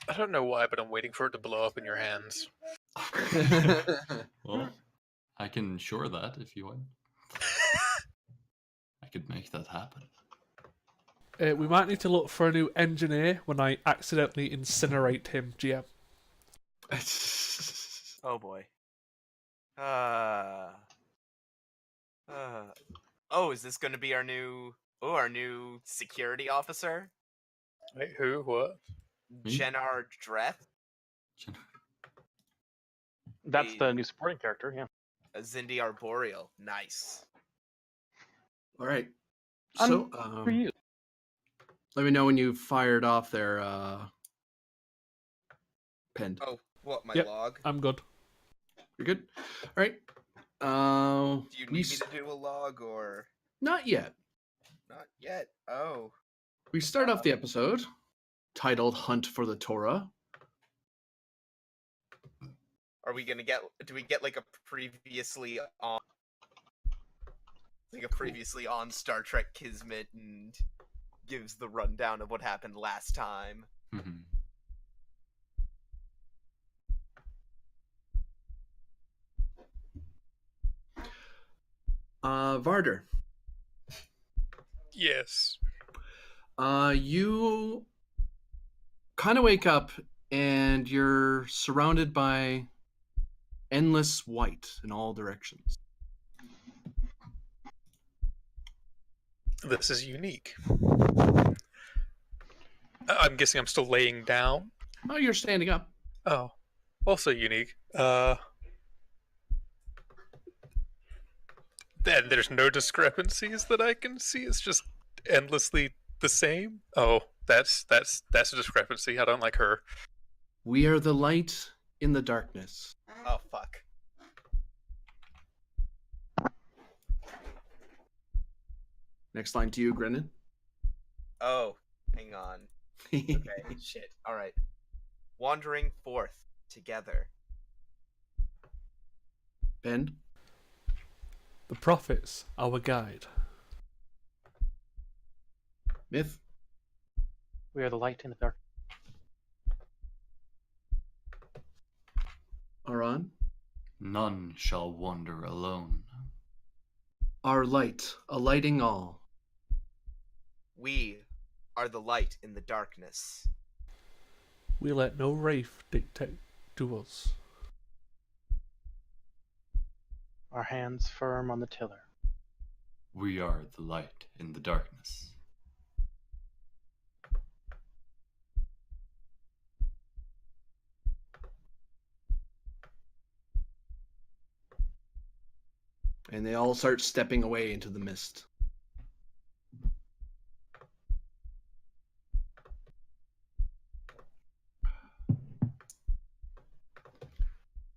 I don't know why, but I'm waiting for it to blow up in your hands. Well, I can ensure that if you want. I could make that happen. We might need to look for a new engineer when I accidentally incinerate him, GM. Oh boy. Oh, is this going to be our new security officer? Wait, who? What? Me? Jenard Dreth? That's the new supporting character, yeah. A Zindi Arboreal. Nice. All right. So, For you. let me know when you've fired off their pen. Oh, what, my Yep. log? I'm good. You're good? All right. Do you need me to do a log or Not yet. not yet? Oh. We start off the episode titled Hunt for the Taura. Are we gonna get? Do we get like a previously on Star Trek Kismet and gives the rundown of what happened last time? Mhm. Varder, Yes. you kind of wake up and you're surrounded by endless white in all directions. This is unique. I'm guessing I'm still laying down. Oh, you're standing up. Oh, also unique. Then there's no discrepancies that I can see. It's just endlessly the same. Oh, that's a discrepancy. I don't like her. We are the light in the darkness. Oh fuck. Next line to you, Grennan. Oh, hang on. Okay, shit. All right. Wandering forth together. Ben. The prophets, our guide. Myth. We are the light in the dark. Aran. None shall wander alone. Our light, alighting all. We are the light in the darkness. We let no wraith dictate to us. Our hands firm on the tiller. We are the light in the darkness. And they all start stepping away into the mist.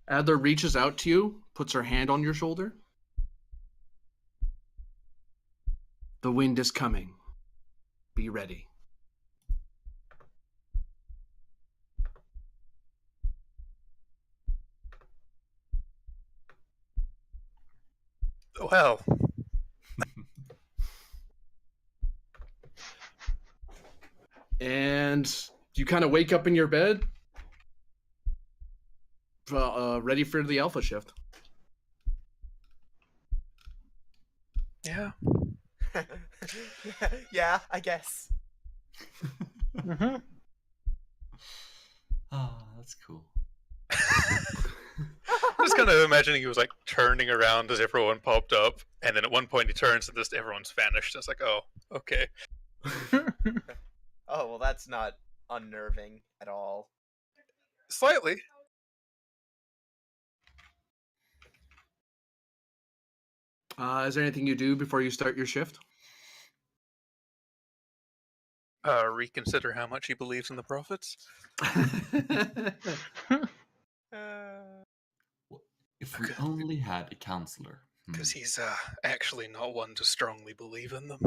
Adler reaches out to you, puts her hand on your shoulder. The wind is coming. Be ready. Well, And you kind of wake up in your bed, ready for the alpha shift. yeah. Yeah, I guess. Mm-hmm. Ah, that's cool. I'm just kind of imagining he was like turning around as everyone popped up, and then at one point he turns and just everyone's vanished. It's like, oh, okay. Oh, well, that's not unnerving at all. Slightly. Is there anything you do before you start your shift? Reconsider how much he believes in the prophets. If we only had a counselor. Because he's actually not one to strongly believe in them.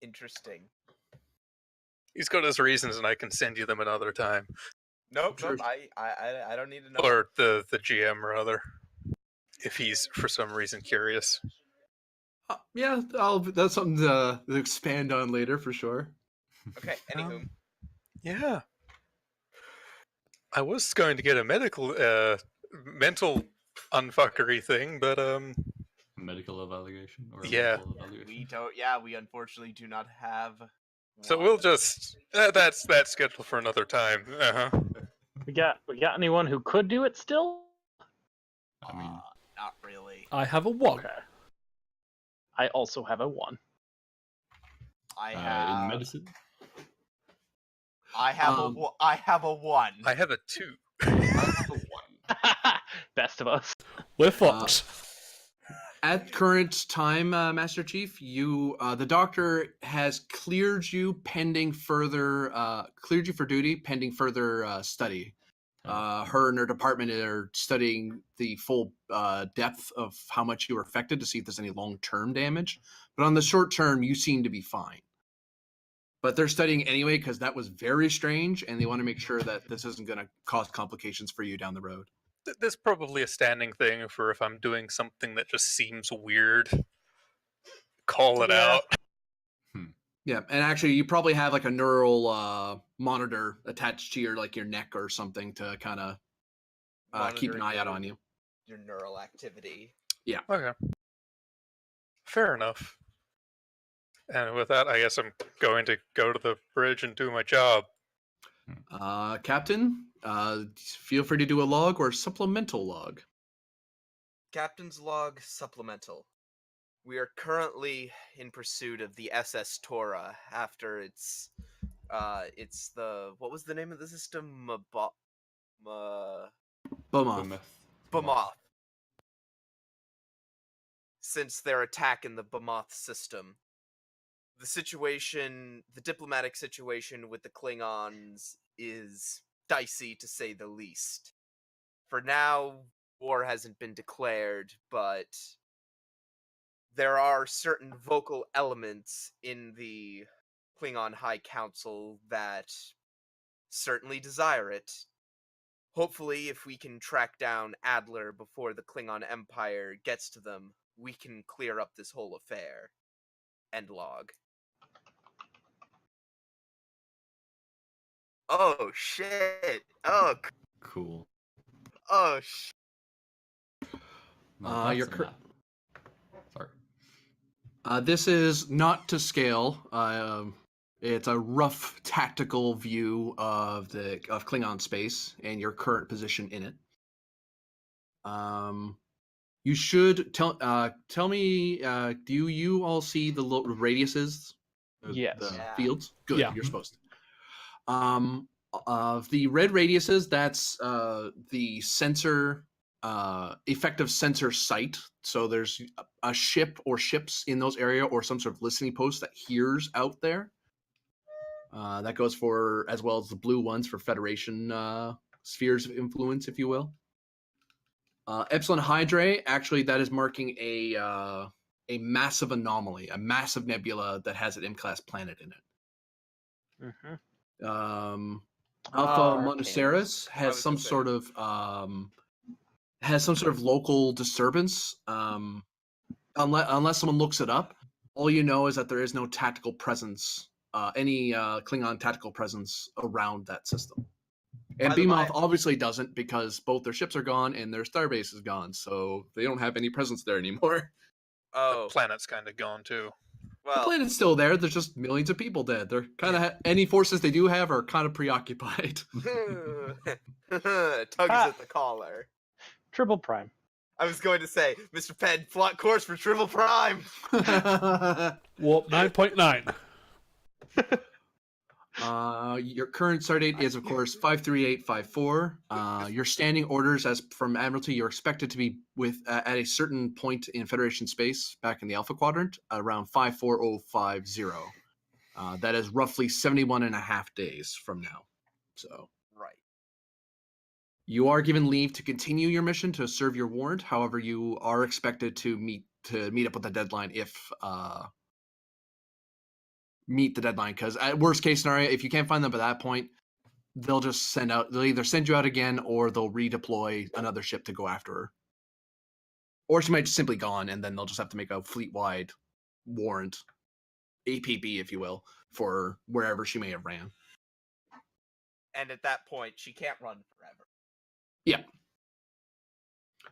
Interesting. He's got his reasons, and I can send you them another time. Nope, Sure. nope. I don't need to know. Or the GM, rather. If he's, for some reason, curious. Yeah, that's something to expand on later for sure. Okay, anywho. Yeah. I was going to get a mental unfuckery thing, but Medical evaluation or a Yeah. mental evaluation? We don't. Yeah, we unfortunately do not have. so one. we'll just that's scheduled for another time. We got anyone who could do it still? I mean, Not really. I have a 1. Okay. I also have a 1. I in have. medicine? I have I have a 1. I have a 2. I have a 1. Best of us. We're fucked. At current time, Master Chief, you the doctor has cleared you pending further cleared you for duty pending further study. Her and her department are studying the full depth of how much you were affected to see if there's any long-term damage. But on the short term, you seem to be fine. But they're studying anyway because that was very strange, and they want to make sure that this isn't going to cause complications for you down the road. There's probably a standing thing for if I'm doing something that just seems weird, call it Yeah. out. Yeah, and actually, you probably have like a neural monitor attached to your your neck or something to kind of keep an eye out on you. Your neural activity. Okay. Fair enough. And with that, I guess I'm going to go to the bridge and do my job. Captain, feel free to do a log or supplemental log. Captain's log supplemental. We are currently in pursuit of the SS Taura after it's the what was the name of the system? Beaumont. Bamoth. Since their attack in the Bamoth system, the diplomatic situation with the Klingons is dicey to say the least. For now, war hasn't been declared, but there are certain vocal elements in the Klingon High Council that certainly desire it. Hopefully, if we can track down Adler before the Klingon Empire gets to them, we can clear up this whole affair. End log. Oh shit! Cool. Oh shit! Now that's you're a cor- map. Sorry. This is not to scale. It's a rough tactical view of Klingon space and your current position in it. You should tell me. Do you all see the radiuses? Yes. The Yeah. fields. Good. Yeah. You're supposed to. Of the red radiuses, that's the sensor. Effective sensor site. So there's a ship or ships in those area or some sort of listening post that hears out there. That goes for as well as the blue ones for Federation spheres of influence, if you will. Epsilon Hydrae, actually, that is marking a massive anomaly, a massive nebula that has an M-class planet in it. Mm-hmm. Alpha Arcane. Monoceros I has was some sort of local disturbance. Unless someone looks it up, all you know is that there is no tactical presence, any Klingon tactical presence around that system. And By the Beamoth way- obviously doesn't because both their ships are gone and their starbase is gone, so they don't have any presence there anymore. Oh, The planet's kind of gone too. The well, planet's still there. There's just millions of people dead. They're kind of any forces they do have are kind of preoccupied. tugs at the collar. Triple Prime. I was going to say, Mr. Penn, plot course for Triple Prime. Warp 9.9. Your current start date is, of course, 53854. Your standing orders, as from Admiralty, you're expected to be at a certain point in Federation space, back in the Alpha Quadrant, around 54050. That is roughly 71 and a half days from now. So Right. you are given leave to continue your mission to serve your warrant. However, you are expected to meet up with the deadline if meet the deadline, because at worst case scenario, if you can't find them by that point, they'll either send you out again or they'll redeploy another ship to go after her, or she might just simply gone and then they'll just have to make a fleet-wide warrant, APB if you will, for wherever she may have ran. And at that point, she can't run forever. Yeah.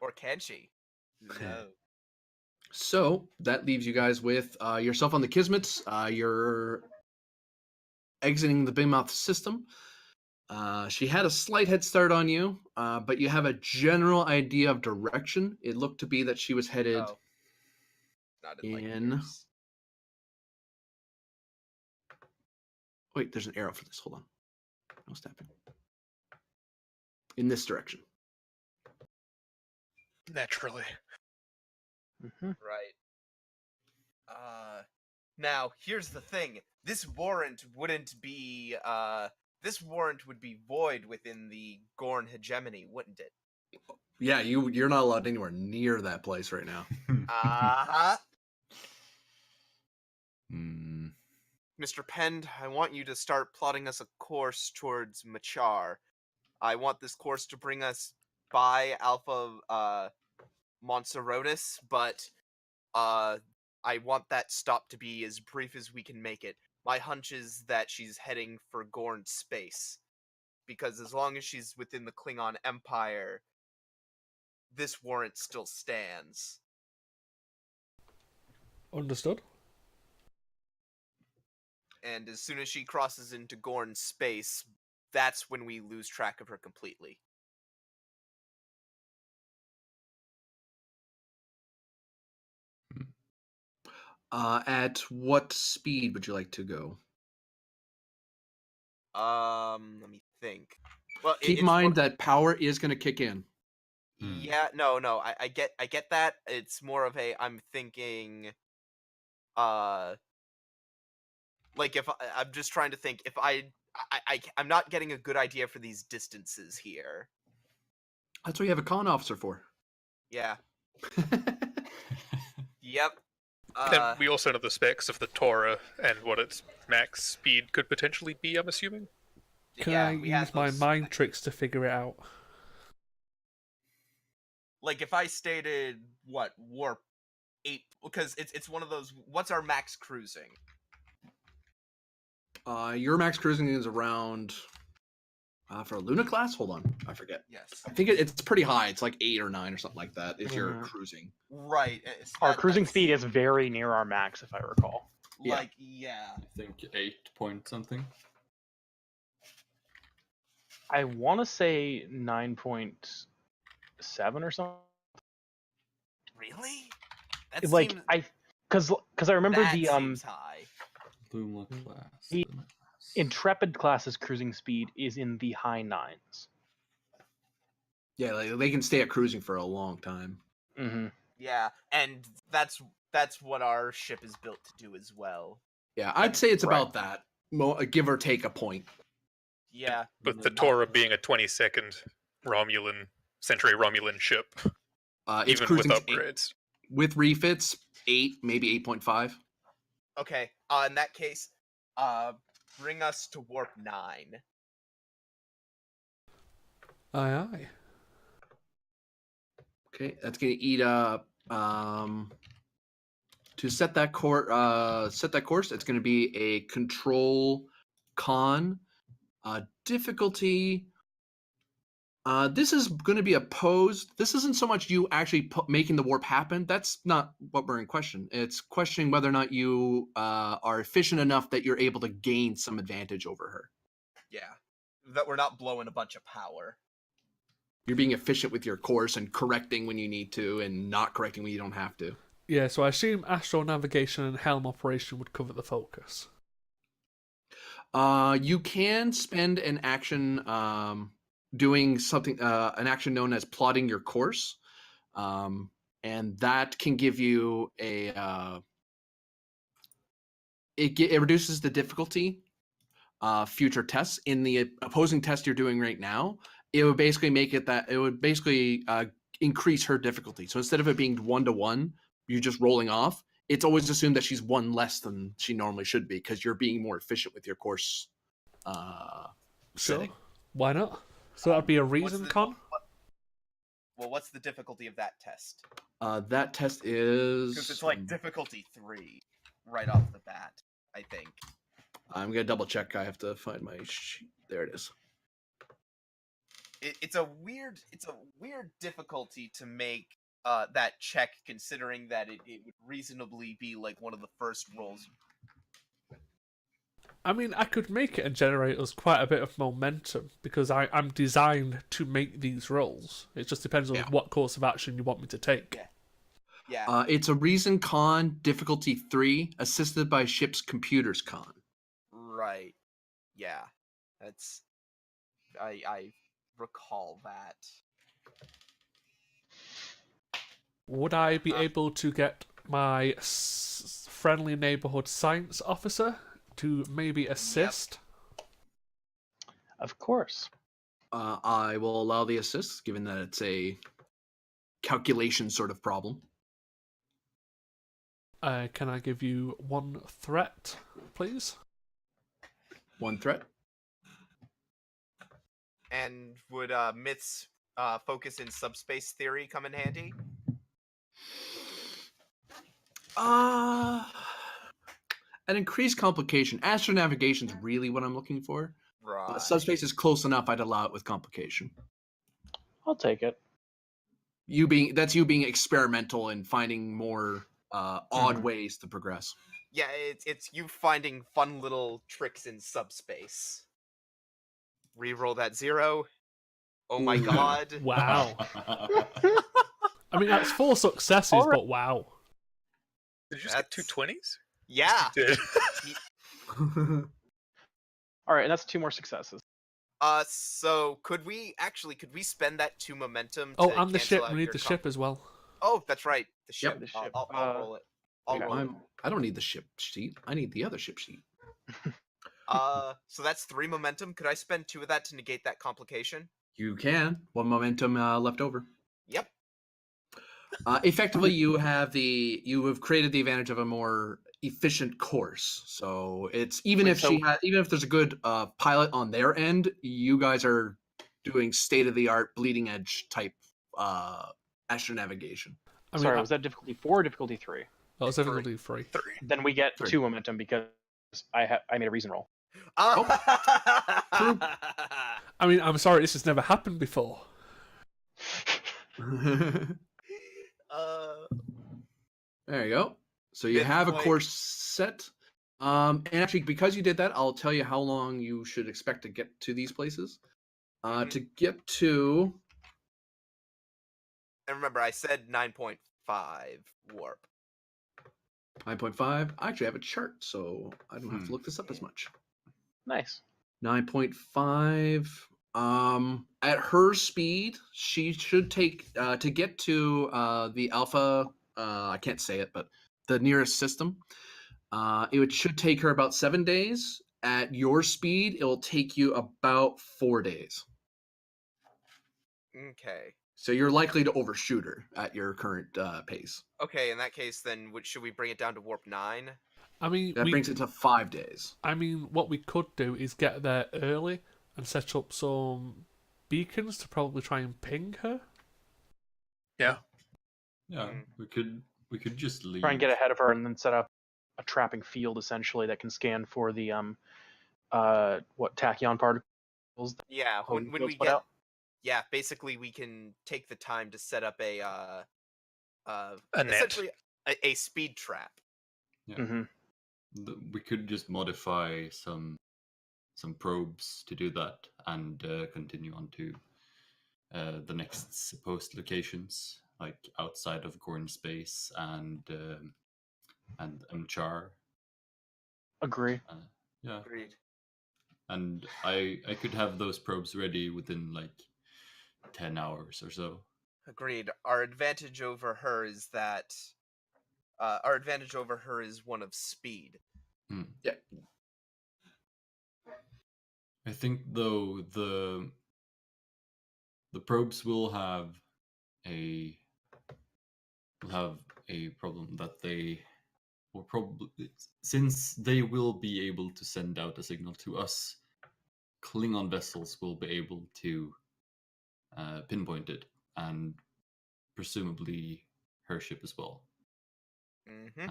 Or can she? No. So that leaves you guys with yourself on the Kismets. You're exiting the Bigmouth system. She had a slight head start on you, but you have a general idea of direction. It looked to be that she was headed Oh. Not in like in. years. Wait, there's an arrow for this. Hold on. No stepping. In this direction. Naturally. Mhm. Right. Now, here's the thing. This warrant wouldn't be, this warrant would be void within the Gorn hegemony, wouldn't it? Yeah, you're not allowed anywhere near that place right now. Uh-huh. Hmm. Mr. Pend, I want you to start plotting us a course towards Machar. I want this course to bring us by Alpha, Monserotis, but, I want that stop to be as brief as we can make it. My hunch is that she's heading for Gorn space. Because as long as she's within the Klingon Empire, this warrant still stands. Understood. And as soon as she crosses into Gorn space, that's when we lose track of her completely. At what speed would you like to go? Let me think. Well, Keep in it's mind more- that power is going to kick in. Yeah, no, I get that. It's more of a I'm thinking, like if I'm just trying to think if I'm not getting a good idea for these distances here. That's what you have a con officer for. Yeah. Yep. And we also know the specs of the Taura and what its max speed could potentially be, I'm assuming. Can yeah, I we had use my those mind specs. tricks to figure it out? Like if I stated what warp 8, because it's one of those. What's our max cruising? Your max cruising is around for a Luna class. Hold on, I forget. Yes. I think it's pretty high. It's like 8 or 9 or something like that. If you're Mhm. cruising. Right. Our cruising speed is very near our max, if I recall. yeah. like yeah. I think 8 point something. I want to say 9.7 or something. Really? That Like seems, because I remember that the seems high. Luma class. The Intrepid class's cruising speed is in the high 9s. Yeah, like, they can stay at cruising for a long time. Mm-hmm. Yeah, and that's what our ship is built to do as well. Yeah, I'd say it's Right. about that, give or take a point. Yeah. With the Taura being a 22nd Romulan, Century Romulan ship, It's even with cruising upgrades. with refits 8, maybe 8.5. Okay. In that case, bring us to warp 9. Aye, aye. Okay, that's gonna eat up. To set that course, it's gonna be a control con difficulty. This is going to be opposed. This isn't so much you actually making the warp happen. That's not what we're in question. It's questioning whether or not you are efficient enough that you're able to gain some advantage over her. Yeah. That we're not blowing a bunch of power. You're being efficient with your course and correcting when you need to and not correcting when you don't have to. Yeah, so I assume astro navigation and helm operation would cover the focus. You can spend an action doing something, an action known as plotting your course. And that can give you a it reduces the difficulty future tests. In the opposing test you're doing right now, it would basically make it that it would basically increase her difficulty. So instead of it being 1-to-1, you're just rolling off. It's always assumed that she's 1 less than she normally should be because you're being more efficient with your course setting. Why not? So that'd be a reason the- con? Well, what's the difficulty of that test? That test is Because it's like difficulty 3 right off the bat, I think. I'm gonna double check. I have to find my sheet. There it is. it's a weird difficulty to make that check, considering that it would reasonably be like one of the first rolls. I mean, I could make it and generate us quite a bit of momentum because I'm designed to make these rolls. It just depends on Yeah. what course of action you want me to take. Yeah. It's a reason con, difficulty 3, assisted by ship's computers con. Right. Yeah. That's I recall that. Would I be able to get my friendly neighborhood science officer to maybe assist? Of course. I will allow the assist, given that it's a calculation sort of problem. Can I give you one threat, please? One threat. And would Myth's focus in subspace theory come in handy? An increased complication. Astronavigation is really what I'm looking for. Right. Subspace is close enough. I'd allow it with complication. I'll take it. You being experimental and finding more odd ways to progress. Yeah, it's you finding fun little tricks in subspace. Reroll that 0. Oh my Ooh. god. Wow. I mean, that's 4 successes, All right. but wow. Did you just get two That's- 20s? Yeah. Did. All right, and that's 2 more successes. So could we spend that 2 momentum? Oh, to and the cancel ship. out We need your the ship as well. Oh, that's right. The ship. Yep. The ship. I'll roll it. I'll roll it. I don't need the ship sheet. I need the other ship sheet. So that's 3 momentum. Could I spend 2 of that to negate that complication? You can. One momentum left over. Yep. Effectively, you have created the advantage of a more efficient course. So it's even if there's a good pilot on their end, you guys are doing state of the art, bleeding edge type astronavigation. I mean, Sorry, was that difficulty 4 or difficulty 3? that was difficulty 3. 3. Then we get 3. 2 momentum because I made a reason roll. True. I mean, I'm sorry, this has never happened before. There you go. So you have a Midpoint. course set. And actually, because you did that, I'll tell you how long you should expect to get to these places. To get to And remember, I said 9.5 warp. 9.5, I actually have a chart, so I don't have to look this up as much. Nice. 9.5. At her speed, she should take to get to the alpha. I can't say it, but the nearest system. Should take her about 7 days. At your speed, it will take you about 4 days. Okay. So you're likely to overshoot her at your current pace. Okay, in that case, then should we bring it down to warp 9? I mean, That brings it to 5 days. I mean, what we could do is get there early and set up some beacons to probably try and ping her. Yeah. Yeah, we could just leave. Try and get ahead of her and then set up a trapping field essentially that can scan for the tachyon particles. Yeah, when Fields we put get out? yeah, basically we can take the time to set up a net. essentially a speed trap. Hmm. We could just modify some probes to do that and continue on to the next supposed locations, like outside of Gorn space and Mchar. Agree. Yeah, Agreed. and I could have those probes ready within like 10 hours or so. Agreed. Our advantage over her is one of speed. Yeah. I think though the probes will have a problem that they will probably, since they will be able to send out a signal to us, Klingon vessels will be able to pinpoint it, and presumably her ship as well. Mm-hmm.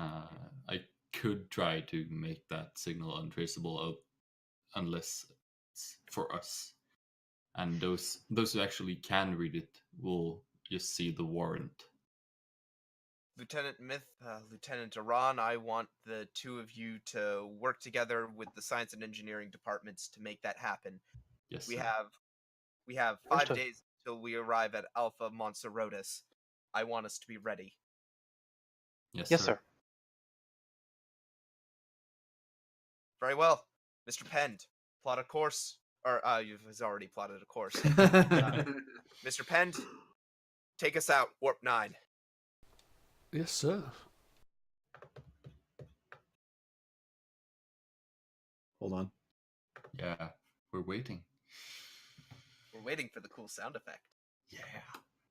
I could try to make that signal untraceable unless it's for us. and those who actually can read it will just see the warrant. Lieutenant Myth, Lieutenant Iran, I want the two of you to work together with the science and engineering departments to make that happen. Yes, We sir. have 5 Understood. days until we arrive at Alpha Monserotis. I want us to be ready. Yes, Yes, sir. Very well, Mr. Pend, plot a course, or you've already plotted a course. Mr. Pend, take us out, Warp 9. Yes, sir. Hold on. Yeah, we're waiting. We're waiting for the cool sound effect. Yeah.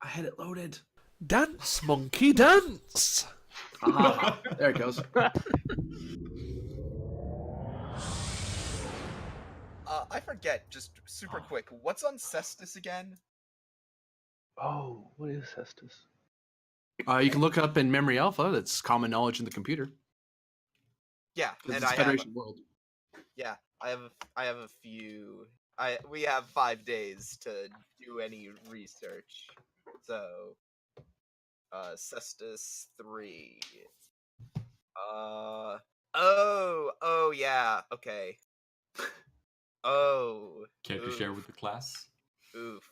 I had it loaded. Dance, monkey, dance! Ah, there it goes. I forget, just super quick, what's on Cestus again? Oh, what is Cestus? You can look it up in Memory Alpha. That's common knowledge in the computer. Yeah, 'Cause and it's I have, Federation World. yeah, I have a few. We have 5 days to do any research. So, Cestus 3. Oh yeah, okay. Oh, Care to share oof, with the class? oof.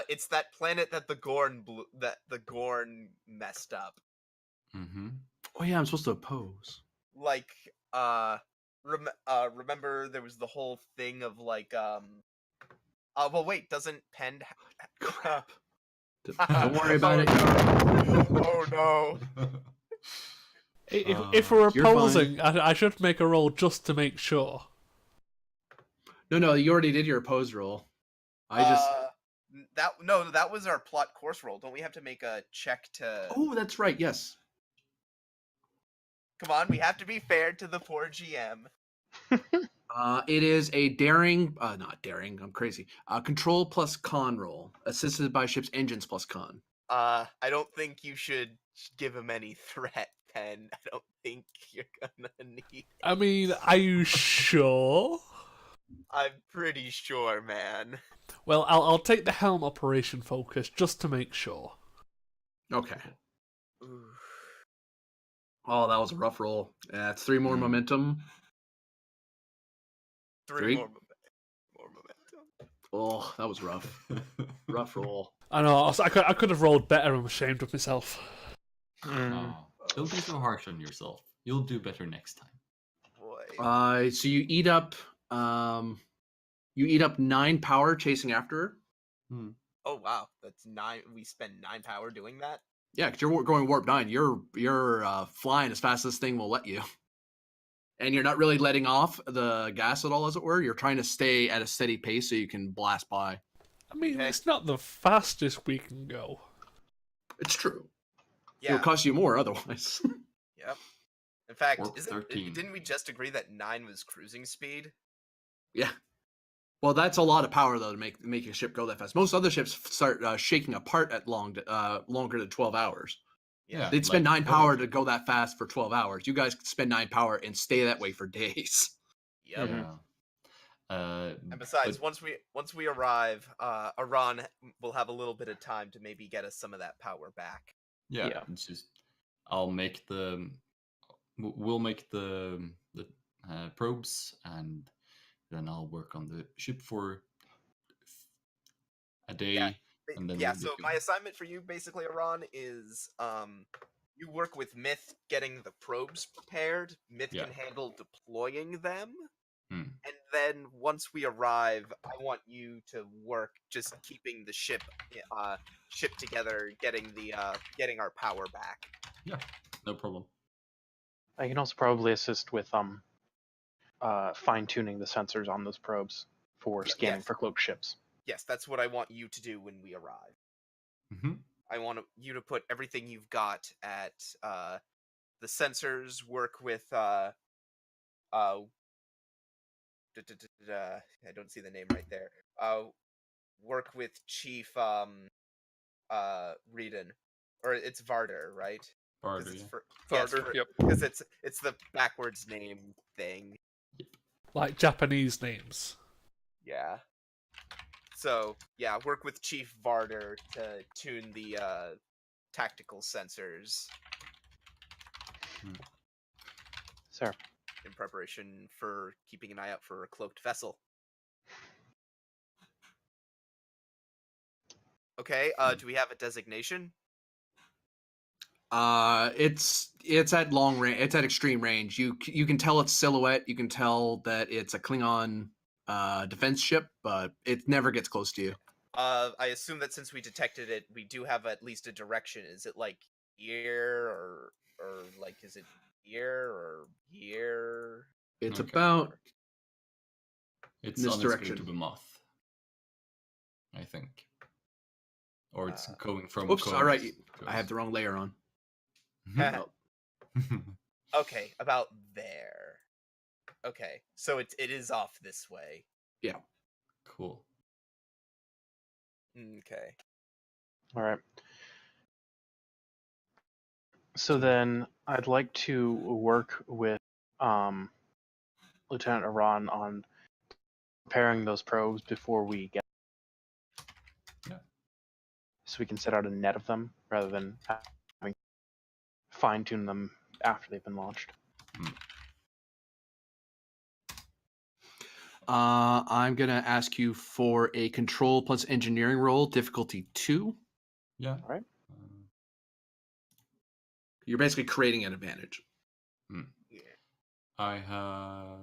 It's that planet that the Gorn messed up. Mm-hmm. Oh yeah, I'm supposed to oppose. Like, remember there was the whole thing of like, well, wait, doesn't Pend? Crap. Don't worry about it. Oh no! If we're You're fine. opposing, I should make a roll just to make sure. No, you already did your oppose roll. I just. That was our plot course roll. Don't we have to make a check to? Oh, that's right. Yes. Come on, we have to be fair to the poor GM. It is a daring, not daring. I'm crazy. Control plus con roll, assisted by ship's engines plus con. I don't think you should give him any threat, Pen. I don't think you're gonna need. I mean, are you sure? I'm pretty sure, man. Well, I'll take the helm operation focus just to make sure. Okay. Ooh. Oh, that was a rough roll. It's 3 more momentum. Three Three? more momentum. Oh, that was rough. Rough roll. I know. I could have rolled better. I'm ashamed of myself. Oh, don't be so harsh on yourself. You'll do better next time. Boy. So you eat up 9 power chasing after her. Oh wow, that's 9. We spend 9 power doing that. Yeah, because you're going warp 9. You're flying as fast as this thing will let you. And you're not really letting off the gas at all, as it were. You're trying to stay at a steady pace so you can blast by. I mean, Okay. it's not the fastest we can go. It's true. It Yeah. would cost you more otherwise. Yep. In fact, Warp 13. didn't we just agree that 9 was cruising speed? Yeah. Well, that's a lot of power though to make a ship go that fast. Most other ships start shaking apart at longer than 12 hours. Yeah. They'd spend like 9 power Voyager. to go that fast for 12 hours. You guys could spend 9 power and stay that way for days. Yep. Yeah. And besides, but- once we arrive, Iran will have a little bit of time to maybe get us some of that power back. yeah, Yeah. it's just we'll make the probes, and then I'll work on the ship for a day. Yeah. And then Yeah. we'll So get my going. assignment for you, basically, Iran, is you work with Myth getting the probes prepared. Myth Yeah. can handle deploying them. Hmm. And then once we arrive, I want you to work just keeping the ship together, getting our power back. Yeah, no problem. I can also probably assist with fine tuning the sensors on those probes for scanning yes. for cloaked ships. Yes, that's what I want you to do when we arrive. Mm-hmm. I want you to put everything you've got at the sensors. Work with I don't see the name right there. Work with Chief Reedon, or it's Varder, right? Barter, It's yeah. Varder, yep. Because it's the backwards name thing. Like Japanese names. Yeah. So, yeah, work with Chief Varder to tune the tactical sensors Sir. in preparation for keeping an eye out for a cloaked vessel. Okay, do we have a designation? It's at long range. It's at extreme range. You can tell its silhouette. You can tell that it's a Klingon defense ship, but it never gets close to you. I assume that since we detected it, we do have at least a direction. Is it like here or like is it here or here? It's Okay. about It's in this on its way direction. to the moth, I think. Or it's Uh, going from. Oops, all right. Coast. I have the wrong layer on. Mhm. Okay, about there. Okay, so it is off this way. Cool. Okay. All right. So then I'd like to work with Lieutenant Iran on preparing those probes before we get. Yeah. So we can set out a net of them rather than having fine tune them after they've been launched. I'm gonna ask you for a control plus engineering roll, difficulty 2. Yeah. All right. You're basically creating an advantage. Yeah. I have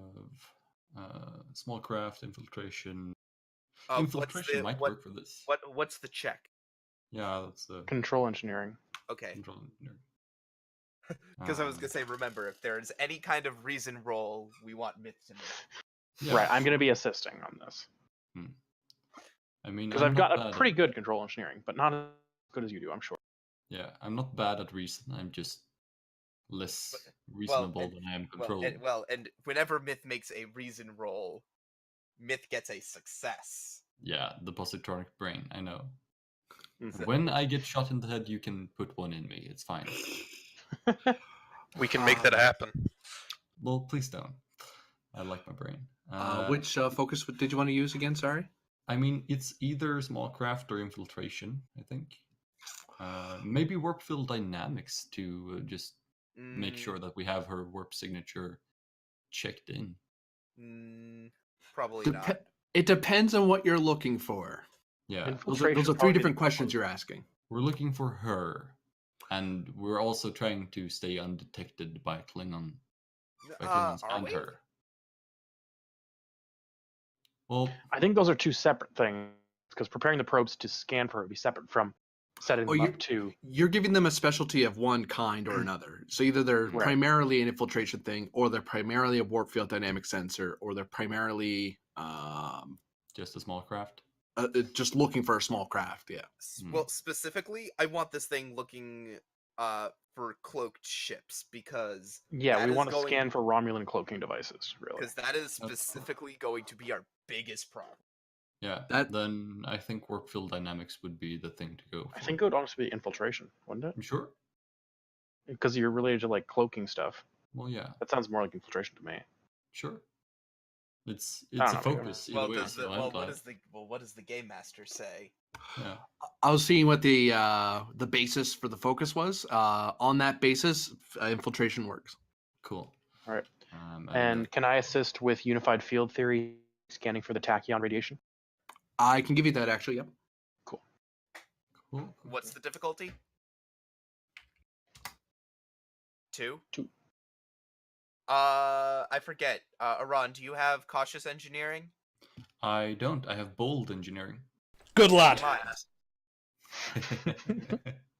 small craft, infiltration. What's Infiltration the might work for this. what's the check? Yeah, that's the Control engineering. Okay, control. because I was gonna say, remember, if there is any kind of reason roll, we want Myth to make. Yeah, Right. I'm going to sure. be assisting on this I mean, because I'm I've not got a bad pretty at, good control engineering, but not as good as you do, I'm sure. Yeah, I'm not bad at reason. I'm just less reasonable than I am control. And whenever Myth makes a reason roll, Myth gets a success. Yeah, the positronic brain. I know. Mhm. When I get shot in the head, you can put one in me. It's fine. We can make that happen. Well, please don't. I like my brain. Which focus did you want to use again? Sorry. I mean, it's either small craft or infiltration, I think. Maybe warp field dynamics to just make sure that we have her warp signature checked in. Probably not. It depends on what you're looking for. Yeah, Those are three different questions you're asking. we're looking for her, and we're also trying to stay undetected by Klingons Are and we? her. Well, I think those are two separate things because preparing the probes to scan for her would be separate from setting them up to. You're giving them a specialty of one kind or another. So either they're Right. primarily an infiltration thing, or they're primarily a warp field dynamic sensor, or they're primarily just a small craft. just looking for a small craft. Yeah. Well, specifically, I want this thing looking for cloaked ships because Yeah, that we is want to going- scan for Romulan cloaking devices, really. because that is specifically going to be our biggest problem. Yeah, then I think warp field dynamics would be the thing to go for. I think it would honestly be infiltration, wouldn't it? I'm sure. Because you're related to like cloaking stuff. Well, yeah. That sounds more like infiltration to me. Sure. It's I a don't know, focus either way. What does the game master say? Yeah. I was seeing what the basis for the focus was. On that basis, infiltration works. Cool. All right. And And can I assist with unified field theory scanning for the tachyon radiation? I can give you that actually. Yep. Cool. Cool. What's the difficulty? 2? 2. I forget. Iran, do you have cautious engineering? I don't. I have bold engineering. Good lad.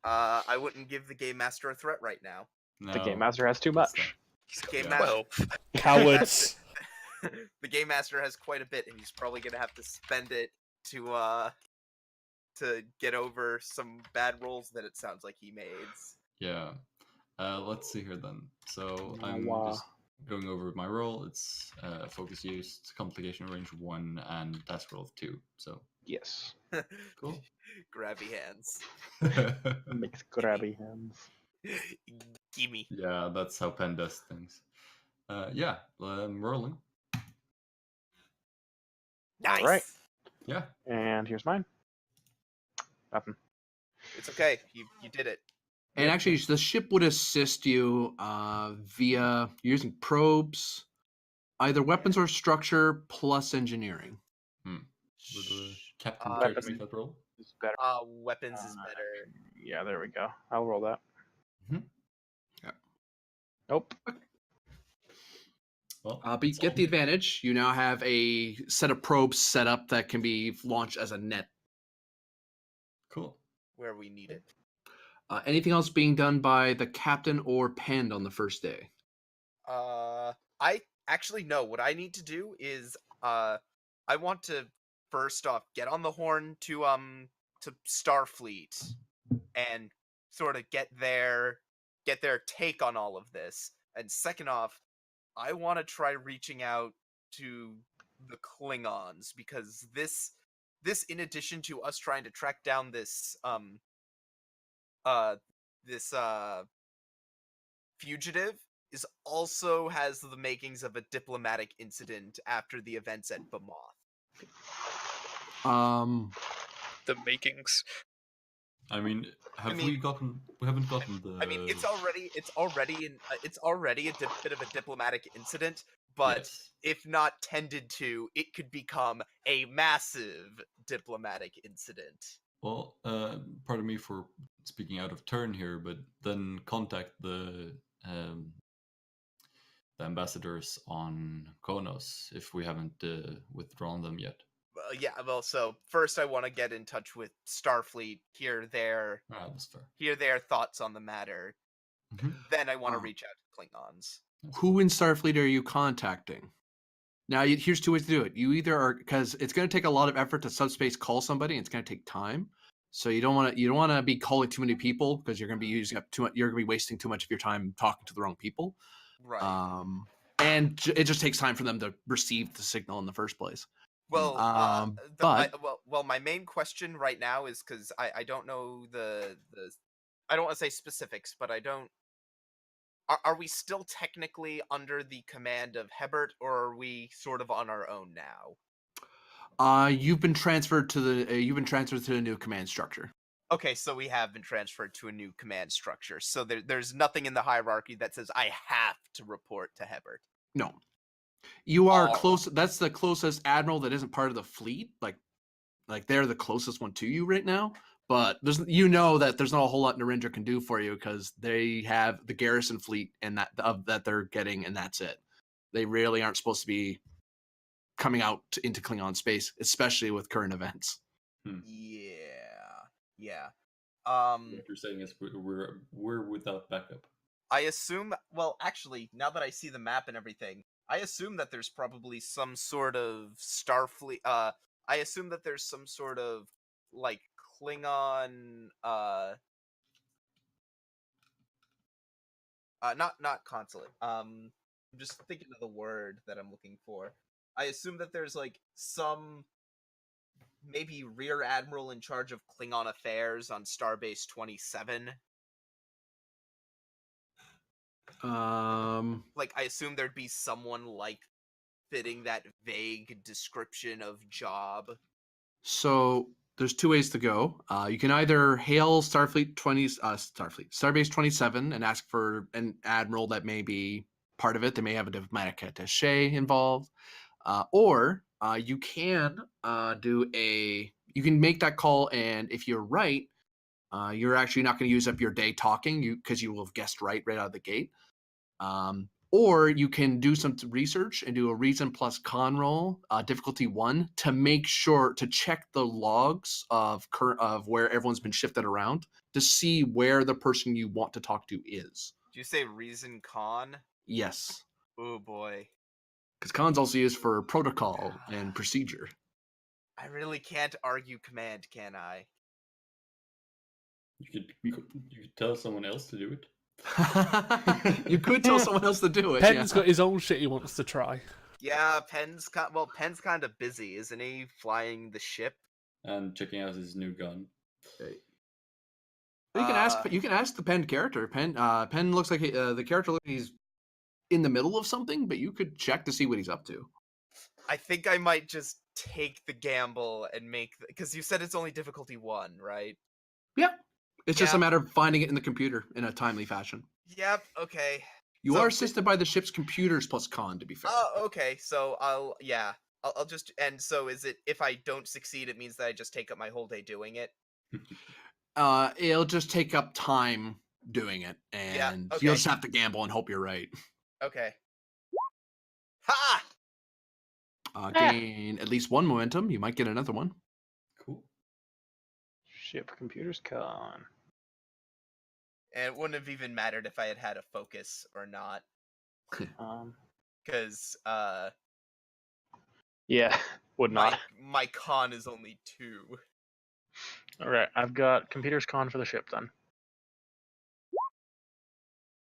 I wouldn't give the game master a threat right now. No, The game master has too much. Game Yeah. master. Well, Cowards. The game master has quite a bit, and he's probably gonna have to spend it to get over some bad rolls that it sounds like he made. Yeah. Let's see here then. So Wow, I'm wow. just going over my roll. It's focus used, complication range 1, and task roll of 2. So Yes. cool. Grabby hands. Makes grabby hands. Gimme. Yeah, that's how Pen does things. Yeah, I'm rolling. Nice. All right. Yeah. And here's mine. Nothing. It's okay. You did it. And Yep. actually, the ship would assist you via using probes, either weapons or structure plus engineering. Would the captain Uh, care to weapon- make that roll? It's better. Weapons is better. Yeah, there we go. I'll roll that. Mhm. Yeah. Nope. Well, But you get the advantage. You now have a set of probes set up that can be launched as a net. cool. Where we need it. Anything else being done by the captain or penned on the first day? I actually know what I need to do is I want to first off get on the horn to Starfleet and sort of get their take on all of this. And second off, I want to try reaching out to the Klingons because this in addition to us trying to track down this fugitive is also has the makings of a diplomatic incident after the events at Bamoth. The makings. I mean, have mean- we gotten? We haven't gotten the. I mean, it's already a bit of a diplomatic incident, but Yes. if not tended to, it could become a massive diplomatic incident. Well, pardon me for speaking out of turn here, but then contact the ambassadors on Konos if we haven't withdrawn them yet. Yeah, well, so first I want to get in touch with Starfleet, hear their That's fair. thoughts on the matter. Mhm. Then I want to Oh. reach out to Klingons. Who in Starfleet are you contacting? Now, here's two ways to do it. You either are, because it's going to take a lot of effort to subspace call somebody, and it's going to take time. So you don't want to be calling too many people because you're going to be using up too much. You're going to be wasting too much of your time talking to the wrong people. Right. And it just takes time for them to receive the signal in the first place. Well, but- my main question right now is because I don't know the I don't want to say specifics, but I don't. Are we still technically under the command of Hebert, or are we sort of on our own now? You've been transferred to the new command structure. Okay, so we have been transferred to a new command structure. So there's nothing in the hierarchy that says I have to report to Hebert. No, you are Oh. close. That's the closest admiral that isn't part of the fleet. Like they're the closest one to you right now. But there's that there's not a whole lot Narendra can do for you because they have the garrison fleet and that they're getting, and that's it. They really aren't supposed to be coming out into Klingon space, especially with current events. Yeah. What you're saying is we're without backup. I assume. Well, actually, now that I see the map and everything, I assume that there's probably some sort of Starfleet. I assume that there's some sort of like Klingon. Not consulate. I'm just thinking of the word that I'm looking for. I assume that there's like some maybe rear admiral in charge of Klingon affairs on Starbase 27. Like, I assume there'd be someone like fitting that vague description of job. So there's two ways to go. You can either hail Starbase 27 and ask for an admiral that may be part of it. They may have a diplomatic attaché involved, or you can you can make that call, and if you're right, you're actually not going to use up your day talking because you will have guessed right out of the gate. Or you can do some research and do a reason plus con roll, difficulty 1, to make sure to check the logs of where everyone's been shifted around to see where the person you want to talk to is. Do you say reason con? Yes, Oh boy. because con's also used for protocol and procedure. I really can't argue command, can I? You could tell someone else to do it. You could tell someone else to do it. Penn's yeah. got his own shit he wants to try. Yeah, Penn's kind of busy, isn't he? Flying the ship. And checking out his new gun. You can ask the Penn character. Penn looks like the character looks like he's in the middle of something, but you could check to see what he's up to. I think I might just take the gamble and make because you said it's only difficulty 1, right? Yeah. It's just a Yeah. matter of finding it in the computer in a timely fashion. Yep. Okay. You So are thi- assisted by the ship's computers plus con, to be fair. Oh, okay. So I'll just and so is it if I don't succeed, it means that I just take up my whole day doing it. It'll just take up time doing it, and okay. you'll just have to gamble and hope you're right. Okay. Ha! Gain at least 1 momentum. You might get another one. Cool. Ship computers con. And it wouldn't have even mattered if I had had a focus or not, because Yeah, would not. my con is only 2. All right, I've got computers con for the ship then.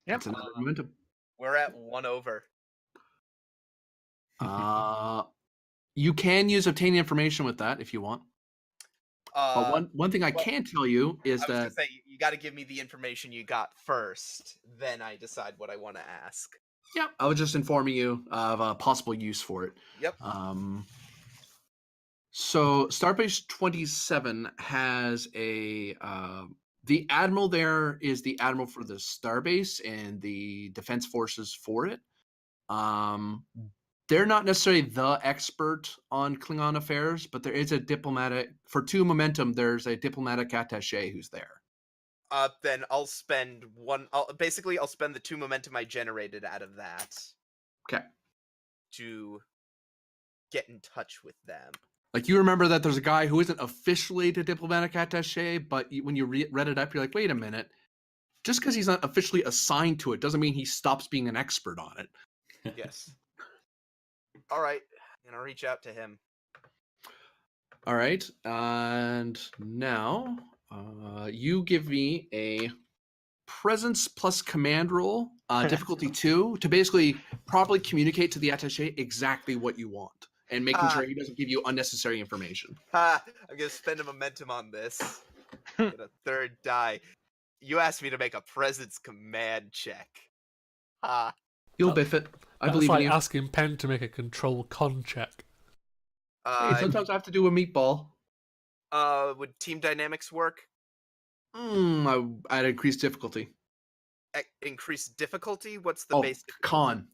Yep. That's another momentum. We're at 1 over. You can use obtain information with that if you want. But one thing I well, can tell you is I was that gonna say you got to give me the information you got first, then I decide what I want to ask. yeah, I was just informing you of a possible use for it. Yep. So Starbase 27 has a the admiral there is the admiral for the Starbase and the defense forces for it. They're not necessarily the expert on Klingon affairs, but there is a diplomatic for 2 momentum. There's a diplomatic attaché who's there. Then I'll spend I'll spend the 2 momentum I generated out of that. Okay. To get in touch with them. Like you remember that there's a guy who isn't officially the diplomatic attaché, but when you read it up, you're like, wait a minute. Just because he's not officially assigned to it doesn't mean he stops being an expert on it. Yes. All right, I'm gonna reach out to him. All right, and now you give me a presence plus command roll, difficulty 2, to basically properly communicate to the attaché exactly what you want and making sure he doesn't give you unnecessary information. I'm gonna spend a momentum on this. Get a 3rd die. You asked me to make a presence command check. You'll biff it. I That's believe like in you. asking Penn to make a control con check. Hey, sometimes I have to do a meatball. Would team dynamics work? I'd increase difficulty. Increase difficulty? What's the base difficulty? Con.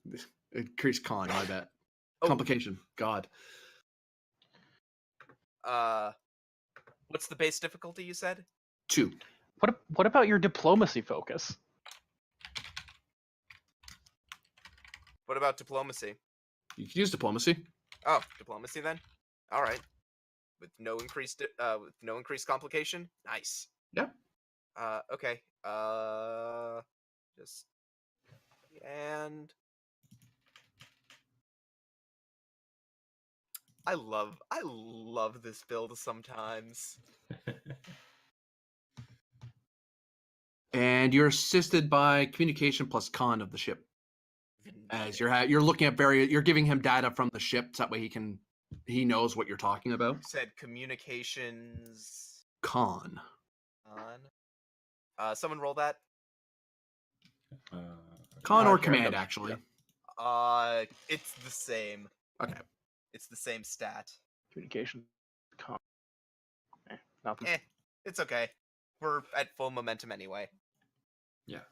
Increase con, my bet. Complication. God. What's the base difficulty you said? 2. What about your diplomacy focus? What about diplomacy? You can use diplomacy. Oh, diplomacy then. All right. With no increased complication. Nice. Yeah. Okay. Just and I love this build sometimes. And you're assisted by communication plus con of the ship. As you're looking at you're giving him data from the ship, so that way he knows what you're talking about. You said communications Con. on. Someone roll that. Con or here, command, yep. actually. It's the same. Okay. It's the same stat. Communication con. Nothing. It's okay. We're at full momentum anyway. Yeah.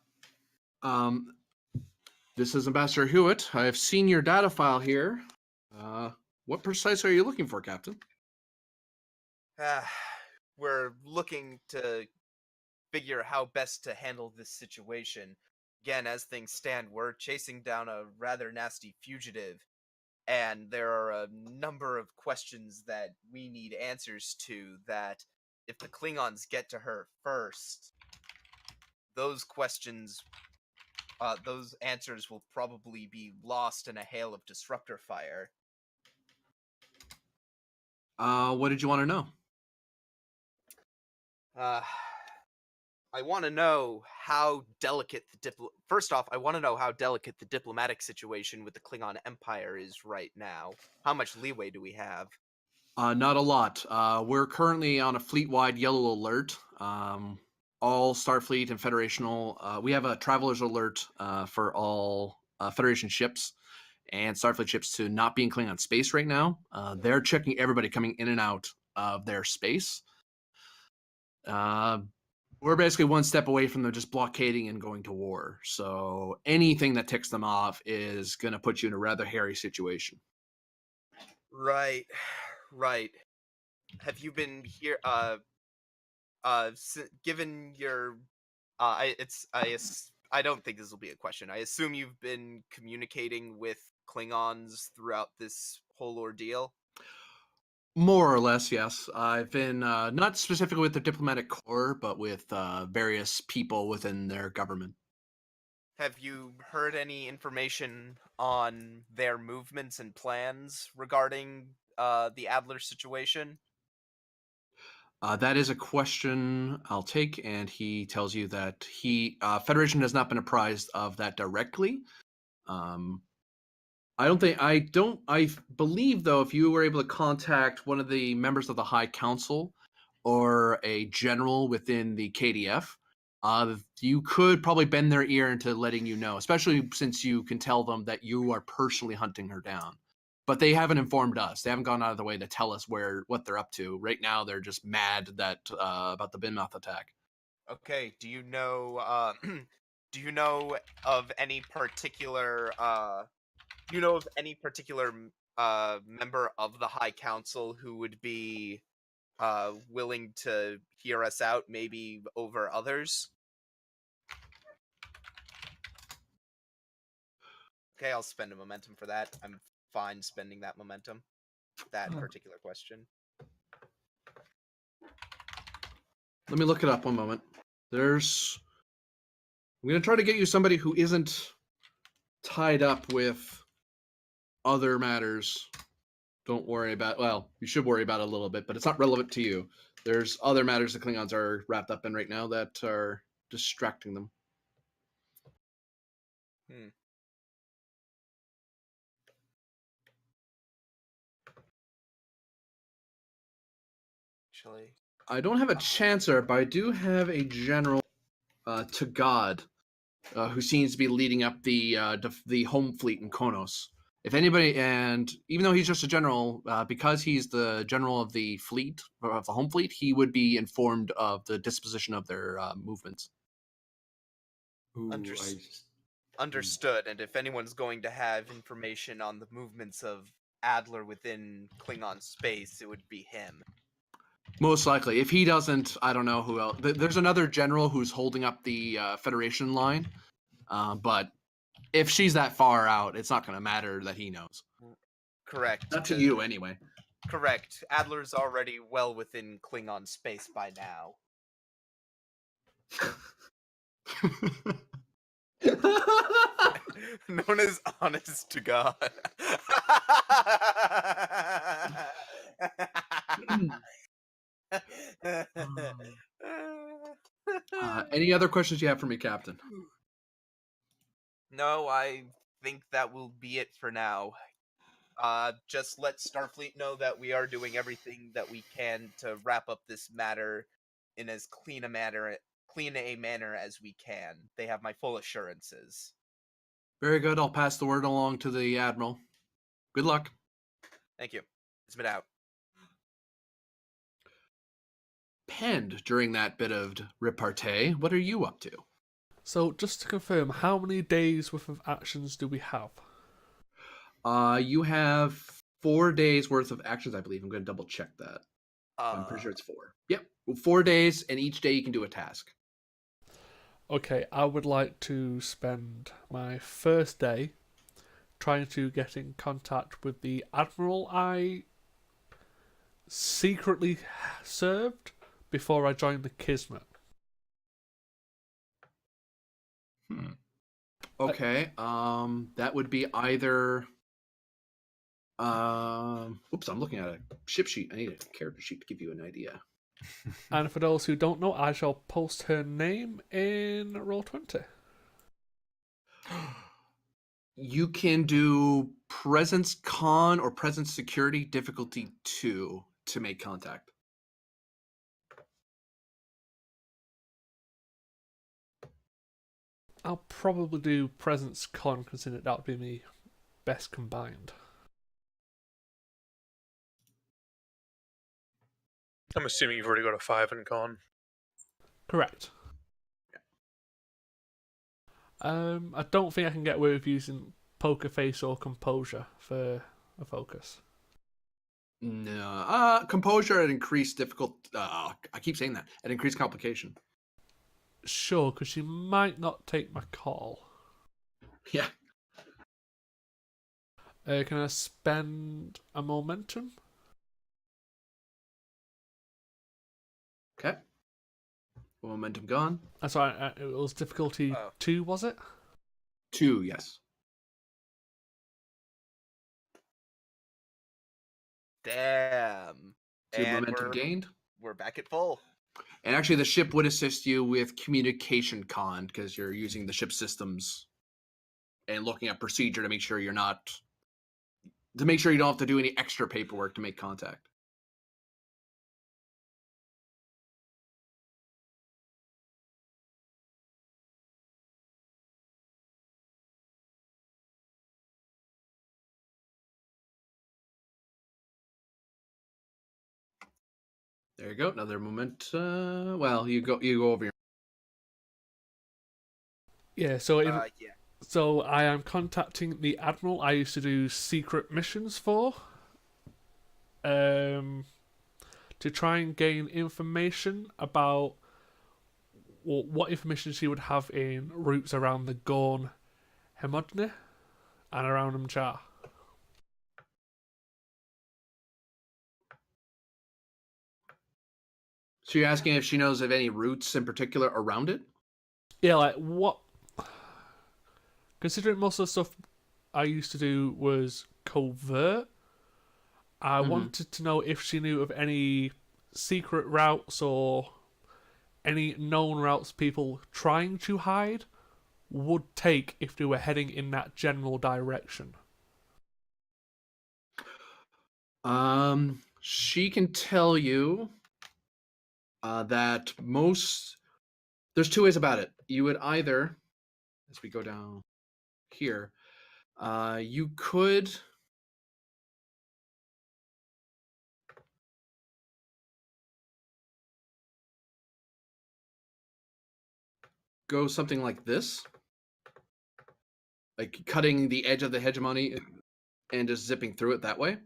This is Ambassador Hewitt. I've seen your data file here. What precisely are you looking for, Captain? We're looking to figure how best to handle this situation. Again, as things stand, we're chasing down a rather nasty fugitive, and there are a number of questions that we need answers to that, if the Klingons get to her first, those answers will probably be lost in a hail of disruptor fire. What did you want to know? I want to know how delicate First off, I want to know how delicate the diplomatic situation with the Klingon Empire is right now. How much leeway do we have? Not a lot. We're currently on a fleet-wide yellow alert. All Starfleet and Federational. We have a traveler's alert for all Federation ships, and Starfleet ships to not be in Klingon space right now. They're checking everybody coming in and out of their space. We're basically one step away from them just blockading and going to war. So anything that ticks them off is going to put you in a rather hairy situation. Right, right. Have you been here? Given your, I don't think this will be a question. I assume you've been communicating with Klingons throughout this whole ordeal. More or less, yes. I've been not specifically with the diplomatic corps, but with various people within their government. Have you heard any information on their movements and plans regarding the Adler situation? That is a question I'll take, and he tells you that Federation has not been apprised of that directly. I believe though, if you were able to contact one of the members of the High Council or a general within the KDF, you could probably bend their ear into letting you know, especially since you can tell them that you are personally hunting her down. But they haven't informed us. They haven't gone out of their way to tell us what they're up to. Right now, they're just mad that about the Binmouth attack. Okay. Do you know? Do you know of any particular? Do you know of any particular member of the High Council who would be willing to hear us out, maybe over others? Okay, I'll spend a momentum for that. I'm fine spending that momentum. That particular question. Let me look it up one moment. I'm going to try to get you somebody who isn't tied up with other matters. Don't worry about, well, you should worry about it a little bit, but it's not relevant to you. There's other matters the Klingons are wrapped up in right now that are distracting them. Actually, I don't have a Chancer, but I do have a general to God who seems to be leading up the home fleet in Konos. If anybody, and even though he's just a general, because he's the general of the fleet, of the home fleet, he would be informed of the disposition of their movements. Ooh, Understood. And if anyone's going to have information on the movements of Adler within Klingon space, it would be him. Most likely. If he doesn't, I don't know who else. There's another general who's holding up the Federation line, but if she's that far out, it's not going to matter that he knows. Correct. Not to you, anyway. Correct. Adler's already well within Klingon space by now. Known as honest to God. Any other questions you have for me, Captain? No, I think that will be it for now. Just let Starfleet know that we are doing everything that we can to wrap up this matter in as clean a manner as we can. They have my full assurances. Very good. I'll pass the word along to the Admiral. Good luck. Thank you. It's been out. Penned during that bit of repartee, what are you up to? So, just to confirm, how many days worth of actions do we have? You have 4 days worth of actions, I believe. I'm going to double check that. I'm pretty sure it's 4. Yep, 4 days, and each day you can do a task. Okay, I would like to spend my first day trying to get in contact with the Admiral I secretly served before I joined the Kismet. Okay, that would be either... oops, I'm looking at a ship sheet. I need a character sheet to give you an idea. And for those who don't know, I shall post her name in Roll20. You can do Presence Con or Presence Security difficulty 2 to make contact. I'll probably do Presence Con, considering that would be me best combined. I'm assuming you've already got a 5 in con. Correct. I don't think I can get away with using Poker Face or Composure for a focus. No. Composure at increased difficult. I keep saying that. At increased complication. Sure, because she might not take my call. Yeah. Can I spend a momentum? Okay. Momentum gone. Sorry, it was difficulty 2, was it? 2, yes. Damn. 2 And momentum gained. we're back at full. And actually, the ship would assist you with communication con because you're using the ship systems and looking at procedure to make sure you don't have to do any extra paperwork to make contact. There you go. Another moment. Well, you go over your. Yeah. So Yeah. So I am contacting the admiral I used to do secret missions for. To try and gain information about what information she would have in routes around the Gorn Hemodne and around Mchar. So you're asking if she knows of any routes in particular around it? Yeah, like what? Considering most of the stuff I used to do was covert, I wanted to know if she knew of any secret routes or any known routes people trying to hide would take if they were heading in that general direction. She can tell you that there's 2 ways about it. You would either, as we go down here, you could go something like this, like cutting the edge of the hegemony and just zipping through it that way.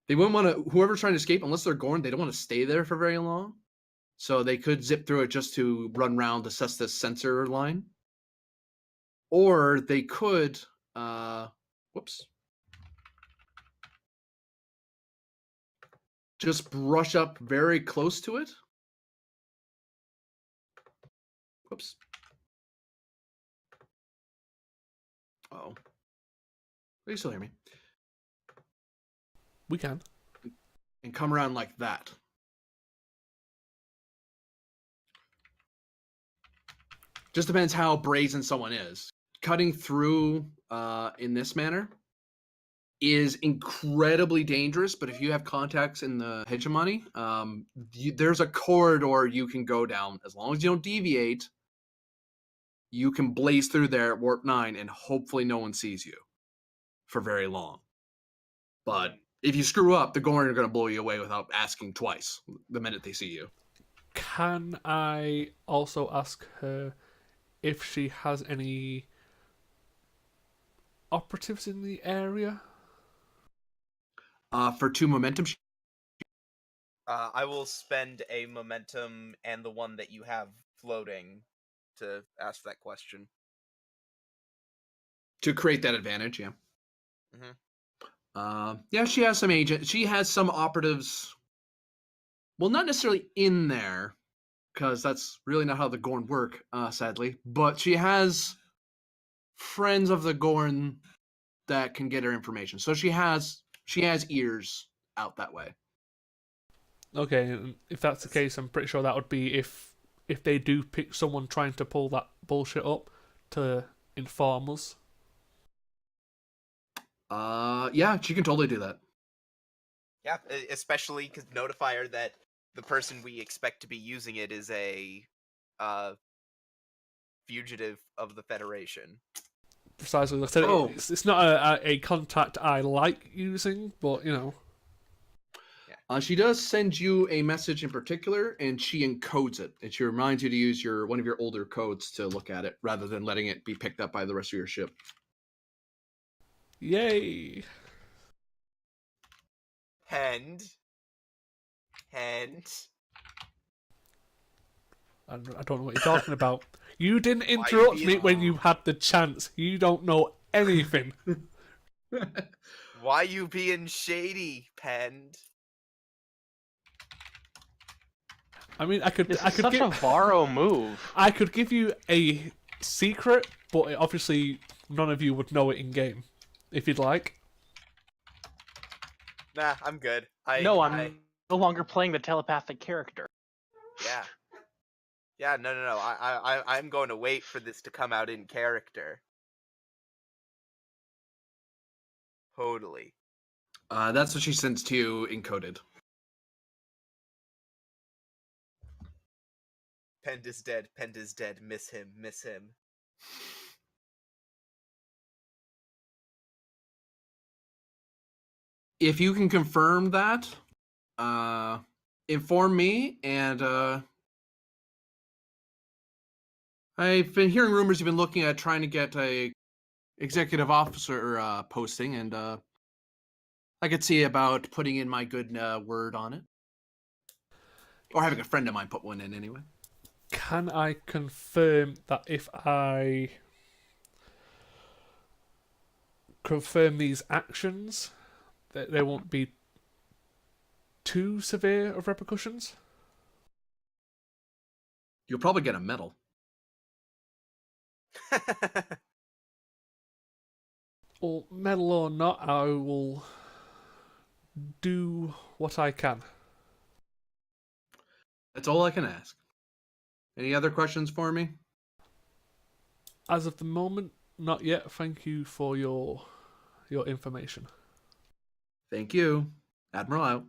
They wouldn't want to, whoever's trying to escape, unless they're Gorn, they don't want to stay there for very long. So they could zip through it just to run around, assess this sensor line. Or they could, just brush up very close to it. Whoops. Oh. Can you still hear me? We can. And come around like that. Just depends how brazen someone is. Cutting through in this manner is incredibly dangerous, but if you have contacts in the hegemony, there's a corridor you can go down. As long as you don't deviate, you can blaze through there at warp 9 and hopefully no one sees you for very long. But if you screw up, the Gorn are going to blow you away without asking twice the minute they see you. Can I also ask her if she has any operatives in the area? For 2 momentum. I will spend a momentum and the one that you have floating to ask that question. To create that advantage, yeah. Mm-hmm. Yeah, she has some agent. She has some operatives. Well, not necessarily in there, because that's really not how the Gorn work, sadly. But she has friends of the Gorn that can get her information. So she has ears out that way. Okay, and if that's the case, I'm pretty sure that would be if they do pick someone trying to pull that bullshit up to inform us. Yeah, she can totally do that. Yeah, especially because notify her that the person we expect to be using it is a fugitive of the Federation. precisely. Like I said, Oh. it's not a contact I like using, but you know. She does send you a message in particular, and she encodes it. And she reminds you to use one of your older codes to look at it, rather than letting it be picked up by the rest of your ship. Yay! And I don't know what you're talking about. You didn't you interrupt me being- when you had the chance. You don't know anything. why you being shady, Pend? I mean, I could This is such give a Varro move. I could give you a secret, but obviously none of you would know it in game. If you'd like. Nah, I'm good. No, I'm no longer playing the telepathic character. Yeah. Yeah, no. I'm going to wait for this to come out in character. Totally. That's what she sends to you encoded. Pend is dead. Pend is dead. Miss him. Miss him. If you can confirm that, inform me. And I've been hearing rumors you've been looking at trying to get a executive officer posting, and I could see about putting in my good word on it, or having a friend of mine put one in anyway. Can I confirm that if I confirm these actions, that there won't be too severe of repercussions? You'll probably get a medal. Well, medal or not, I will do what I can. That's all I can ask. Any other questions for me? As of the moment, not yet. Thank you for your information. Thank you. Admiral out.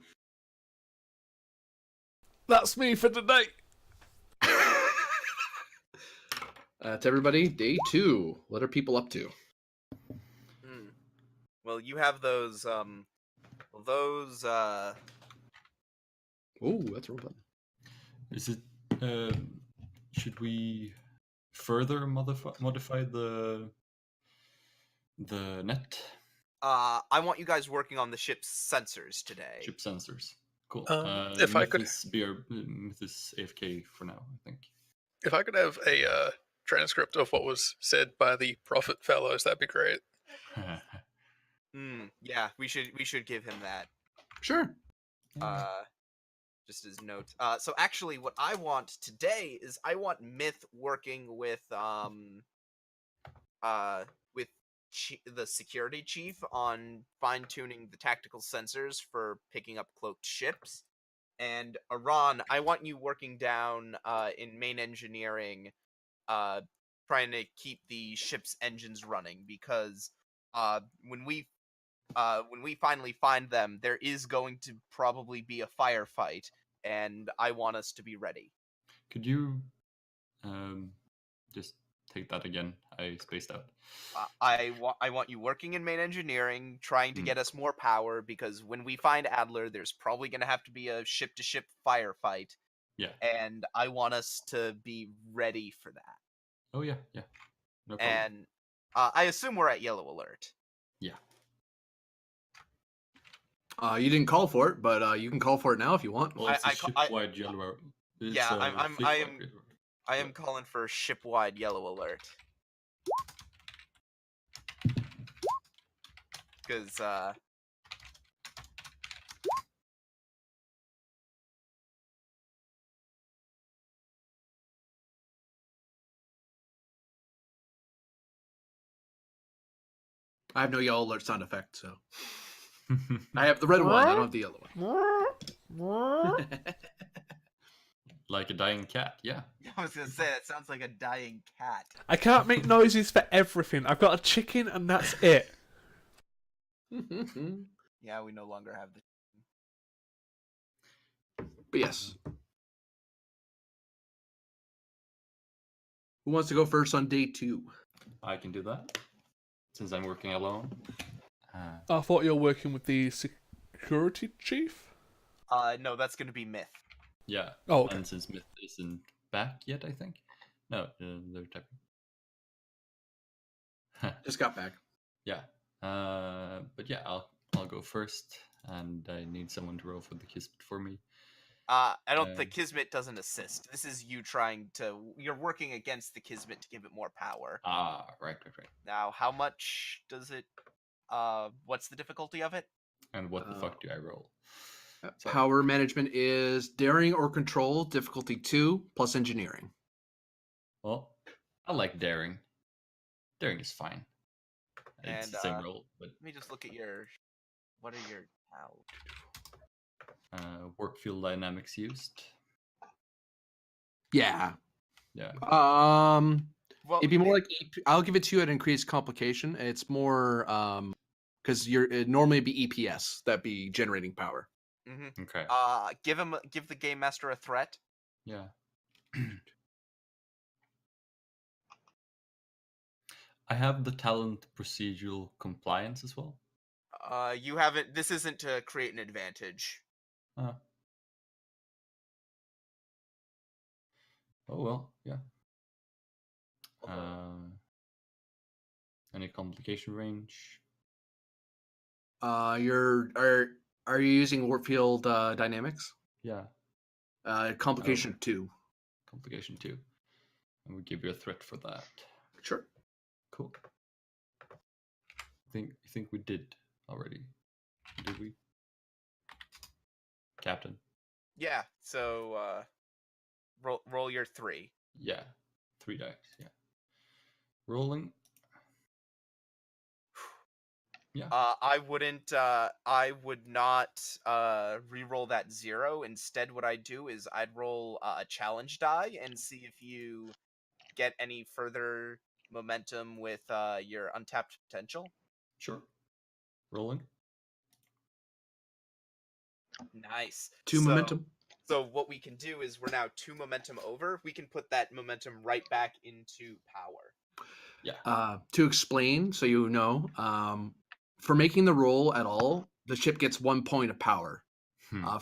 That's me for today. That's everybody. Day 2. What are people up to? Well, you have those Oh, that's a real button. Is it? Should we further modify the net I want you guys working on the ship's sensors today. chip sensors? Cool. If I could- Myth is AFK for now, I think. If I could have a transcript of what was said by the Prophet Fellows, that'd be great. Yeah, we should give him that. Sure. Just as notes. So actually, what I want today is I want Myth working with the security chief on fine tuning the tactical sensors for picking up cloaked ships, and Iran, I want you working down in main engineering, trying to keep the ship's engines running, because when we finally find them, there is going to probably be a firefight, and I want us to be ready. Could you just take that again? I spaced out. I want you working in main engineering, trying to get us more power, because when we find Adler, there's probably going to have to be a ship-to-ship firefight. Yeah. And I want us to be ready for that. Oh yeah. No problem. And I assume we're at yellow alert. Yeah. You didn't call for it, but you can call for it now if you want. Well, it's a ship-wide yellow. I am calling for ship-wide yellow alert. Because I have no yellow alert sound effect, so I have the red one. I don't have the yellow one. Like a dying cat. Yeah. I was gonna say that sounds like a dying cat. I can't make noises for everything. I've got a chicken and that's it. Yeah, we no longer have the. But yes. Who wants to go first on day 2? I can do that. since I'm working alone. I thought you were working with the security chief. No, that's going to be Myth. Yeah. Oh, okay. And since Myth isn't back yet, I think. No, they're typing. Just got back. Yeah. But yeah, I'll go first, and I need someone to roll for the Kismet for me. I don't think Kismet doesn't assist. This is you trying to. You're working against the Kismet to give it more power. Right. Now, how much does it? What's the difficulty of it? And what the fuck do I roll? So- Power management is daring or control, difficulty 2, plus engineering. Well, I like daring. Daring is fine. It's And the same roll, but let me just look at your. What are your? work field dynamics used. Yeah. Yeah. Well, It'd be more like I'll give it to you at increased complication. It's more because it'd normally be EPS that'd be generating power. Mm-hmm. Okay. Give the game master a threat. Yeah. I have the talent procedural compliance as well. You haven't. This isn't to create an advantage. Oh well, yeah. Any complication range? Are you using Warfield dynamics? Yeah. Complication 2. Complication 2. And we give you a threat for that. Sure. Cool. I think we did already. Did we? Captain. Yeah. So roll your 3. Yeah. 3 dice. Yeah. Rolling. Yeah. I wouldn't. I would not re-roll that 0. Instead, what I'd do is I'd roll a challenge die and see if you get any further momentum with your untapped potential. Sure. Rolling. Nice. 2 momentum. So what we can do is we're now 2 momentum over. We can put that momentum right back into power. Yeah. To explain, so you know, for making the roll at all, the ship gets 1 point of power.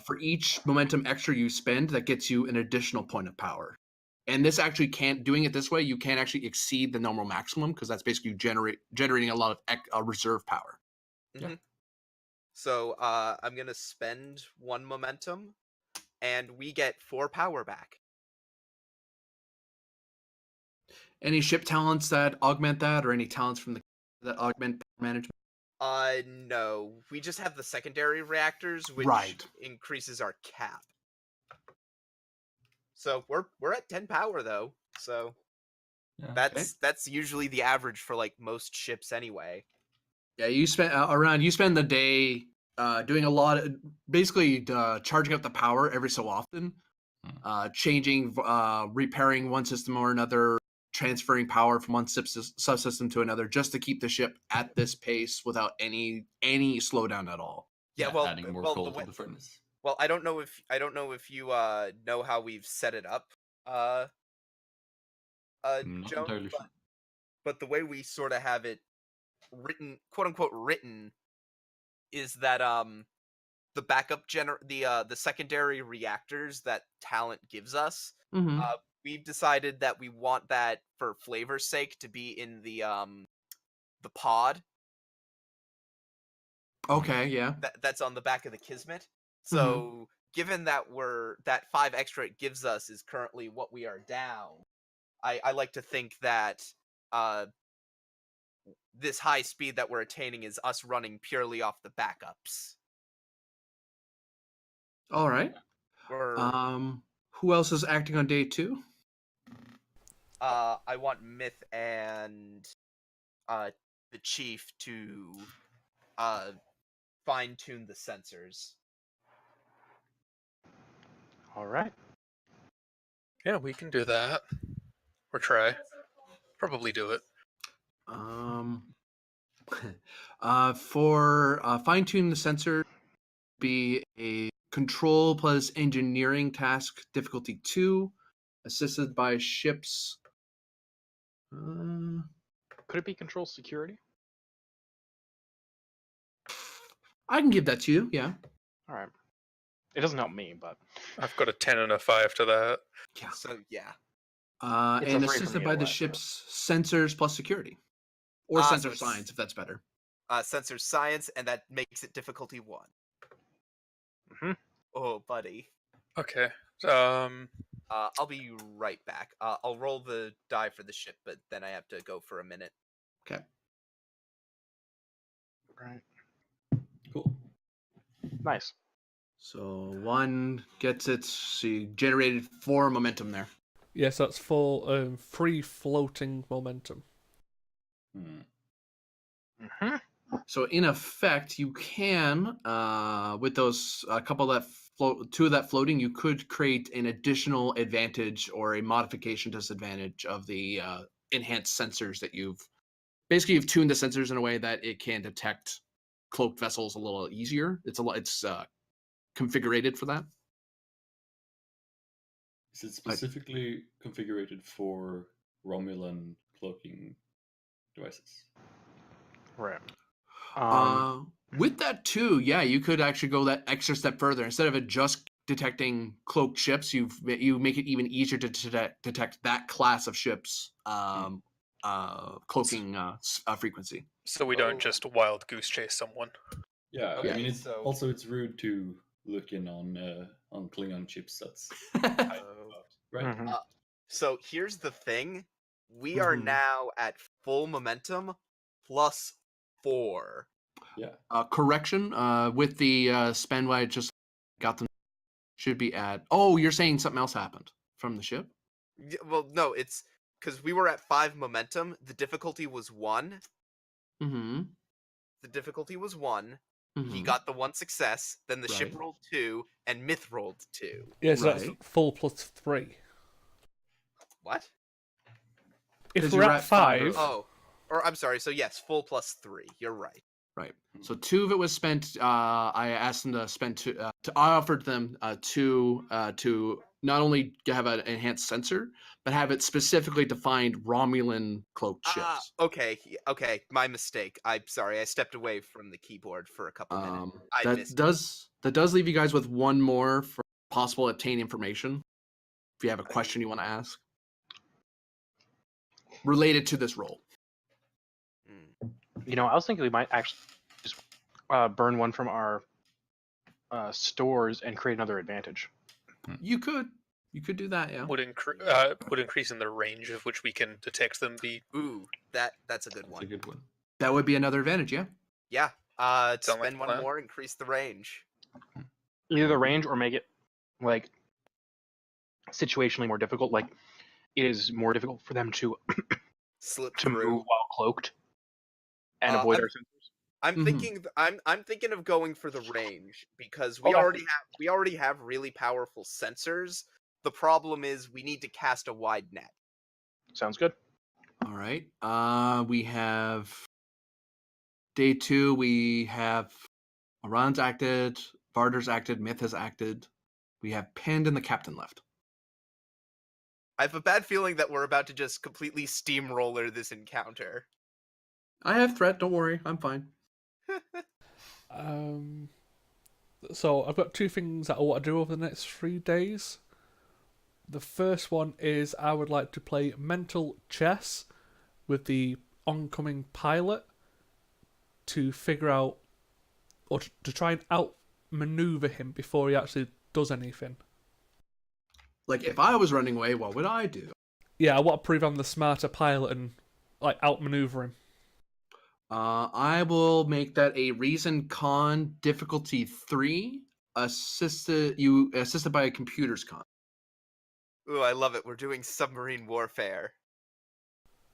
For each momentum extra you spend, that gets you an additional point of power. And this actually can't, doing it this way, you can't actually exceed the normal maximum because that's basically generating a lot of reserve power. Mm-hmm. So I'm going to spend 1 momentum, and we get 4 power back. Any ship talents that augment that, or any talents from that augment power management? No. We just have the secondary reactors, which increases our cap. So we're at 10 power though. So Yeah. that's usually the average for like most ships anyway. Yeah, you spend the day doing a lot of basically charging up the power every so often, changing, repairing one system or another, transferring power from one subsystem to another, just to keep the ship at this pace without any slowdown at all. Yeah, well, adding more coal to the furnace. Well, I don't know if you know how we've set it up, Not Joan, entirely sure. but the way we sort of have it written, quote unquote written, is that the backup the secondary reactors that talent gives us, we've decided that we want that for flavor's sake to be in the pod. Okay, yeah. That's on the back of the Kismet. So given that that 5 extra it gives us is currently what we are down, I like to think that this high speed that we're attaining is us running purely off the backups. All right. Who else is acting on day 2? I want Myth and the Chief to fine-tune the sensors. All right. Yeah, we can do that. Or try. Probably do it. For fine-tune the sensor, be a control plus engineering task, difficulty 2, assisted by ships. Could it be control security? I can give that to you. Yeah. All right. It doesn't help me, but I've got a 10 and a 5 to that. Yeah. So yeah. It's a And 3 for assisted me by either the way, so. ship's sensors plus security, or So sensor it's science, if that's better. sensor science, and that makes it difficulty 1. Hmm. Oh, buddy. Okay. I'll be right back. I'll roll the die for the ship, but then I have to go for a minute. Okay. Right. Cool. Nice. So 1 gets it. So you generated 4 momentum there. Yes, that's for free floating momentum. Hmm. Hmm. So in effect, you can, with those a couple that float, 2 of that floating, you could create an additional advantage or a modification disadvantage of the enhanced sensors that you've tuned the sensors in a way that it can detect cloaked vessels a little easier. It's configured for that. Is it specifically configured for Romulan cloaking devices? Right. With that too, yeah, you could actually go that extra step further. Instead of it just detecting cloaked ships, you make it even easier to detect that class of ships cloaking frequency. So we don't just wild goose chase someone. Yeah, Okay, I mean, so- also it's rude to look in on Klingon chipsets, right? Mhm. So here's the thing. We are Mhm. now at full momentum plus 4. Yeah. Correction, with the spend I just got them should be at. Oh, you're saying something else happened from the ship? Well, no, it's because we were at 5 momentum. The difficulty was 1. Mm-hmm. The difficulty was 1. He Mhm. got the 1 success. Then the ship Right. rolled 2, and Myth rolled 2. Yeah, so that's Right. full plus 3. What? If 'Cause we're you're at at 5 5, Oh, or I'm sorry. So yes, full plus 3. You're right. Right. So 2 of it was spent. I asked them to spend 2. I offered them 2 to not only have an enhanced sensor, but have it specifically to find Romulan cloaked ships. Okay, okay. My mistake. I'm sorry. I stepped away from the keyboard for a couple minutes. I That missed. does leave you guys with 1 more for possible obtain information. If you have a question you want to ask related to this role. Hmm. I was thinking we might actually just burn one from our stores and create another advantage. You could do that, yeah. Would increase in the range of which we can detect them be. Ooh, that's a good That's one. a good one. That would be another advantage, yeah. Yeah. Sound like Spend a 1 plan? more, increase the range. Either the range or make it like situationally more difficult. Like it is more difficult for them to Slip move through. while cloaked and avoid I'm- our sensors. I'm Mhm. thinking. I'm thinking of going for the range because Okay. we already have really powerful sensors. The problem is we need to cast a wide net. Sounds good. All right. We have day 2. We have Aran's acted, Varder's acted, Myth has acted. We have Pend and the captain left. I have a bad feeling that we're about to just completely steamroller this encounter. I have threat. Don't worry. I'm fine. so I've got 2 things that I want to do over the next 3 days. The first one is I would like to play mental chess with the oncoming pilot to figure out, or to try and outmaneuver him before he actually does anything. Like if I was running away, what would I do? Yeah, I want to prove I'm the smarter pilot and like outmaneuver him. I will make that a reason con difficulty 3, assisted by a computer's con. Ooh, I love it. We're doing submarine warfare.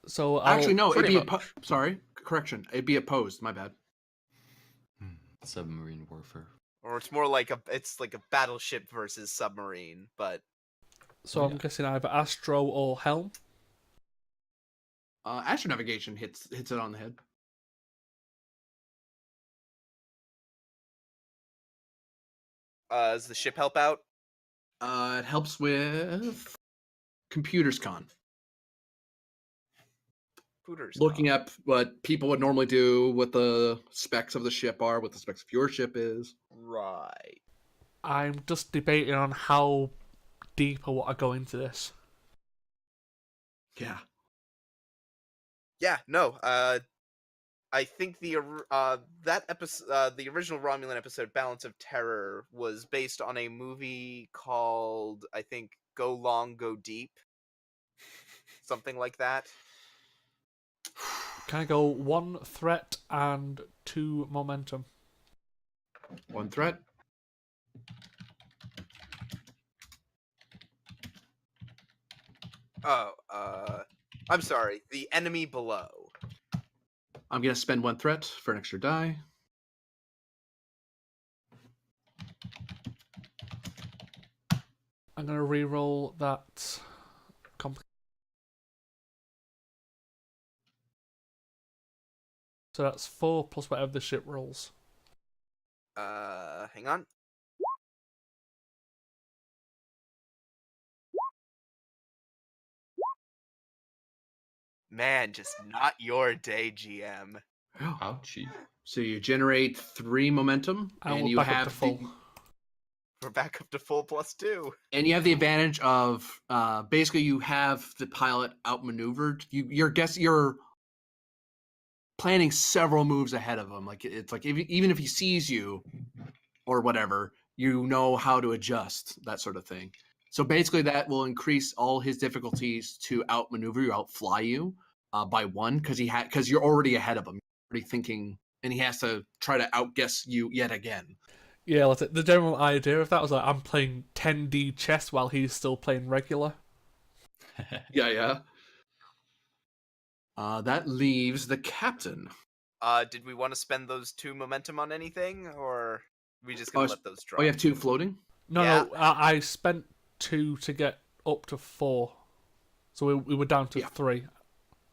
So I'll, Actually, no, it'd pretty be sorry, correction. It'd be opposed. My bad. Submarine warfare. Or it's more like it's like a battleship versus submarine, but So I'm guessing either Astro or Helm. Astronavigation hits it on the head. does the ship help out? It helps with computers con. Pooters looking Con. up what people would normally do, what the specs of the ship are, what the specs of your ship is. Right. I'm just debating on how deep I want to go into this. Yeah. Yeah, no. I think that episode, the original Romulan episode, Balance of Terror, was based on a movie called, I think, Go Long, Go Deep, something like that. Can I go 1 threat and 2 momentum? 1 threat. Oh, I'm sorry. The enemy below. I'm going to spend 1 threat for an extra die. I'm going to re-roll that. So that's 4 plus whatever the ship rolls. Hang on. Man, just not your day, GM. Ouchie. So you generate 3 momentum, And and we're you back up to have full. We're back up to full +2. And you have the advantage of basically you have the pilot outmaneuvered. You're planning several moves ahead of him. Like it's like even if he sees you or whatever, you know how to adjust, that sort of thing. So basically, that will increase all his difficulties to outmaneuver you, outfly you by 1 because you're already ahead of him. You're already thinking, and he has to try to outguess you yet again. Yeah, like the general idea of that was like I'm playing 10D chess while he's still playing regular. Yeah. That leaves the captain. Did we want to spend those 2 momentum on anything, or are we just gonna Oh, let those drop? Oh, you have 2 floating? No, I spent 2 to get up to 4. So we were down to 3.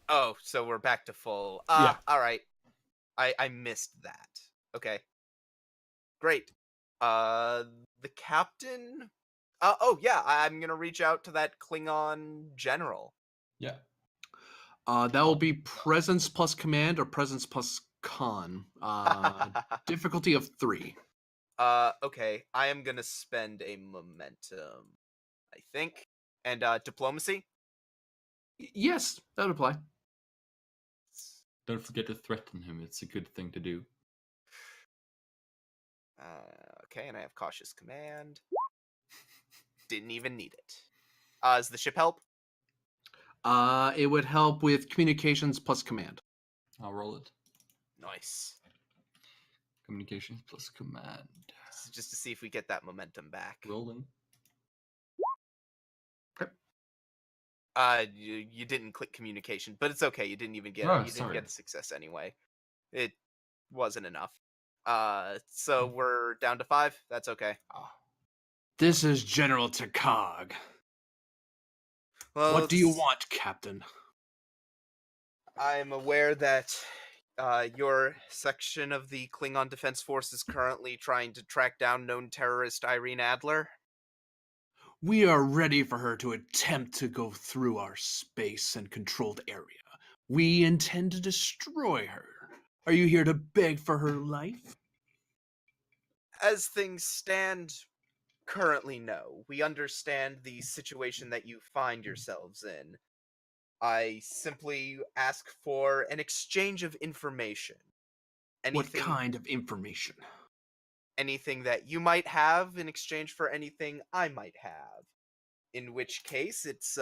Oh, so we're back to full. Yeah. Alright. I missed that. Okay. Great. The captain? Oh, yeah, I'm gonna reach out to that Klingon general. Yeah. That will be presence plus command or presence plus con. Difficulty of 3. Okay. I am gonna spend a momentum, I think. And, diplomacy? Yes, that would apply. Don't forget to threaten him. It's a good thing to do. Okay, and I have cautious command. Didn't even need it. Does the ship help? It would help with communications plus command. I'll roll it. Nice. Communications plus command. Just to see if we get that momentum back. Rolling. You didn't click communication, but it's okay. You didn't even get Oh, you didn't sorry. get a success anyway. It wasn't enough. So we're down to 5. That's okay. This is General Takag. Well, What do you want, Captain? I'm aware that your section of the Klingon Defense Force is currently trying to track down known terrorist Irene Adler. We are ready for her to attempt to go through our space and controlled area. We intend to destroy her. Are you here to beg for her life? As things stand, currently, no. We understand the situation that you find yourselves in. I simply ask for an exchange of information. What kind of information? Anything that you might have in exchange for anything I might have. In which case, it's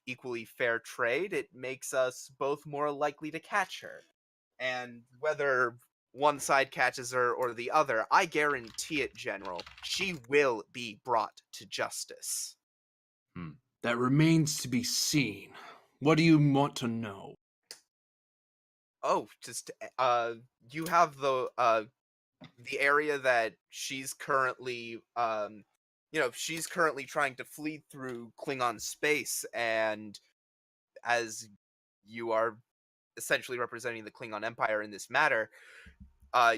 equally fair trade. It makes us both more likely to catch her. And whether one side catches her or the other, I guarantee it, General, she will be brought to justice. That remains to be seen. What do you want to know? Oh, just you have the area that she's currently she's currently trying to flee through Klingon space, and as you are essentially representing the Klingon Empire in this matter,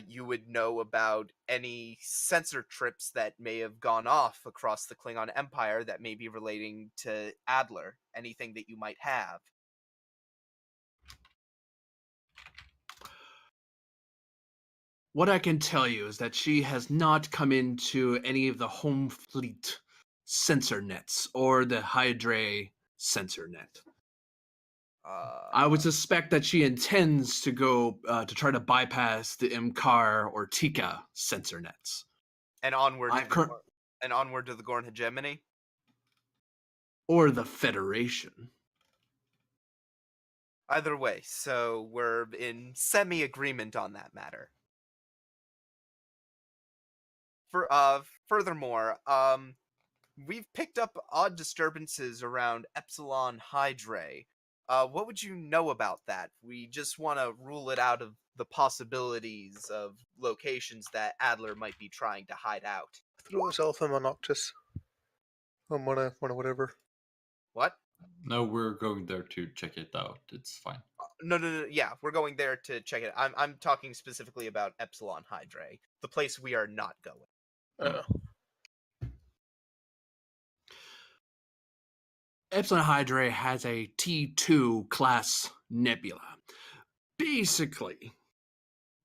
you would know about any sensor trips that may have gone off across the Klingon Empire that may be relating to Adler, anything that you might have. What I can tell you is that she has not come into any of the home fleet sensor nets or the Hydra sensor net. I would suspect that she intends to go to try to bypass the Imkar or Tika sensor nets. And onward to I've cur- the Gorn hegemony. or the Federation. Either way, so we're in semi-agreement on that matter. Furthermore, we've picked up odd disturbances around Epsilon Hydrae. What would you know about that? We just want to rule it out of the possibilities of locations that Adler might be trying to hide out. Throw us Alpha Monoctus. On one of whatever. What? No, we're going there to check it out. It's fine. No. Yeah, we're going there to check it. I'm talking specifically about Epsilon Hydrae, the place we are not going. Epsilon Hydrae has a T2 class nebula. Basically,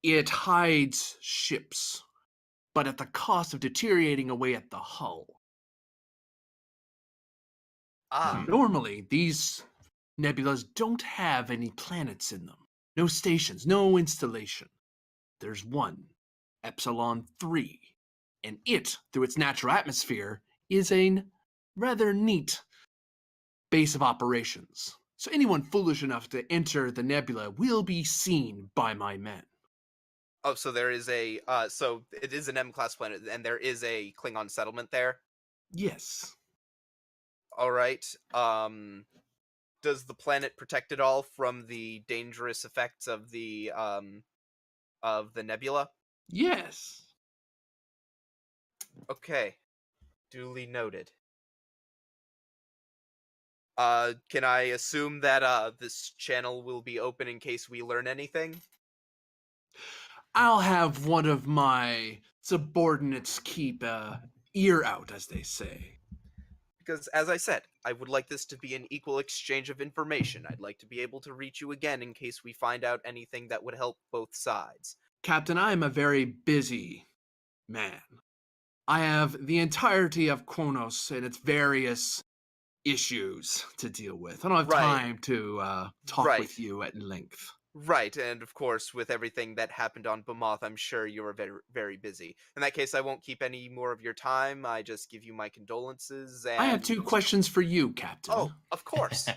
it hides ships, but at the cost of deteriorating away at the hull. Normally, these nebulas don't have any planets in them. No stations, no installation. There's one, Epsilon 3, and it, through its natural atmosphere, is a rather neat base of operations. So anyone foolish enough to enter the nebula will be seen by my men. Oh, so there is a so it is an M-class planet, and there is a Klingon settlement there. Yes. All right. Does the planet protect it all from the dangerous effects of the nebula? Yes. Okay. Duly noted. Can I assume that this channel will be open in case we learn anything? I'll have one of my subordinates keep ear out, as they say. Because, as I said, I would like this to be an equal exchange of information. I'd like to be able to reach you again in case we find out anything that would help both sides. Captain, I am a very busy man. I have the entirety of Kronos and its various issues to deal with. I don't have time to talk with you at length. Right, and of course, with everything that happened on Bamoth, I'm sure you are very, very busy. In that case, I won't keep any more of your time. I just give you my condolences. And... I have 2 questions for you, Captain. Oh, of course.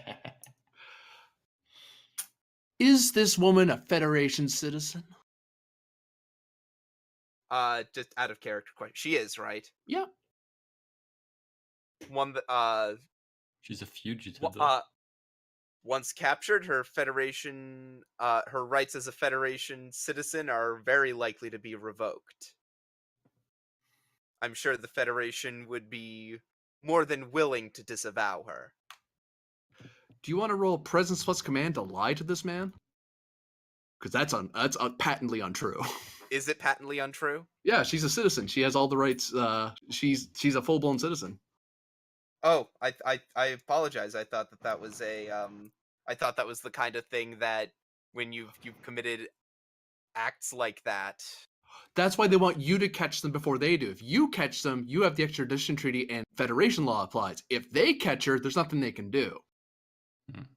Is this woman a Federation citizen? Just out of character question. She is, right? Yeah. One that, She's a fugitive, though. Once captured, her rights as a Federation citizen are very likely to be revoked. I'm sure the Federation would be more than willing to disavow her. Do you want to roll presence plus command to lie to this man? Because that's patently untrue. Is it patently untrue? Yeah, she's a citizen. She has all the rights. She's a full-blown citizen. Oh, I apologize. I thought that was I thought that was the kind of thing that when you've committed acts like that. That's why they want you to catch them before they do. If you catch them, you have the extradition treaty and Federation law applies. If they catch her, there's nothing they can do.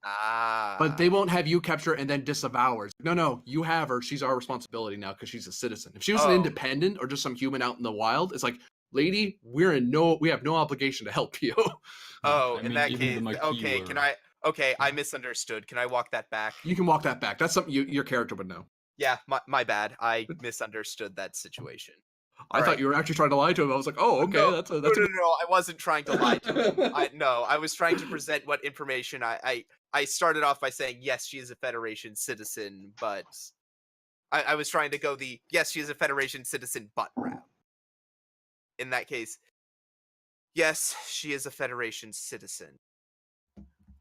But they won't have you capture her and then disavow her. No, you have her. She's our responsibility now because she's a citizen. If she was an independent or just some human out in the wild, it's like, lady, we have no obligation to help you. In that case, okay, I misunderstood. Can I walk that back? You can walk that back. That's something your character would know. Yeah, my bad. I misunderstood that situation. I thought you were actually trying to lie to him. I was like, oh, okay, no, that's no. I wasn't trying to lie to him. I was trying to present what information I started off by saying yes, she is a Federation citizen, but I was trying to go the yes, she is a Federation citizen, but route. In that case, yes, she is a Federation citizen.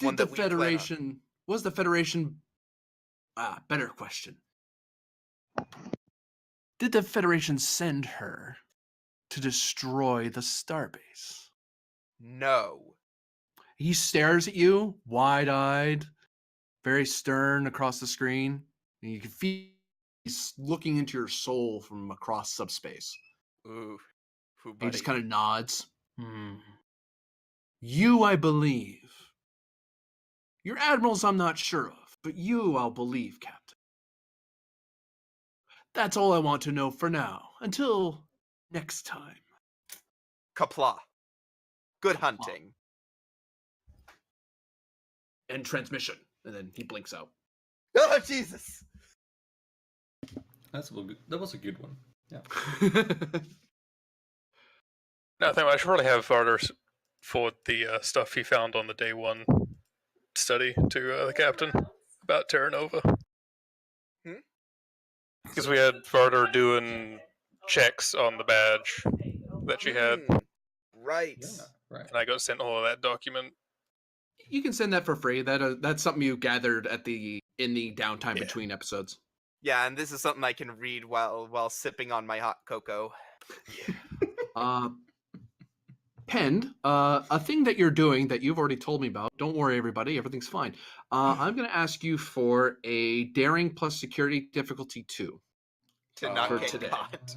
Was the Federation? Better question. Did the Federation send her to destroy the starbase? No. He stares at you, wide-eyed, very stern across the screen, and you can feel He's looking into your soul from across subspace. Ooh, He buddy. just kind of nods. You, I believe. Your admirals, I'm not sure of, but you, I'll believe, Captain. That's all I want to know for now. Until next time. Kapla. Good hunting. End transmission. And then he blinks out. Oh, Jesus! That was a good one. Yeah. No, I think I should probably have Varder forward the stuff he found on the day one study to the captain about Terra Nova. Because we had Varder doing checks on the badge that she had, Right. Yeah, right. and I got sent all of that document. You can send that for free. That's something you gathered in the downtime Yeah. between episodes. Yeah, and this is something I can read while sipping on my hot cocoa. Pend, a thing that you're doing that you've already told me about. Don't worry, everybody. Everything's fine. I'm going to ask you for a daring plus security difficulty 2. To not For get today. caught.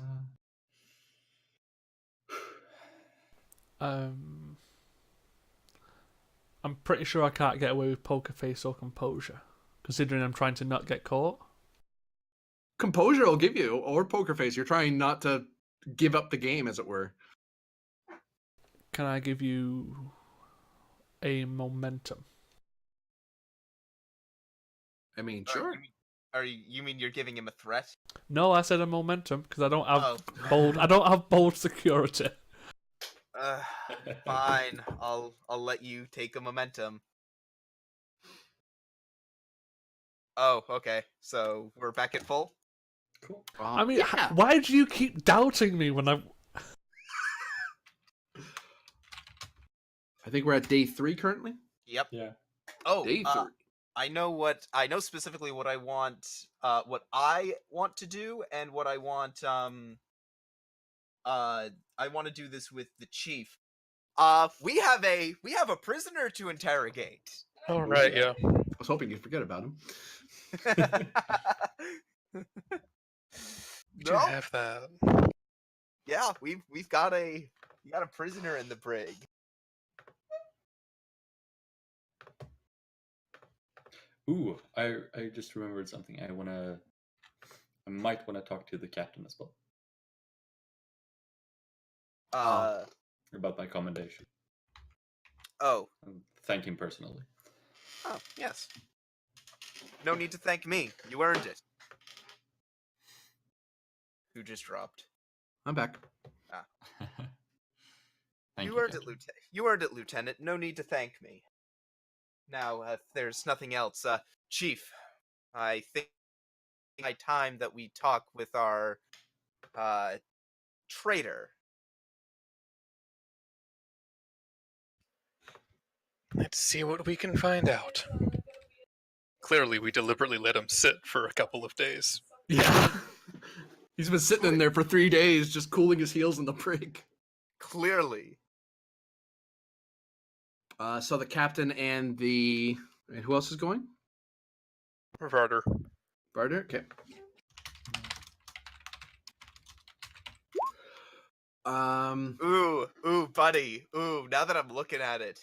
I'm pretty sure I can't get away with poker face or composure, considering I'm trying to not get caught. Composure will give you, or poker face. You're trying not to give up the game, as it were. Can I give you a momentum? I mean, sure. You mean you're giving him a threat? No, I said a momentum because I don't have Oh. bold. I don't have bold security. Fine. I'll let you take a momentum. Oh, okay. So we're back at full? Cool. I mean, yeah. why do you keep doubting me when I'm? I think we're at day 3 currently. Yep. Yeah. Oh, Day 3. I know specifically what I want to do, and what I want I want to do this with the chief. We have a prisoner to interrogate. All right, yeah. I was hoping you'd forget about him. We do No? have that. Yeah, we've got a prisoner in the brig. Ooh, I just remembered something. I might wanna talk to the captain as well about my commendation. Oh, And thank him personally. oh, yes. No need to thank me. You earned it. Who just dropped? I'm back. Thank You earned Captain. it, Lieutenant. You earned it, Lieutenant. No need to thank me. Now, if there's nothing else, Chief, I think my time that we talk with our traitor. Let's see what we can find out. Clearly, we deliberately let him sit for a couple of days. Yeah. He's been sitting in there for 3 days, just cooling his heels in the brig. Clearly. So the captain and who else is going? Varder. Barter? Okay. Ooh, buddy. Ooh, now that I'm looking at it,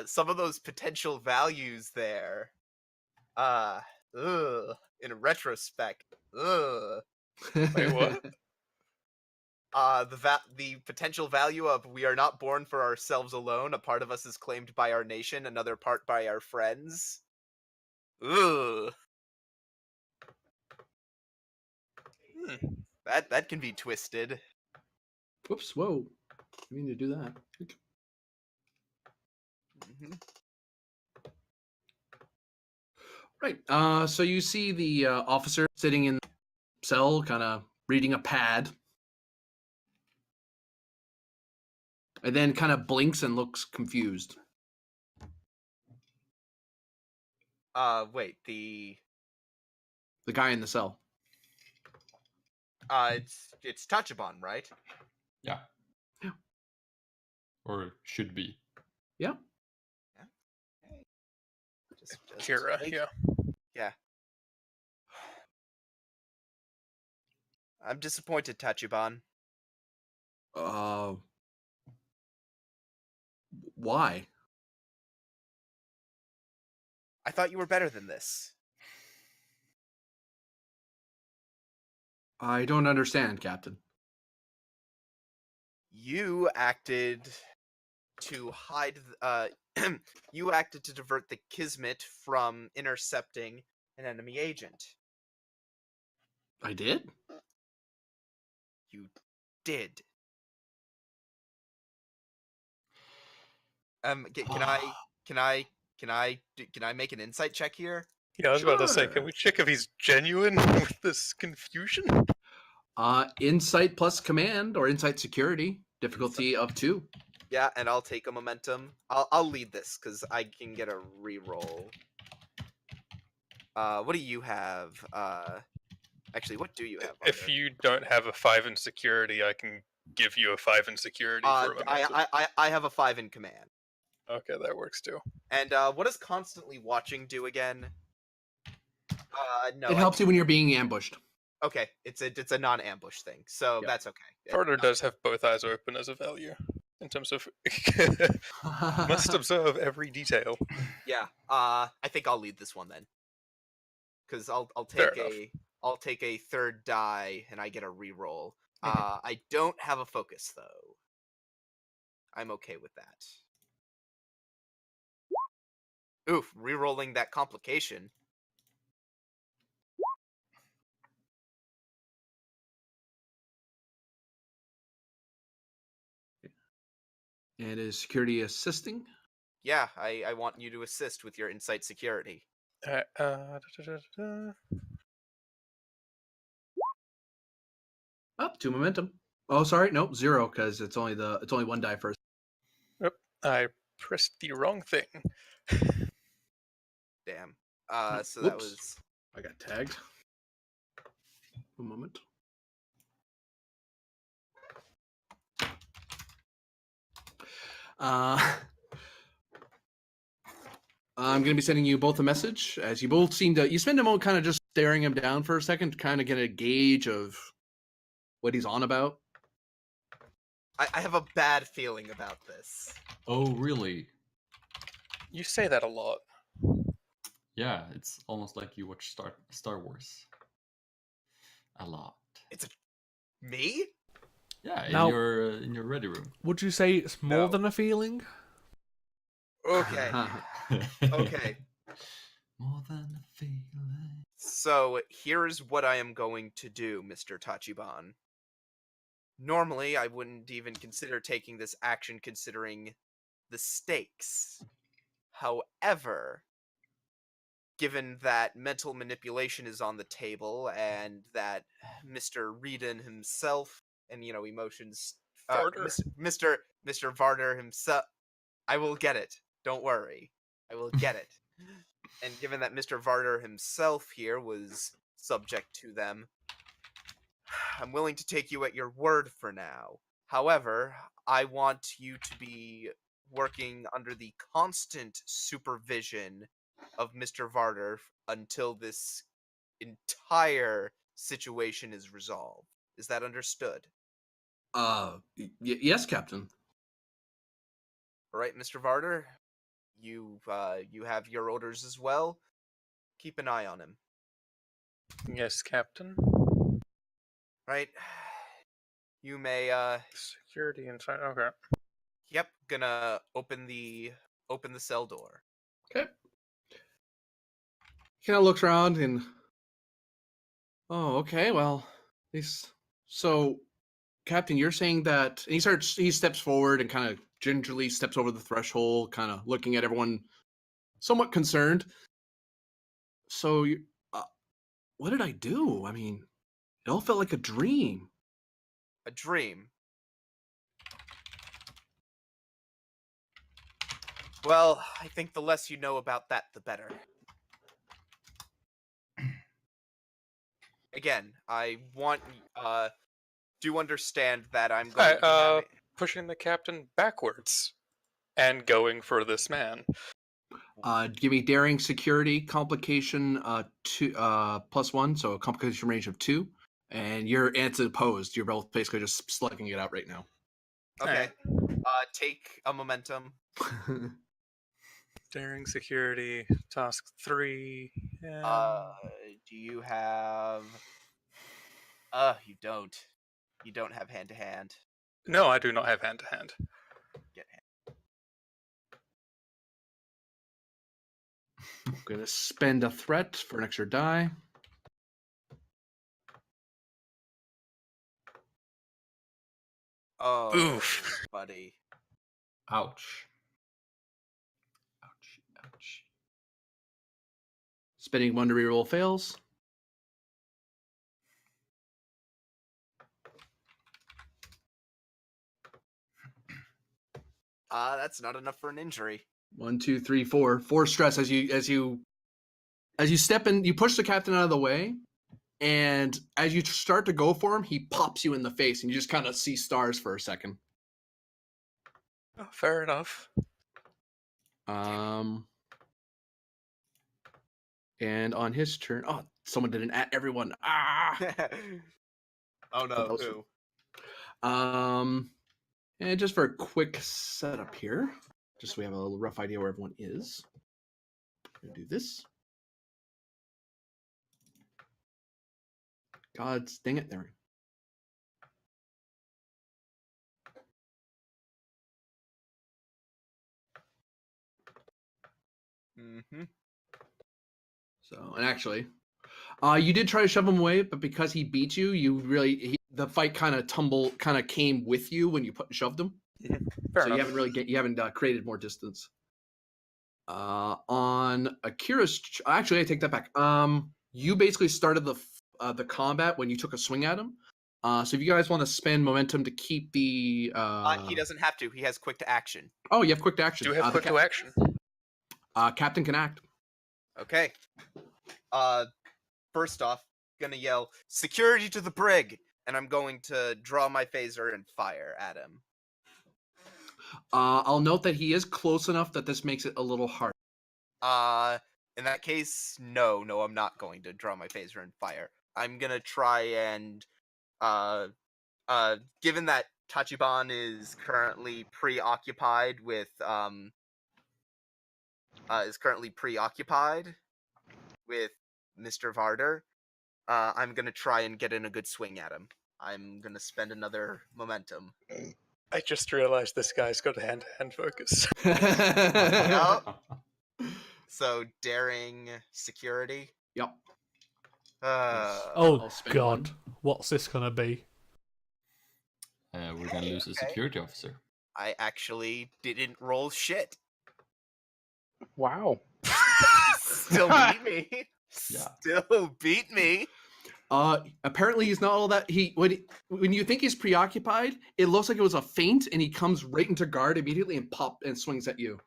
some of those potential values there. In retrospect, Wait, what? The potential value of we are not born for ourselves alone. A part of us is claimed by our nation, another part by our friends. Ooh. That can be twisted. Whoops, whoa. I mean to do that. Mm-hmm. Right. So you see the officer sitting in the cell, kind of reading a pad. And then kind of blinks and looks confused. Wait, the guy in the cell. it's Tachibon, right? Yeah. Yeah. Or should be. Yeah. Just Kira, make- yeah. Yeah. I'm disappointed, Tachiban. Why? I thought you were better than this. I don't understand, Captain. You acted to hide. You acted to divert the Kismet from intercepting an enemy agent. I did? You did. Can I make an insight check here? Yeah, I was about to say, Sure. can we check if he's genuine with this confusion? Insight plus command or insight security. Difficulty of 2. Yeah, and I'll take a momentum. I'll lead this because I can get a reroll. What do you have? Actually, what do you have? If Varder? you don't have a 5 in security, I can give you a 5 in security for a momentum. I have a 5 in command. Okay, that works too. And what does constantly watching do again? No. It helps you when you're being ambushed. Okay, it's a non-ambush thing, so Yep. that's okay. Varder does have both eyes open as a value in terms of must observe every detail. Yeah. I think I'll lead this one then, because I'll Fair take a third die and I get a reroll. Mhm. I don't have a focus though. I'm okay with that. Oof, rerolling that complication. And is security assisting? Yeah, I want you to assist with your insight security. Up 2 momentum. Oh, sorry, nope, 0 because it's only one die first. I pressed the wrong thing. Damn. So that Whoops. was I got tagged. One moment. I'm going to be sending you both a message, as you both seem to. You spend a moment kind of just staring him down for a second, to kind of get a gauge of what he's on about. I have a bad feeling about this. Oh, really? You say that a lot. Yeah, it's almost like you watch Star Wars. A lot. Me? Yeah, Now- in your ready room. Would you say it's more No. than a feeling? Okay. Okay. More than a feeling. So here is what I am going to do, Mr. Tachiban. Normally, I wouldn't even consider taking this action considering the stakes. However, given that mental manipulation is on the table and that Mr. Reedon himself and emotions Varder. Mr. Varder himself, I will get it. Don't worry. I will get it. And given that Mr. Varder himself here was subject to them, I'm willing to take you at your word for now. However, I want you to be working under the constant supervision of Mr. Varder until this entire situation is resolved. Is that understood? Yes, Captain. All right, Mr. Varder, you have your orders as well. Keep an eye on him. Yes, Captain. Right? You may Security inside. Okay. Yep, gonna open the cell door. Okay. He kind of looks around and. Oh, okay. Well, so, Captain, you're saying that and he steps forward and kind of gingerly steps over the threshold, kind of looking at everyone, somewhat concerned. So, what did I do? I mean, it all felt like a dream. A dream. Well, I think the less you know about that, the better. Again, I want do understand that I'm going to be having... Pushing the captain backwards and going for this man. Give me daring, security, complication, 2 +1, so a complication range of 2. and it's opposed. You're both basically just slugging it out right now. Okay. Take a momentum. Daring security, task 3. Do you have? You don't. You don't have hand to hand. No, I do not have hand to hand. Get hand. I'm gonna spend a threat for an extra die. Oh, Oof. buddy. Ouch. Ouch. Ouch. Spending 1 to reroll fails. That's not enough for an injury. 1, 2, 3, 4. 4 stress as you step in. You push the captain out of the way, and as you start to go for him, he pops you in the face, and you just kind of see stars for a second. Oh, fair enough. And on his turn, someone did an at everyone. Ah. Oh no, Those- who? And just for a quick setup here, just so we have a little rough idea where everyone is. I'm gonna do this. God dang it, there. Mm-hmm. So, and actually, you did try to shove him away, but because he beat you, the fight kind of came with you when you shoved him. Fair So enough. you haven't created more distance. On Akira's, actually, I take that back. You basically started the combat when you took a swing at him. So if you guys want to spend momentum to keep the, He doesn't have to. He has quick to action. Oh, you have quick to action. Do you have quick to action? Captain can act. Okay. First off, gonna yell "Security to the brig," and I'm going to draw my phaser and fire at him. I'll note that he is close enough that this makes it a little hard. In that case, no, I'm not going to draw my phaser and fire. I'm gonna try and, given that Tachibana is currently preoccupied with, Mr. Varder, I'm gonna try and get in a good swing at him. I'm gonna spend another momentum. I just realized this guy's got hand-to-hand focus. So, daring security. Yep. Oh I'll spend God, one. what's this gonna be? We're gonna lose a security officer. I actually didn't roll shit. Wow. Still beat me. Yeah. Still beat me. Apparently he's not all that. When you think he's preoccupied, it looks like it was a feint, and he comes right into guard immediately and swings at you.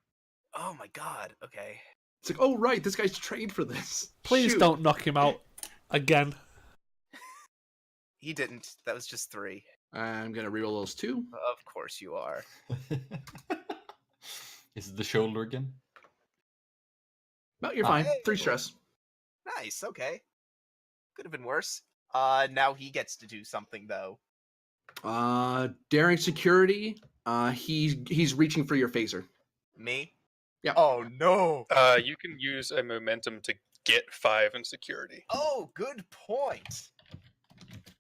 Oh my god. Okay. It's like, oh right, this guy's trained for this. Please Shoot. don't knock him out again. He didn't. That was just 3. I'm gonna reroll those 2. Of course you are. Is it the shoulder again? No, you're fine. Hey. 3 stress. Nice. Okay. Could have been worse. Now he gets to do something though. Daring security. He's reaching for your phaser. Me? Yeah. Oh no. You can use a momentum to get 5 in security. Oh, good point.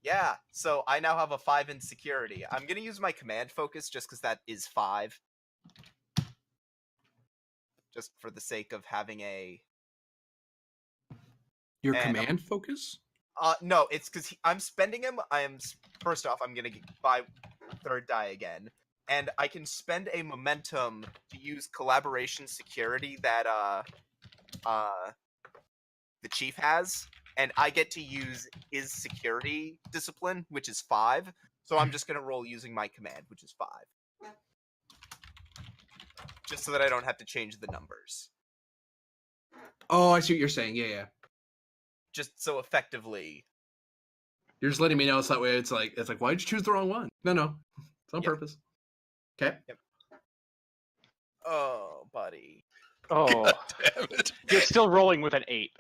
Yeah, so I now have a 5 in security. I'm gonna use my command focus just because that is 5. Just for the sake of having a... Your And, command focus? No, it's because I'm spending him. First off, I'm gonna buy 3rd die again. And I can spend a momentum to use collaboration security that, the chief has. And I get to use his security discipline, which is 5. So I'm just gonna roll using my command, which is 5. Just so that I don't have to change the numbers. Oh, I see what you're saying. Yeah. Just so effectively. You're just letting me know, so that way it's like, why did you choose the wrong one? No, it's on Yep. purpose. Okay. Yep. Oh, buddy. Oh, Damn it. you're still rolling with an 8.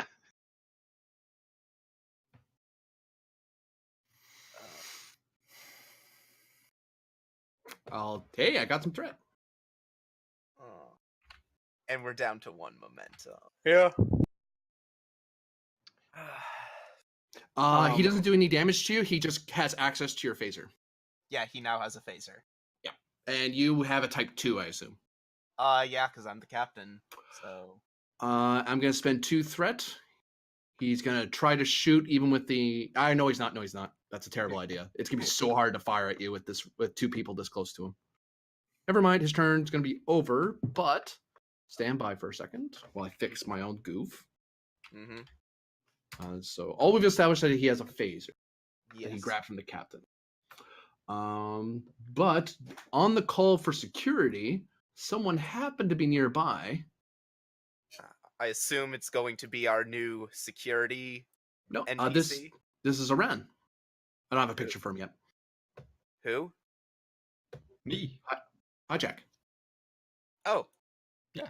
Hey, I got some threat. Oh. And we're down to 1 momentum. Yeah. He doesn't do any damage to you. He just has access to your phaser. Yeah, he now has a phaser. Yeah. And you have a type 2, I assume. Yeah, because I'm the captain. So. I'm gonna spend 2 threat. He's gonna try to shoot even with the. I know he's not. No, he's not. That's a terrible idea. It's gonna be so hard to fire at you with 2 people this close to him. Never mind. His turn's gonna be over. But stand by for a second while I fix my own goof. Mm-hmm. So all we've established that he has a phaser Yes. that he grabbed from the captain. But on the call for security, someone happened to be nearby. I assume it's going to be our new security No, NPC. this is Iran. I don't have a picture for him yet. Who? Me. Hi, Jack. Oh. Yeah.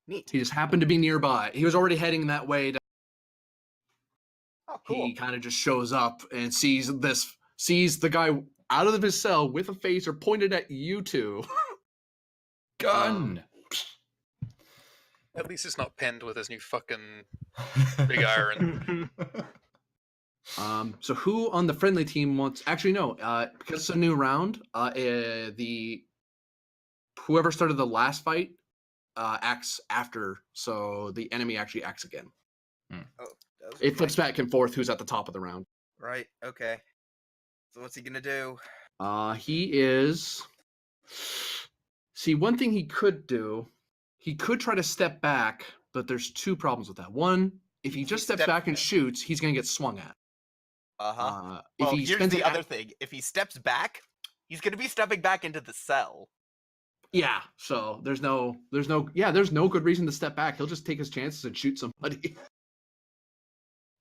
Neat. He just happened to be nearby. He was already heading that way. Oh, cool. He kind of just shows up and sees the guy out of his cell with a phaser pointed at you two. Gun. At least it's not pinned with his new fucking big iron. So who on the friendly team wants? Actually, no. Because it's a new round. Whoever started the last fight acts after, so the enemy actually acts again. Oh, It flips back and forth. Who's at the top of the round? Right. Okay. So what's he gonna do? He is. See, one thing he could do, he could try to step back, but there's 2 problems with that. One, if he just steps back and shoots, he's gonna get swung at. Uh-huh. If Well, he here's spends the it other thing. If he steps back, he's gonna be stepping back into the cell. Yeah, so there's no good reason to step back. He'll just take his chances and shoot somebody.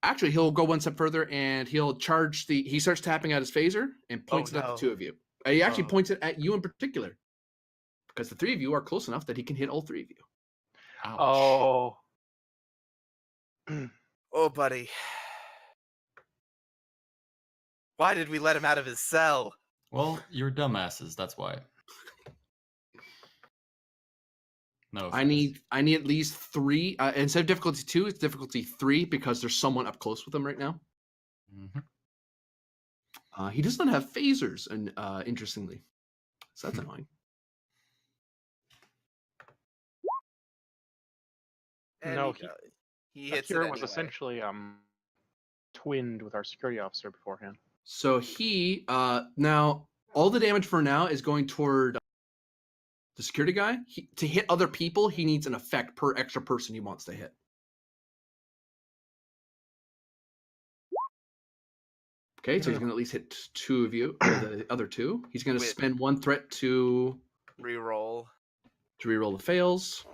Actually, he'll go one step further and he'll charge he starts tapping at his phaser and points it at the 2 of you. He actually points it at you in particular. Because the 3 of you are close enough that he can hit all 3 of you. Ouch. Oh. Oh, buddy. Why did we let him out of his cell? Well, you're dumbasses. That's why. No. I need at least 3. Instead of difficulty 2, it's difficulty 3 because there's someone up close with him right now. Mm-hmm. He does not have phasers, and interestingly, so that's annoying. And No, he hits it Akira anyway. was essentially twinned with our security officer beforehand. So he now all the damage for now is going toward the security guy. To hit other people, he needs an effect per extra person he wants to hit. Okay, so he's going to at least hit 2 of you, or the other 2. He's going to spend 1 threat to reroll the fails.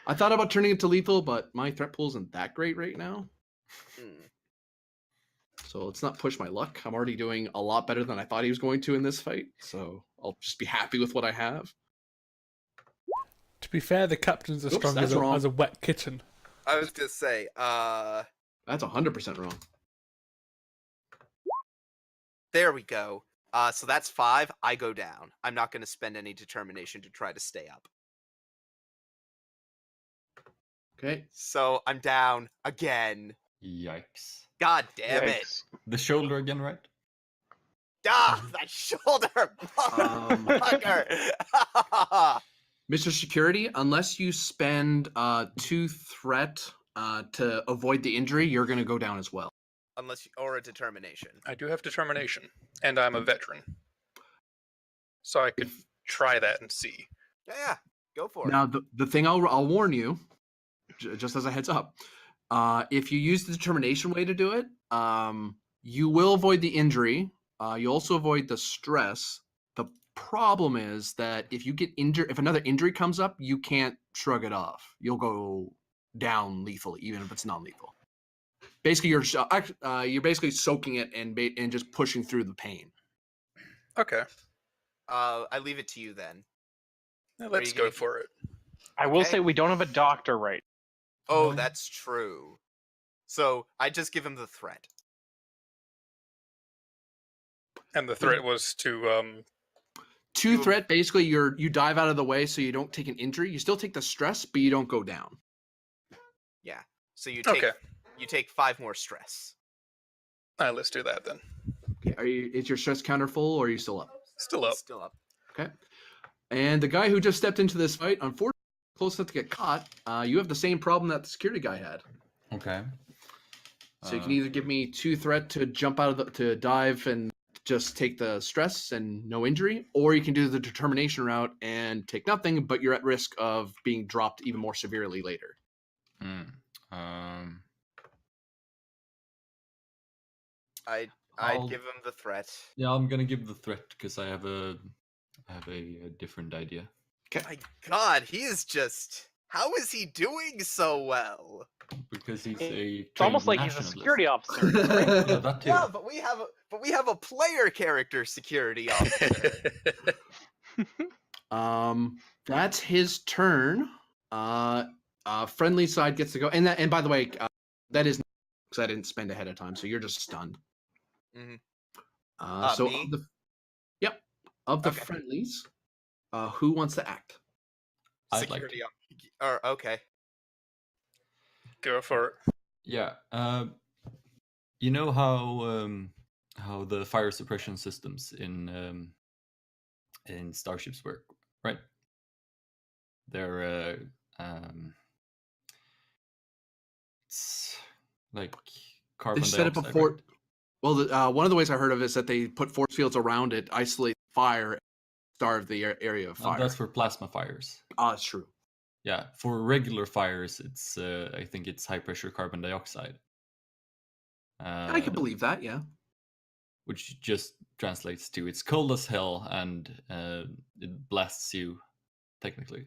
I thought about turning it to lethal, but my threat pool isn't that great right now. So let's not push my luck. I'm already doing a lot better than I thought he was going to in this fight, so I'll just be happy with what I have. To be fair, the captain's as strong that's as wrong. a wet kitten. I was gonna say, That's 100% wrong. there we go. So that's 5. I go down. I'm not gonna spend any determination to try to stay up. Okay. So I'm down again. Yikes. God damn it. Yikes. The shoulder again, right? Ah, that shoulder! Motherfucker! Mr. Security, unless you spend 2 threat to avoid the injury, you're going to go down as well. Or a determination. I do have determination, and I'm a veteran. So I could try that and see. Yeah, go for it. Now, the thing I'll warn you, just as a heads up, if you use the determination way to do it, you will avoid the injury. You also avoid the stress. The problem is that if you get injured, if another injury comes up, you can't shrug it off. You'll go down lethal, even if it's non-lethal. Basically, you're basically soaking it and just pushing through the pain. Okay. I leave it to you then. Now let's go for it. I will Okay. say we don't have a doctor right. Oh, that's true. So I just give him the threat. And the threat was to 2 threat, basically you dive out of the way so you don't take an injury. You still take the stress, but you don't go down. Yeah. So you take Okay. you take 5 more stress. All right, let's do that then. Okay, is your stress counter full or are you still up? Still up. He's still up. Okay. And the guy who just stepped into this fight, unfortunately, close enough to get caught. You have the same problem that the security guy had. Okay. So you can either give me 2 threat to jump out of to dive and just take the stress and no injury, or you can do the determination route and take nothing, but you're at risk of being dropped even more severely later. I'd I'll- give him the threat. Yeah, I'm gonna give the threat because I have a different idea. My God, he is just. How is he doing so well? Because he's It's almost like he's a security officer. Yeah, that too. Yeah, but we have a player character security officer. That's his turn. Friendly side gets to go, and by the way, that is because I didn't spend ahead of time, so you're just stunned. Mhm. So Me? of the Okay. friendlies, who wants to act? I'd like Security or okay. Go for it. Yeah. You know how the fire suppression systems in starships work, right? They're it's like carbon They set up a dioxide, fort. right? Well, one of the ways I heard of it is that they put force fields around it, isolate fire, starve the area of fire. That's for plasma fires. It's true. Yeah, for regular fires, it's I think it's high pressure carbon dioxide. I can believe that. Yeah. Which just translates to it's cold as hell and it blasts you, technically.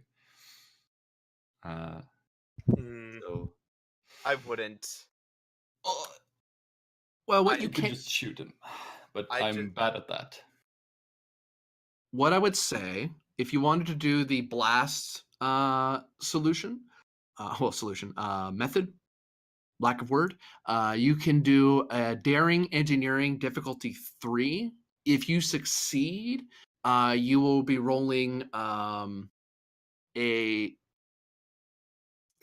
So I wouldn't. Well, what you you could can just shoot him, but I I'm bad at that. What I would say, if you wanted to do the blast method, lack of word, you can do a daring engineering difficulty 3. If you succeed, you will be rolling a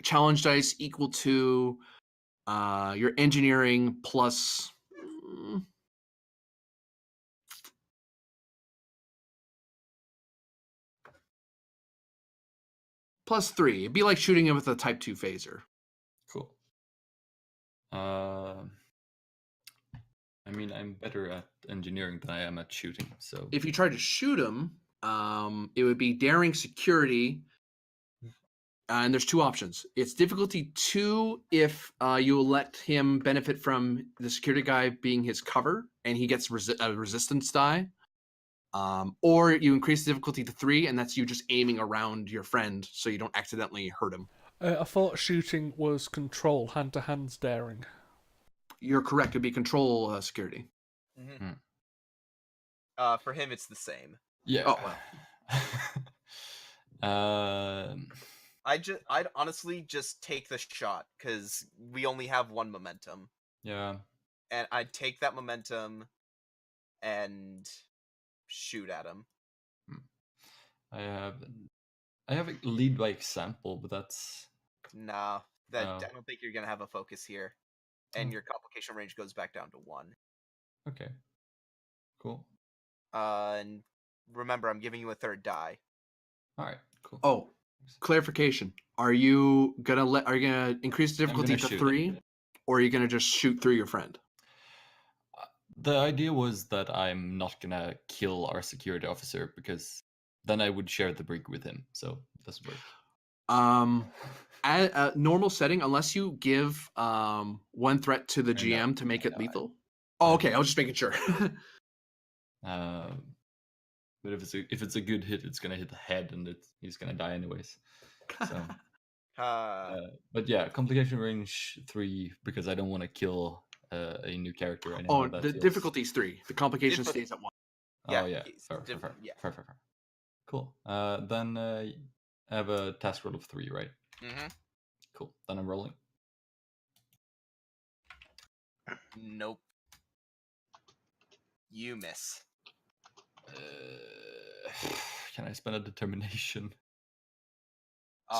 challenge dice equal to your engineering plus. Plus 3. It'd be like shooting it with a Type 2 phaser. Cool. I mean, I'm better at engineering than I am at shooting, so... If you try to shoot him, it would be daring security, and there's 2 options. It's difficulty 2 if you let him benefit from the security guy being his cover, and he gets a resistance die. Or you increase the difficulty to 3, and that's you just aiming around your friend so you don't accidentally hurt him. I thought shooting was control, hand-to-hand daring. You're correct. It'd be control security. For him, it's the same. Yeah. Oh, well. I'd honestly just take the shot because we only have 1 momentum, Yeah. and I'd take that momentum and shoot at him. I have a lead by example, but that's... Nah, No. I don't think you're gonna have a focus here, and your complication range goes back down to 1. Okay. Cool. And remember, I'm giving you a 3rd die. All right. Cool. Oh, clarification. Are you gonna increase the difficulty to shoot 3, or are you gonna just shoot through your friend? The idea was that I'm not gonna kill our security officer because then I would share the brig with him. So it doesn't work. At a normal setting, unless you give 1 threat to the GM to make it lethal. Oh, okay. I was just making sure. But if it's a good hit, it's gonna hit the head, and he's gonna die anyways. So, but yeah, complication range 3 because I don't want to kill a new character. The difficulty is 3. The complication stays at 1. Oh yeah, it's fair. different, Fair. Cool. Then I have a task roll of 3, right? Mm-hmm. Cool. Then I'm rolling. Nope. You miss. Can I spend a determination?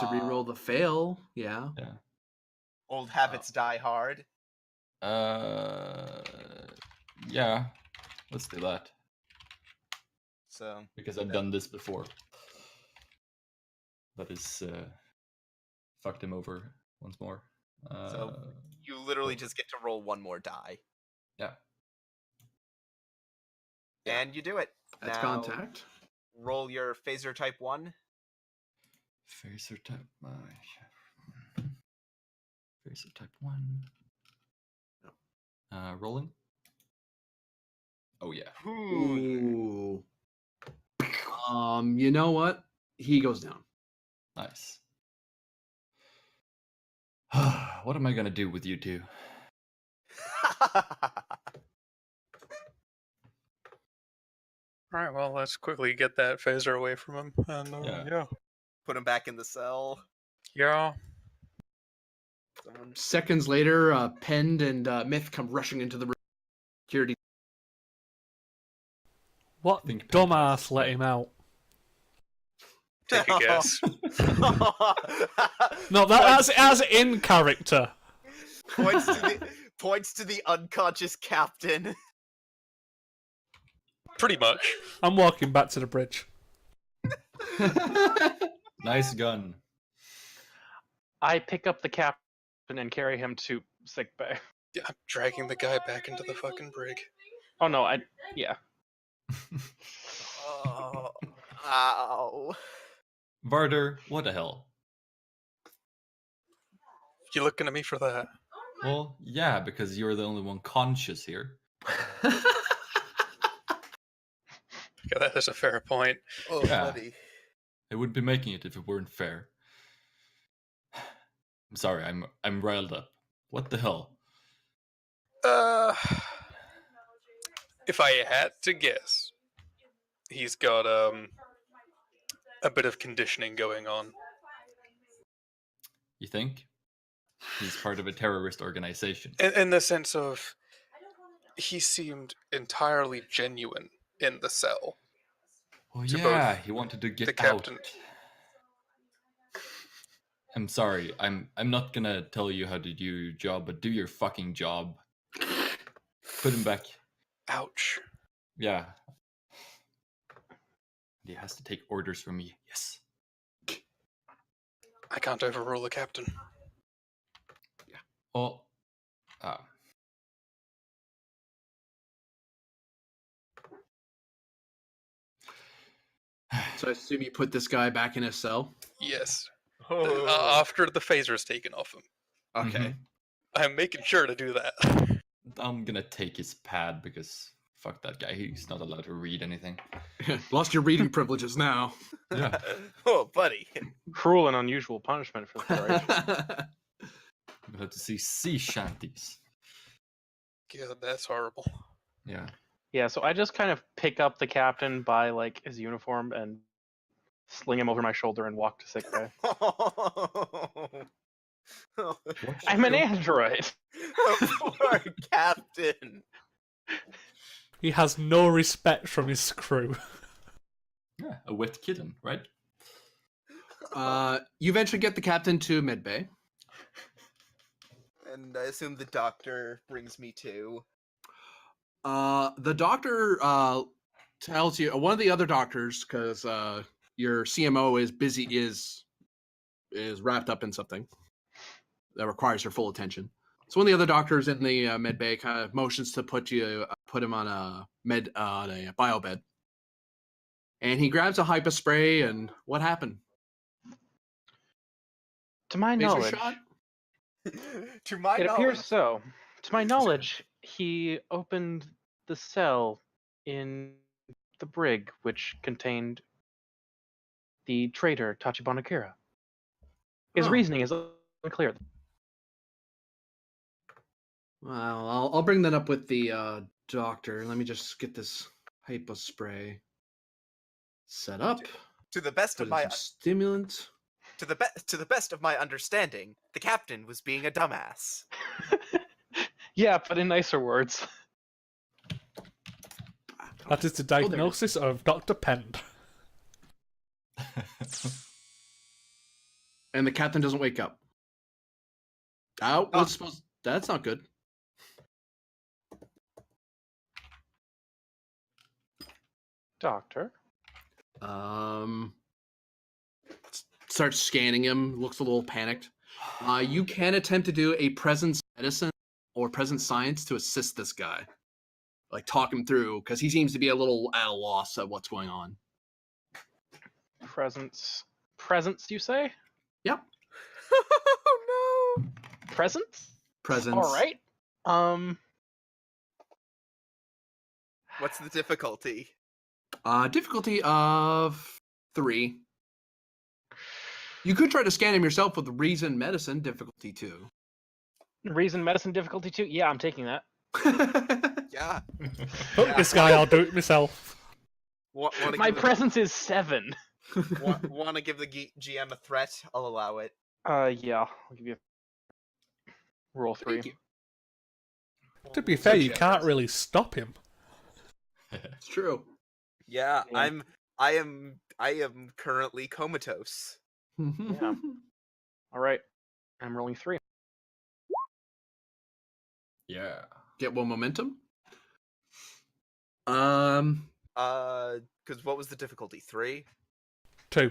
To reroll the fail, yeah. Yeah. Old habits die hard. Yeah. Let's do that So because I've done this before. That is fucked him over once more. So you literally just get to roll one more die. Yeah. And you do it. That's Now, contact. roll your phaser type 1. Phaser type. Phaser type 1. Rolling. Oh yeah. Ooh. You know what? He goes down. Nice. What am I gonna do with you two? All right, well, let's quickly get that phaser away from him. And yeah. Put him back in the cell. Yeah. Seconds later, Pend and Myth come rushing into the room. Security. What think dumbass Pentas- let him out? Take a guess. No, that's in character. Points to the unconscious captain. Pretty much. I'm walking back to the bridge. Nice gun. I pick up the captain and carry him to sickbay. Yeah, I'm dragging the guy back into the fucking brig. Oh no, yeah. Oh, ow. Varder, what the hell? You looking at me for that? Well, yeah, because you're the only one conscious here. Yeah, that is a fair point. Oh, Yeah. buddy. I wouldn't be making it if it weren't fair. I'm sorry, I'm riled up. What the hell? If I had to guess, he's got a bit of conditioning going on. You think? He's part of a terrorist organization. In the sense of, he seemed entirely genuine in the cell. Oh To yeah, both he wanted to get the out. captain. I'm sorry, I'm not gonna tell you how to do your job, but do your fucking job. Put him back. Ouch. Yeah. He has to take orders from me. Yes. I can't overrule the captain. Oh. So I assume you put this guy back in his cell? Yes. Oh. After the phaser's taken off him. Okay. Mhm. I'm making sure to do that. I'm gonna take his pad because fuck that guy. He's not allowed to read anything. Lost your reading privileges now. Yeah. Oh, buddy. Cruel and unusual punishment for the Federation. We'll have to see sea shanties. God, that's horrible. Yeah. Yeah, so I just kind of pick up the captain by like his uniform and sling him over my shoulder and walk to sickbay. I'm an android. Poor captain. He has no respect from his crew. Yeah. A wet kitten, right? You eventually get the captain to medbay. And I assume the doctor brings me to. The doctor tells you, one of the other doctors, because your CMO is busy, is wrapped up in something that requires your full attention. So one of the other doctors in the med bay kind of motions to put him on a bio bed, and he grabs a hypo spray. And what happened? To my Phaser knowledge, shot? To my it knowledge. appears so. To my knowledge, he opened the cell in the brig which contained the traitor Tachibana Akira. His Oh. reasoning is unclear. Well, I'll bring that up with the doctor. Let me just get this hypo spray set up. To the best Put of in my some stimulant. to the best of my understanding, the captain was being a dumbass. Yeah, but in nicer words. That is the there it is. diagnosis of Dr. Pend. And the captain doesn't wake up. Oh, let's suppose that's not good. Doctor. Starts scanning him. Looks a little panicked. You can attempt to do a presence medicine or presence science to assist this guy, like talk him through, because he seems to be a little at a loss at what's going on. Presence, you say? Yep. Oh no! Presence? Presence. All right. What's the difficulty? Difficulty of 3. You could try to scan him yourself with reason medicine, difficulty 2. Reason medicine difficulty 2? Yeah, I'm taking that. Yeah. Fuck this guy, I'll do it myself. My presence is 7. Want to give the GM a threat? I'll allow it. Yeah, I'll give you roll 3. Thank you. To be fair, you can't really stop him. It's true. Yeah, Yeah. I am currently comatose. Yeah. All right, I'm rolling 3. Yeah. Get 1 momentum. Because what was the difficulty? 3. 2.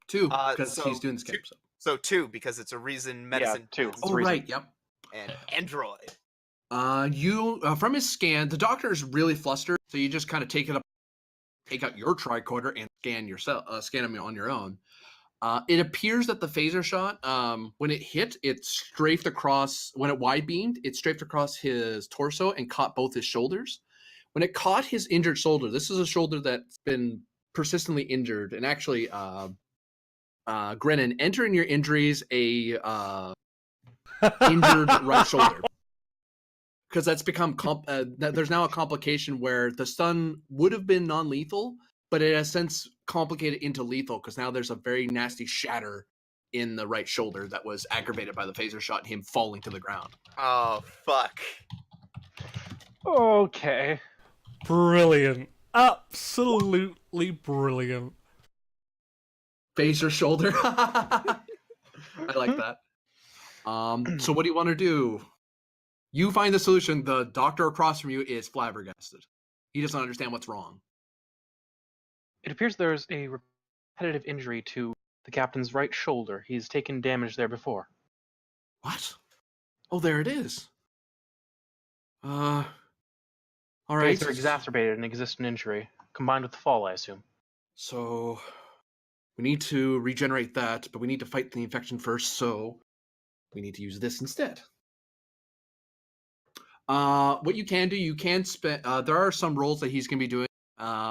2 because so he's doing the scan. two- So 2 because it's a reason medicine. Yeah, 2. test Oh right, yep. And android. You from his scan, the doctor is really flustered, so you just kind of take out your tricorder and scan yourself, scan him on your own. It appears that the phaser shot, when it hit, it strafed across. When it wide beamed, it strafed across his torso and caught both his shoulders. When it caught his injured shoulder, this is a shoulder that's been persistently injured, and actually, Grennan, enter in your injuries a injured right shoulder. Because that's become there's now a complication where the stun would have been non-lethal, but it has since complicated into lethal because now there's a very nasty shatter in the right shoulder that was aggravated by the phaser shot and him falling to the ground. Oh fuck. Okay. Brilliant. Absolutely brilliant. Phaser shoulder. I like that. So what do you want to do? You find the solution. The doctor across from you is flabbergasted. He doesn't understand what's wrong. It appears there's a repetitive injury to the captain's right shoulder. He's taken damage there before. What? Oh, there it is. All right. Phaser exacerbated an existing injury, combined with the fall, I assume. So we need to regenerate that, but we need to fight the infection first, so we need to use this instead. What you can do, you can spend, there are some rolls that he's going to be doing,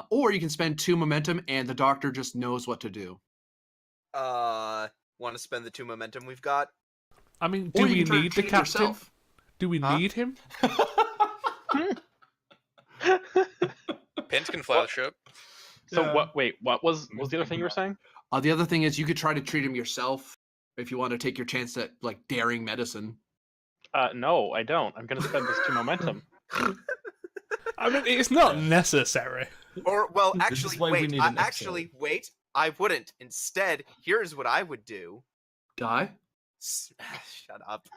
or you can spend 2 momentum and the doctor just knows what to do. Want to spend the 2 momentum we've got? I mean, Or do you we can try to need the treat it captain? yourself. Do we need him? Pent can fly the ship. So Yeah. what was the other thing you were saying? The other thing is you could try to treat him yourself if you want to take your chance at, like, daring medicine. No, I don't. I'm going to spend this 2 momentum. I mean, it's not necessary. Or well, This is actually, why we wait. need an Actually, wait. I wouldn't. Instead, here's what I would do. Die? Shut up.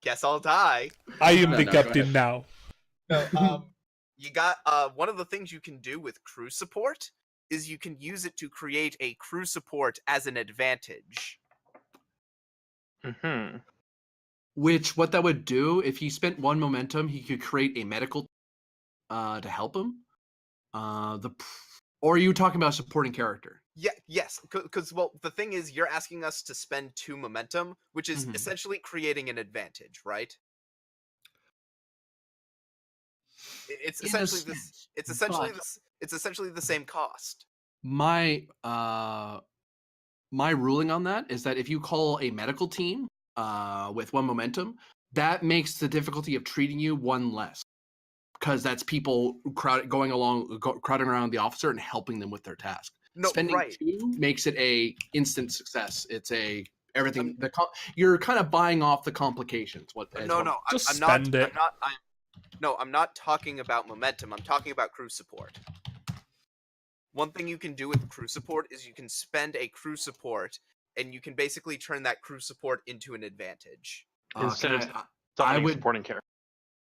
Guess I'll die. I am No, the no, go captain ahead. now. No, you got one of the things you can do with crew support is you can use it to create a crew support as an advantage. Mm-hmm. Which, what that would do, if he spent 1 momentum, he could create a medical to help him. Or are you talking about a supporting character? Yeah, yes, because well, the thing is, you're asking us to spend 2 momentum, which is Mhm. essentially creating an advantage, right? It's In a essentially this. sense, It's essentially but- this. It's essentially the same cost. My my ruling on that is that if you call a medical team with 1 momentum, that makes the difficulty of treating you 1 less, because that's people crowding around the officer and helping them with their task. No, Spending right. 2 makes it a instant success. It's a everything. You're kind of buying off the complications. No. Just I'm not. spend it. I'm not. No, I'm not talking about momentum. I'm talking about crew support. One thing you can do with crew support is you can spend a crew support, and you can basically turn that crew support into an advantage. Instead of I summoning would supporting character.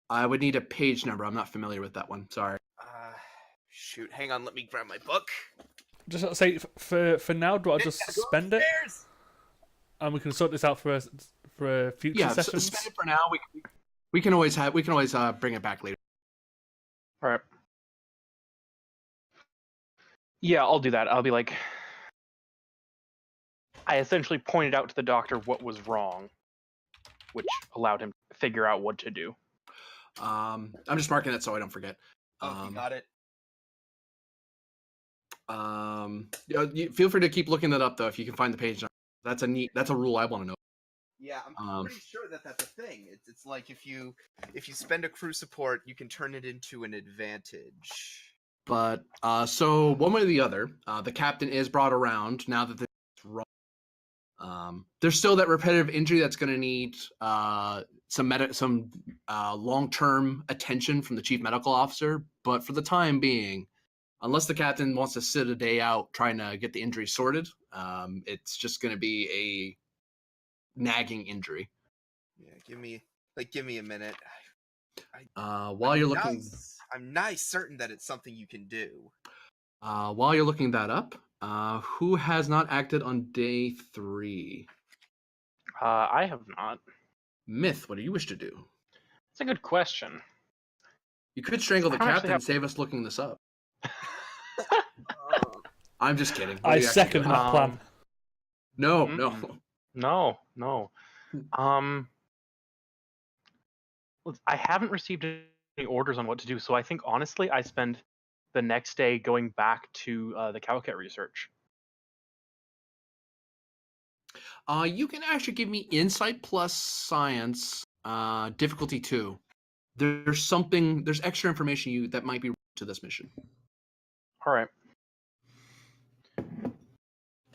I would need a page number. I'm not familiar with that one. Sorry. Shoot, hang on, let me grab my book. Just say for now, do I just Gotta go spend it, upstairs. and we can sort this out for future Yeah, sessions? spend it for now. We can always bring it back later. All right. Yeah, I'll do that. I'll be like, I essentially pointed out to the doctor what was wrong, which allowed him to figure out what to do. I'm just marking it so I don't forget. Oh, you got it. Feel free to keep looking that up though if you can find the page number. That's a rule I want to know. Yeah, I'm pretty sure that that's a thing. It's like if you spend a crew support, you can turn it into an advantage. But so one way or the other, the captain is brought around now that this is wrong. There's still that repetitive injury that's going to need some long-term attention from the chief medical officer. But for the time being, unless the captain wants to sit a day out trying to get the injury sorted, it's just going to be a nagging injury. Yeah, give me a minute. While you're looking, I'm nice certain that it's something you can do. while you're looking that up, who has not acted on day 3? I have not. Myth, what do you wish to do? It's a good question. You could strangle the I don't actually captain and have- save us looking this up. I'm just kidding. What I are you actually second doing? that plan. No, Mm-mm. no. No. I haven't received any orders on what to do, so I think honestly I spend the next day going back to the Cowcat research. You can actually give me insight plus science, difficulty 2. There's extra information that might be to this mission. All right.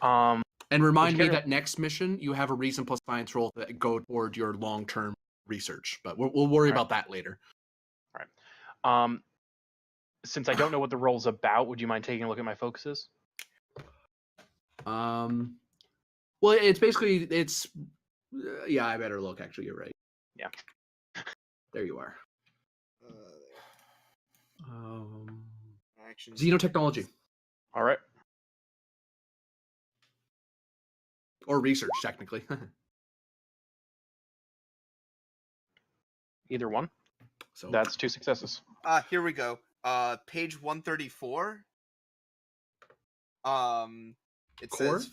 And remind me carry- that next mission you have a reason plus science roll that go toward your long-term research, but we'll worry about that later. All right. Since I don't know what the role's about, would you mind taking a look at my focuses? Well, it's yeah, I better look. Actually, you're right. Yeah. There you are. Actions. Xenotechnology All right. or research, technically. Either one. So That's 2 successes. Here we go. Page 134. It Core? says,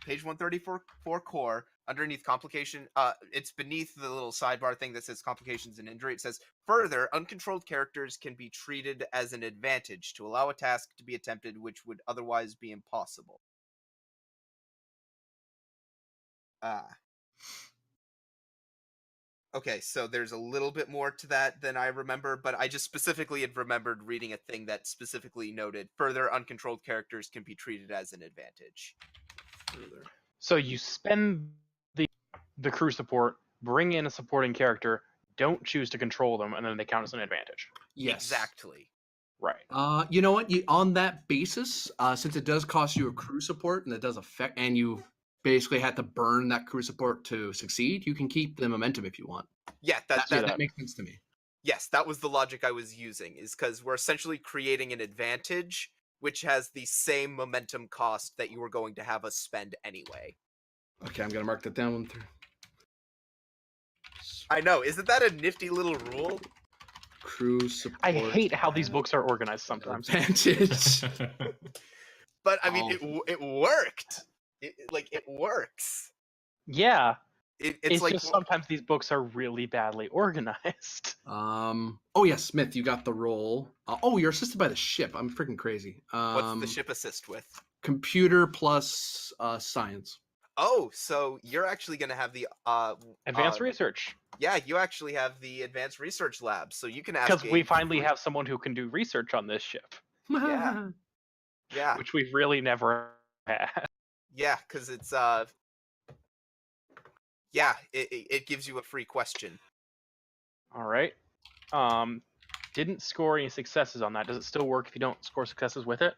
page 134 core. Underneath complication, it's beneath the little sidebar thing that says complications and injury. It says, further, uncontrolled characters can be treated as an advantage to allow a task to be attempted which would otherwise be impossible. Okay, so there's a little bit more to that than I remember, but I just specifically had remembered reading a thing that specifically noted further uncontrolled characters can be treated as an advantage. further. So you spend the crew support, bring in a supporting character, don't choose to control them, and then they count as an advantage. Yes. Exactly. Right. You know what? On that basis, since it does cost you a crew support and it does affect, and you basically had to burn that crew support to succeed, you can keep the momentum if you want. Yeah, That makes sense to me. yes, that was the logic I was using, is because we're essentially creating an advantage which has the same momentum cost that you were going to have us spend anyway. Okay, I'm gonna mark that down. I know, isn't that a nifty little rule? Crew support. I hate how these books are organized sometimes. Advantage. But I mean, it worked. It works. Yeah. It's like just sometimes these books are really badly organized. Oh yeah, Smith, you got the role. You're assisted by the ship. I'm freaking crazy. What's the ship assist with? Computer plus science. Oh, so you're actually going to have the Advanced research. Yeah, you actually have the advanced research lab, so you can ask. Because we finally have someone who can do research on this ship. Yeah. Yeah. Which we've really never had. Yeah, because it's it gives you a free question. All right. Didn't score any successes on that. Does it still work if you don't score successes with it?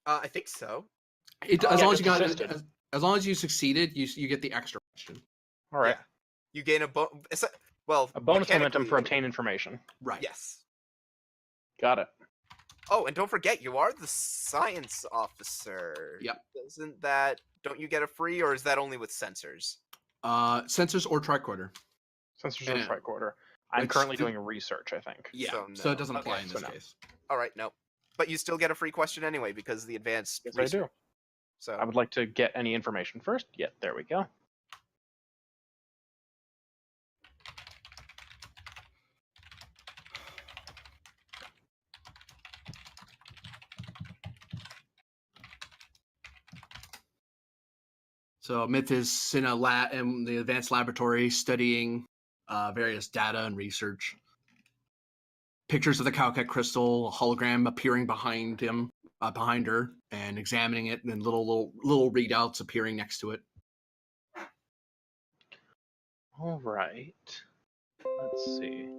I think so. As Yeah, long as you just got, assisted. as long as you succeeded, you get the extra question. All right. Yeah. You gain a well, A bonus momentum mechanically, for obtain information. Right. Yes. Got it. Oh, and don't forget, you are the science officer. Yep. Don't you get a free, or is that only with sensors? Sensors or tricorder. Sensors or Yeah. tricorder. I'm Which currently the- doing research, I think. Yeah. So So, no. it doesn't apply Okay, in so this no. case. All right, no. But you still get a free question anyway because the advanced Yes, research. I do. So I would like to get any information first. Yeah, there we go. So Myth is in in the advanced laboratory studying various data and research. Pictures of the Calcat crystal, a hologram appearing behind him, behind her, and examining it, and then little readouts appearing next to it. All right. Let's see.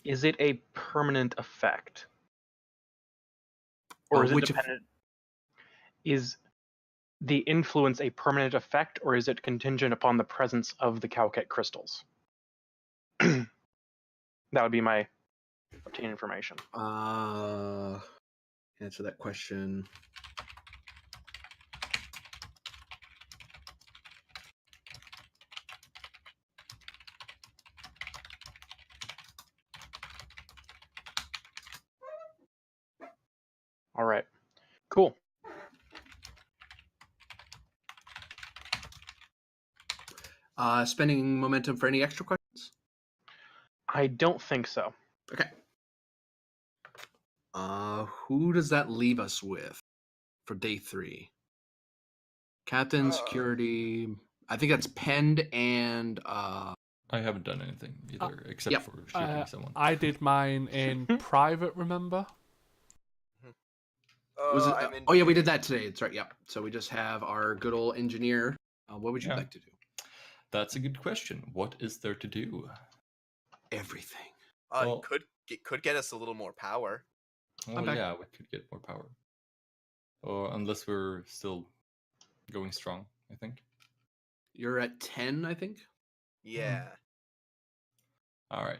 Is it a permanent effect? Or is it Which dependent? Is the influence a permanent effect, or is it contingent upon the presence of the Calcat crystals? That would be my obtain information. Answer that question. All right. Cool. Spending momentum for any extra questions? I don't think so. Okay. Who does that leave us with for day 3? Captain, security. I think that's Pend and I haven't done anything either, except yep. for shooting someone. I did mine in private, remember? was it? I'm in Oh yeah, we did that today. That's right. Yep. So we just have our good old engineer. What would you Yeah. like to do? That's a good question. What is there to do? Everything. Well- It could get us a little more power. Oh Okay. yeah, we could get more power. Or unless we're still going strong, I think. You're at 10, I think. Yeah. All right.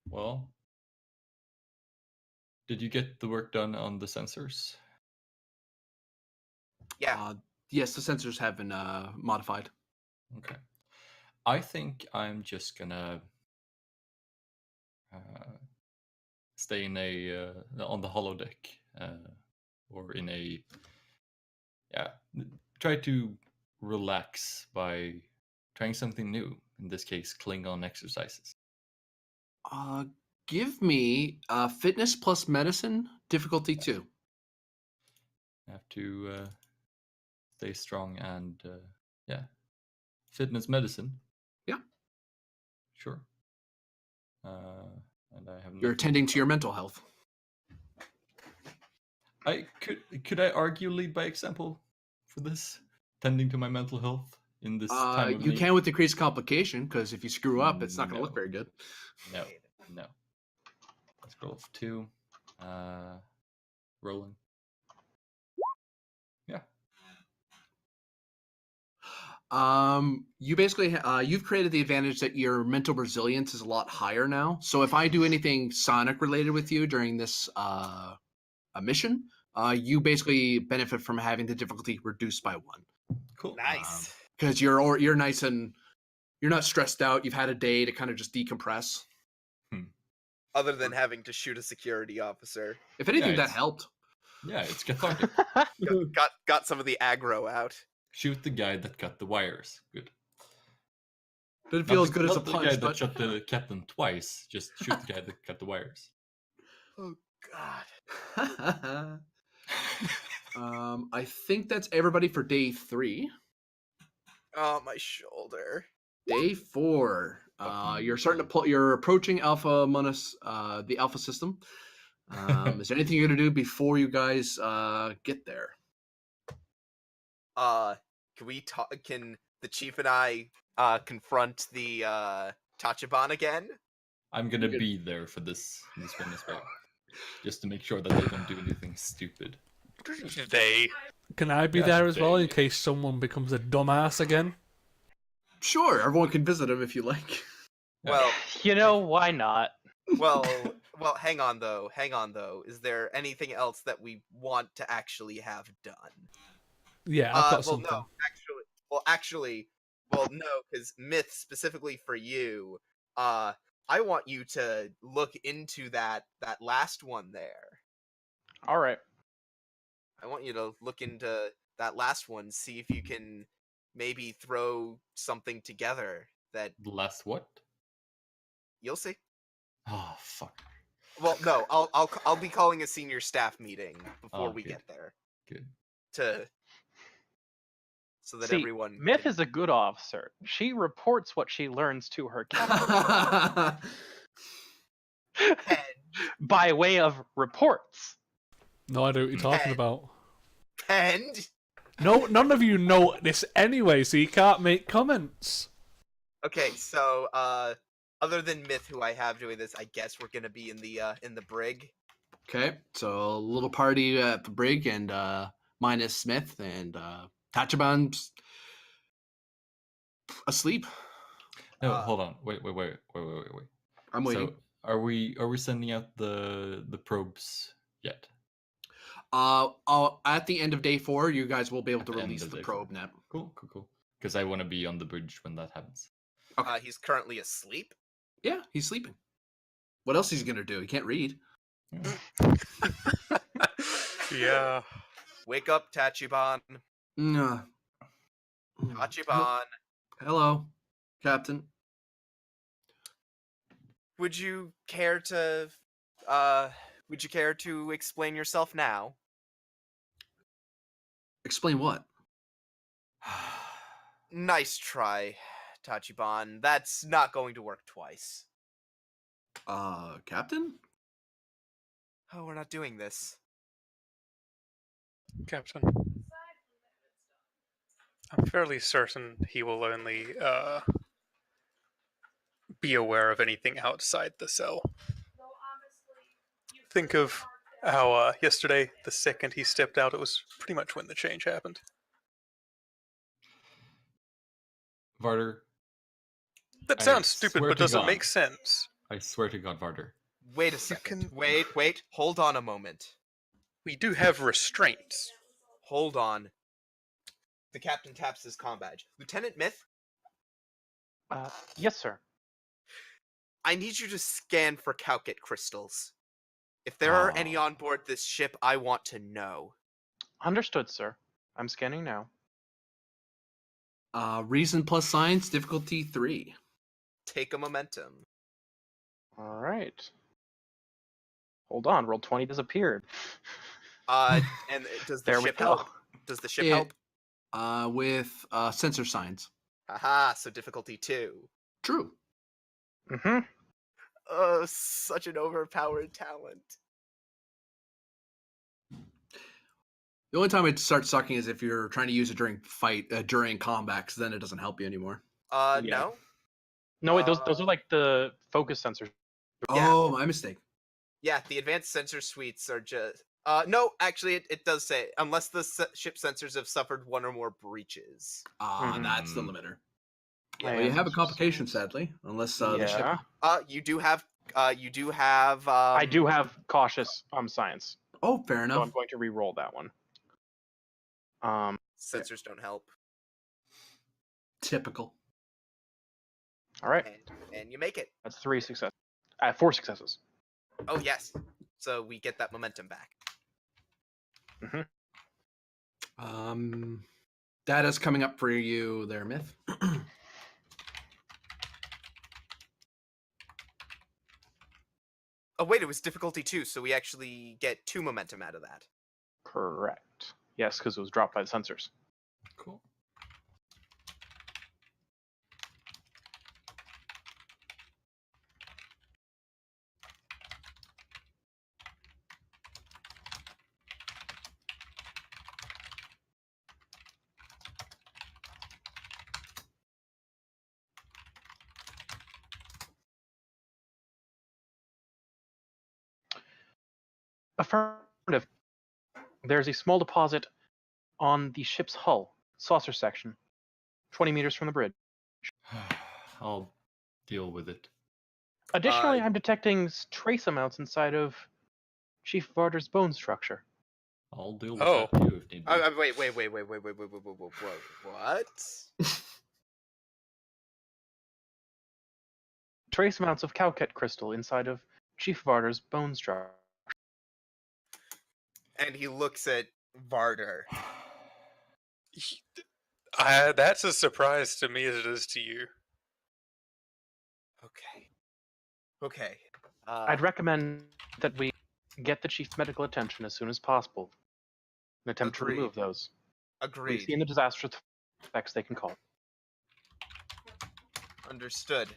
Well, did you get the work done on the sensors? Yeah. Yes, the sensors have been modified. Okay. I think I'm just gonna stay in a on the holodeck, or in a try to relax by trying something new. In this case, Klingon exercises. Give me fitness plus medicine, difficulty 2. I have to stay strong and fitness medicine. Yeah. Sure. And I have. You're nothing attending to to your mental health. I could I argue lead by example for this, tending to my mental health in this time of You need? can with decreased complication, because if you screw up, it's not going to look No. very good. No. Let's roll for 2. Rolling. Yeah. You basically you've created the advantage that your mental resilience is a lot higher now. So if I do anything sonic related with you during this a mission, you basically benefit from having the difficulty reduced by 1. Cool. Nice. Because you're nice and you're not stressed out. You've had a day to kind of just decompress. Other than having to shoot a security officer, If anything, Yeah, that it's- helped. Yeah, it's cathartic. got some of the aggro out. Shoot the guy that cut the wires. Good. Doesn't feel as Not good as a not the guy punch, that but shot the captain twice. Just shoot the guy that cut the wires. Oh God. I think that's everybody for day 3. Oh, my shoulder. Day 4. Fucking You're starting to pull. You're approaching Alpha Munus, the Alpha system. Is there anything you're gonna do before you guys get there? Can we talk? Can the chief and I confront the Tachiban again? I'm gonna could- be there for this one as well, just to make sure that they don't do anything stupid. They. Can I be Yeah, there as well in they- case someone becomes a dumbass again? Sure, everyone can visit him if you like. Well, You know, why not? well, hang on though. Hang on though. Is there anything else that we want to actually have done? Yeah, I've got Well, something. no, no, because Myth specifically for you. I want you to look into that last one there. All right. I want you to look into that last one, see if you can maybe throw something together that The last what? you'll see. Oh fuck. Well, no, I'll be calling a senior staff meeting before Oh, we good. get there Good. so that See, everyone Myth can- is a good officer. She reports what she learns to her captain and by way of reports. No idea what you're talking about. and No, none of you know this anyway, so you can't make comments. okay, so other than Myth, who I have doing this, I guess we're gonna be in the brig. Okay, so a little party at the brig, and minus Smith and Tachiban's asleep. No, Uh, hold on. Wait. I'm waiting. So are we sending out the probes yet? At the end of day 4, you guys will be able At to the end release of the day probe 4. net. Cool. Because I want to be on the bridge when that happens. He's currently asleep. Yeah, he's sleeping. What else he's gonna do? He can't read. Yeah. Wake up, Tachiban. No. Tachiban. Hello, Captain. Would you care to explain yourself now? Explain what? Nice try, Tachiban. That's not going to work twice. Captain? Oh, we're not doing this. Captain. I'm fairly certain he will only be aware of anything outside the cell. Think of how yesterday, the second he stepped out, it was pretty much when the change happened. Varder, That I sounds stupid, swear but to does it God. make sense? I swear to God, Varder. Wait a second. can- Wait. Hold on a moment. We do have restraints. Hold on. The captain taps his comm badge. Lieutenant Myth, Yes, sir. I need you to scan for Calcit crystals. If there are any on board this ship, I want to know. Understood, sir. I'm scanning now. Reason plus science, difficulty 3. Take a momentum. All right. Hold on. Roll 20 disappeared. And does the There we ship go. help? Does the ship It- help? With sensor signs. Aha, so difficulty 2. True. Mm-hmm. Oh, such an overpowered talent. The only time it starts sucking is if you're trying to use it during combat, because then it doesn't help you anymore. Yeah. No. No, wait. Those are like the focus sensors. Yeah. Oh, my mistake. Yeah, the advanced sensor suites are just... no, actually, it does say, unless the ship sensors have suffered one or more breaches. That's the Mhm. limiter. Yeah. Well, you have a Sensor complication, signs. sadly, unless the ship. Yeah. You do have... I do have cautious science, Oh, fair so enough. I'm going to re-roll that one. Sensors don't help. Typical. All right. And you make it. That's 3 successes. 4 successes. Oh, yes. So we get that momentum back. Data's coming up for you there, Myth. Oh, wait, it was difficulty 2, so we actually get 2 momentum out of that. Correct. Yes, because it was dropped by the sensors. Cool. Affirmative. There's a small deposit on the ship's hull, saucer section, 20 meters from the bridge. I'll deal with it. Additionally, I'm detecting trace amounts inside of Chief Varder's bone structure. I'll deal with Oh. that too if need be. Wait, what? Trace amounts of Calket crystal inside of Chief Varder's bone structure. And he looks at Varder. That's a surprise to me as it is to you. Okay. I'd recommend that we get the Chief's medical attention as soon as possible and attempt to Agreed. remove those. We've Agreed. seen the disastrous effects they can cause. Understood.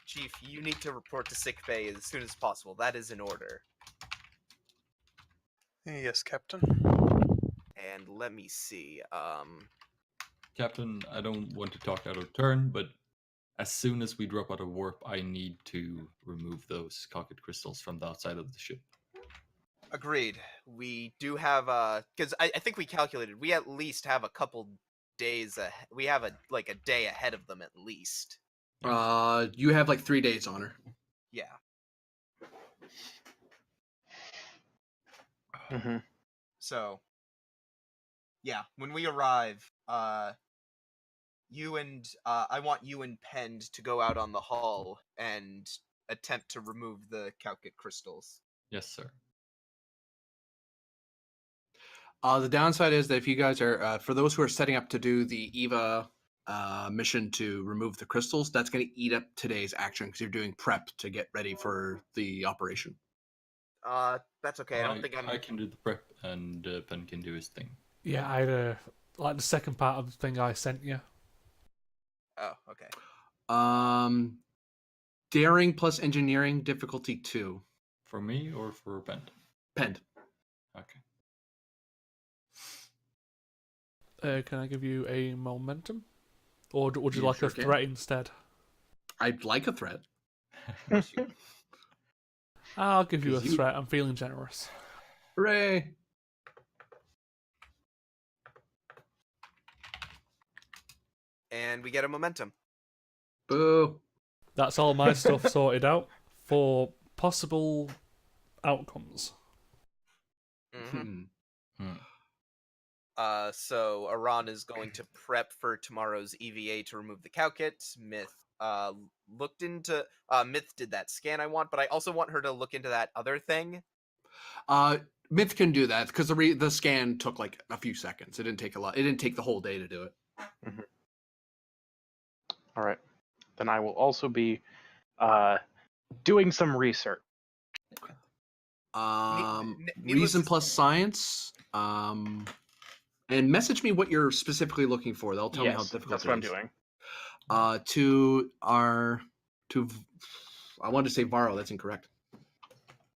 Chief, you need to report to sickbay as soon as possible. That is in order. Yes, Captain. And let me see. Captain, I don't want to talk out of turn, but as soon as we drop out of warp, I need to remove those Calket crystals from the outside of the ship. Agreed. We do have because I think we calculated we at least have a couple days. We have a day ahead of them at least. You have like 3 days on her. Yeah. Mm-hmm. So, yeah, when we arrive, you and I want you and Pend to go out on the hull and attempt to remove the Calket crystals. Yes, sir. The downside is that if you guys are, for those who are setting up to do the EVA mission to remove the crystals, that's going to eat up today's action because you're doing prep to get ready for the operation. That's okay. I don't think I can do the prep, and Pen can do his thing. Yeah, I'd like the second part of the thing I sent you. Oh, okay. Daring plus engineering difficulty 2. For me or for Pen? Pend. Okay. Can I give you a momentum? Or would you You like sure a can. threat instead? I'd like a threat. I'll give you a 'Cause you- threat. I'm feeling generous. Hooray! And we get a momentum. Boo! That's all my stuff sorted out for possible outcomes. Mm-hmm. Hmm. So Aran is going to prep for tomorrow's EVA to remove the Calket. Myth looked into Myth did that scan I want, but I also want her to look into that other thing. Myth can do that because the scan took like a few seconds. It didn't take a lot. It didn't take the whole day to do it. Mm-hmm. All right. Then I will also be doing some research. Reason to plus science. And message me what you're specifically looking for. That'll tell me how difficult that's it what I'm is. doing. I wanted to say Varro. That's incorrect.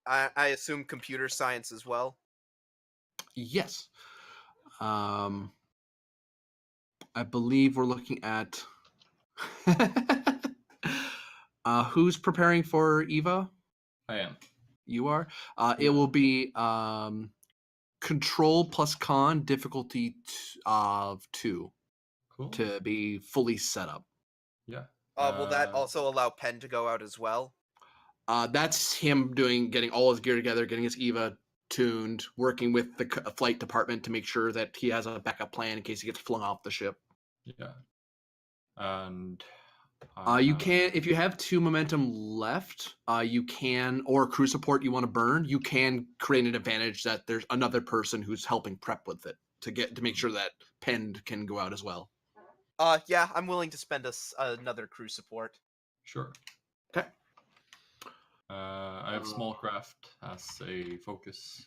I assume computer science as well. Yes. I believe we're looking at who's preparing for Eva? I am. You are. It will be control plus con difficulty of 2 Cool. to be fully set up. Yeah. Will that also allow Pen to go out as well? That's him getting all his gear together, getting his Eva tuned, working with the flight department to make sure that he has a backup plan in case he gets flung off the ship. Yeah. And you can, if you have 2 momentum left, you can, or crew support you want to burn, you can create an advantage that there's another person who's helping prep with it to make sure that Pend can go out as well. Yeah, I'm willing to spend another crew support. Sure. Okay. I have small craft as a focus.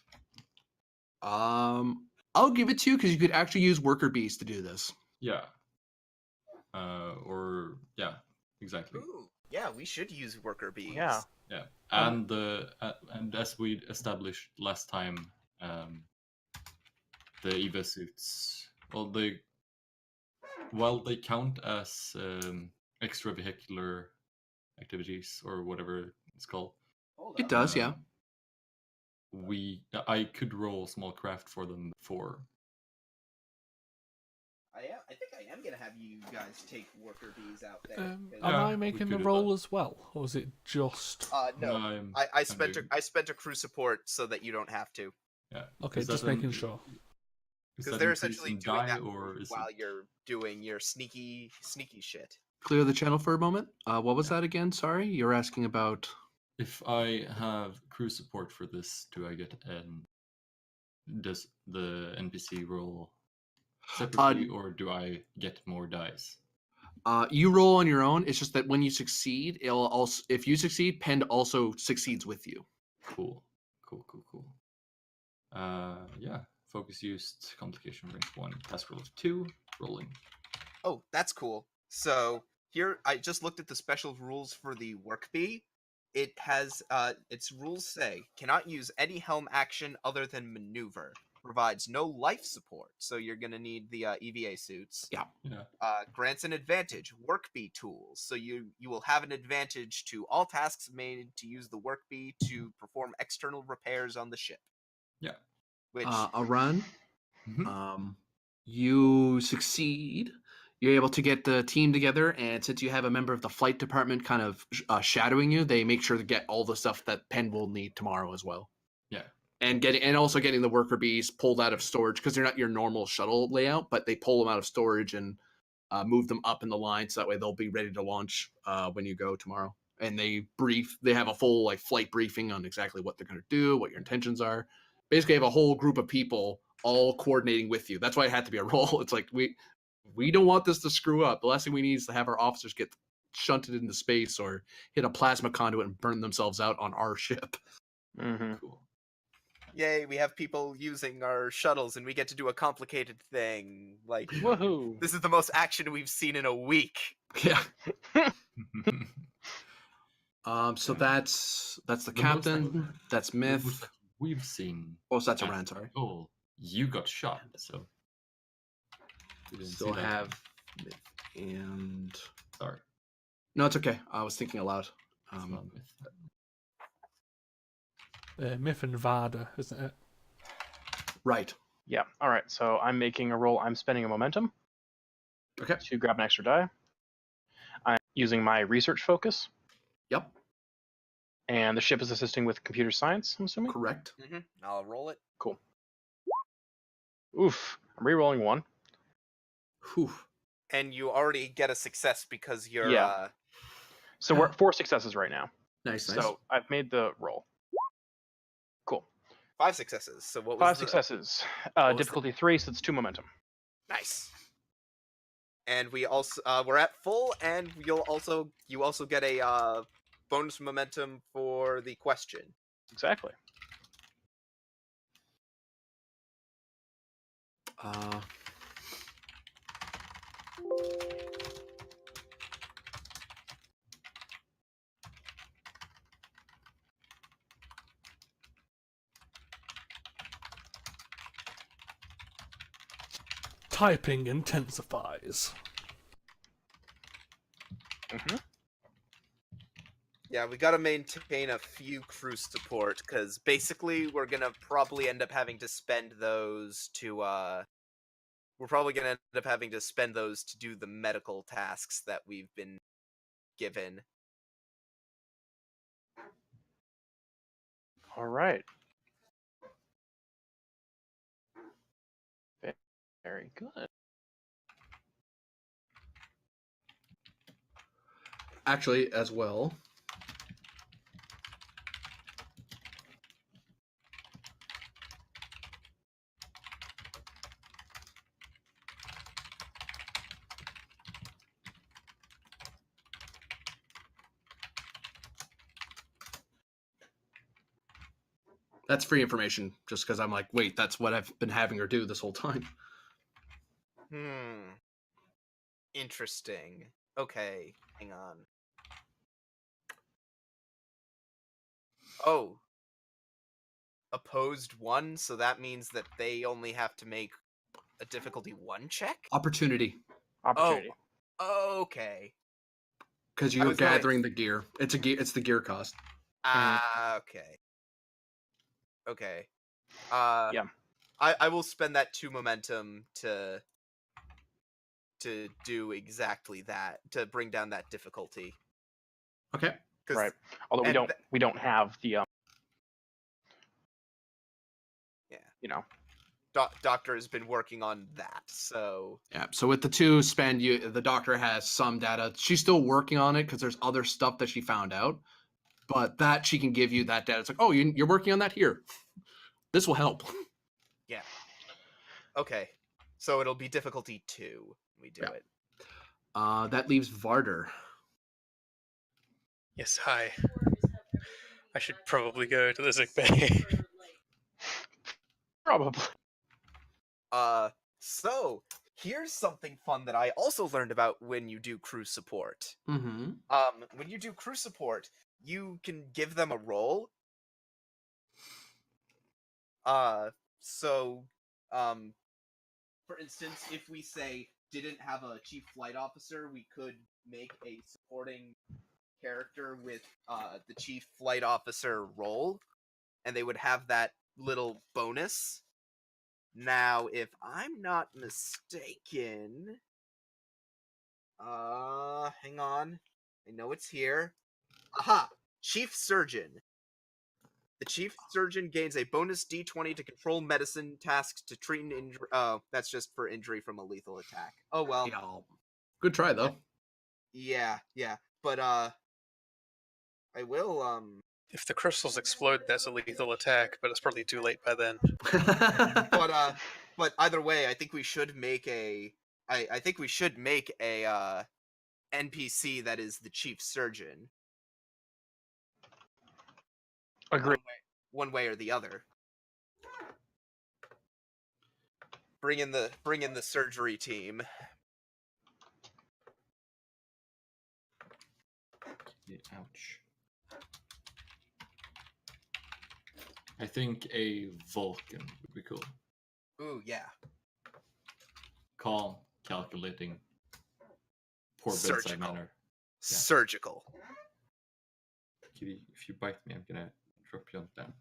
I'll give it to you because you could actually use worker bees to do this. Yeah. Yeah, exactly. Ooh, yeah, we should use worker bees. Yeah. Yeah, and and as we established last time, the EVA suits, while they count as extravehicular activities or whatever it's called. It does, yeah. I could roll small craft for them before. I think I am gonna have you guys take worker bees out there. Am Yeah, I we making could the do roll that. as well, or is it just? No, I'm I spent doing- I spent a crew support so that you don't have to, Yeah. Okay, Is that just making sure. Is because that they're increase essentially in doing die, that or is while it... you're doing your sneaky shit. Clear the channel for a moment. What was that again? Sorry, you're asking about. If I have crew support for this, do I get does the NPC roll separately, or do I get more dice? You roll on your own. It's just that when you succeed, it'll also. If you succeed, Pend also succeeds with you. Cool. Yeah. Focus used, complication rank 1, task roll of 2, rolling. Oh, that's cool. So here, I just looked at the special rules for the work bee. It has its rules say cannot use any helm action other than maneuver. Provides no life support, so you're gonna need the EVA suits. Yeah. Grants an advantage, work bee tools, so you will have an advantage to all tasks made to use the work bee to perform external repairs on the ship. Yeah. Which A run. Mhm. You succeed. You're able to get the team together, and since you have a member of the flight department kind of shadowing you, they make sure to get all the stuff that Penn will need tomorrow as well. Yeah. And also getting the worker bees pulled out of storage, because they're not your normal shuttle layout, but they pull them out of storage and move them up in the line, so that way they'll be ready to launch when you go tomorrow. And they have a full flight briefing on exactly what they're going to do, what your intentions are. Basically, have a whole group of people all coordinating with you. That's why it had to be a roll. It's like we don't want this to screw up. The last thing we need is to have our officers get shunted into space or hit a plasma conduit and burn themselves out on our ship. Mm-hmm. Cool. yay, we have people using our shuttles and we get to do a complicated thing. Like, Woohoo! this is the most action we've seen in a week. Yeah. Yeah. So that's the The captain. most That's the Myth. most that we've seen. Oh, so that's a at rant. Sorry. all, you got shot, so we didn't Still see that. have Myth and. Sorry. No, it's okay. I was thinking aloud. It's not Myth. Myth and Vada, isn't it? Right. Yeah. All right. So I'm making a roll. I'm spending a momentum Okay. to grab an extra die. I'm using my research focus, Yep. and the ship is assisting with computer science, I'm assuming. Correct. I'll roll it. Cool. Oof. I'm re-rolling 1. Whew. And you already get a success because you're Yeah. So we're at 4 successes right now. Nice. So I've made the roll. Cool. 5 successes. So what was 5 the... successes. was the- Difficulty 3, so it's 2 momentum. Nice. And we also we're at full, and you also get a bonus momentum for the question. Exactly. Typing intensifies. Mm-hmm. Yeah, we gotta maintain a few crew support, because basically we're gonna probably end up having to spend those to do the medical tasks that we've been given. All right. Very good. Actually, as well. That's free information, just because I'm like, wait, that's what I've been having her do this whole time. Interesting. Okay, hang on. Oh. Opposed 1, so that means that they only have to make a difficulty 1 check? Opportunity, Opportunity. Oh, okay. because I you're was gonna- gathering the gear. It's the gear cost. Okay. Okay. Yeah. I will spend that 2 momentum to do exactly that, to bring down that difficulty. Okay. Right. Although and we don't have the yeah, you know. Doctor has been working on that, so Yeah. So with the 2 spend, the doctor has some data. She's still working on it because there's other stuff that she found out, but that she can give you that data. It's like, oh, you're working on that here. This will help. yeah. Okay. So it'll be difficulty 2. We do Yeah. it. That leaves Varder. Yes, hi. I should probably go to the sick bay. Probably. So here's something fun that I also learned about when you do crew support. Mm-hmm. When you do crew support, you can give them a role. So, for instance, if we say didn't have a chief flight officer, we could make a supporting character with the chief flight officer role, and they would have that little bonus. Now, if I'm not mistaken, hang on. I know it's here. Aha! Chief Surgeon. The chief surgeon gains a bonus d20 to control medicine tasks to treat an injury. Oh, that's just for injury from a lethal attack. Oh well. Yeah. Good try though. Yeah. But I will If the crystals explode, that's a lethal attack, but it's probably too late by then. but either way, I think we should make a I think we should make a NPC that is the chief surgeon. Agree. One way or the other. Bring in the surgery team. Yeah, ouch. I think a Vulcan would be cool. Ooh, yeah. Calm, calculating, poor bedside Surgical. manner. Surgical. Kitty, if you bite me, I'm gonna drop you on down.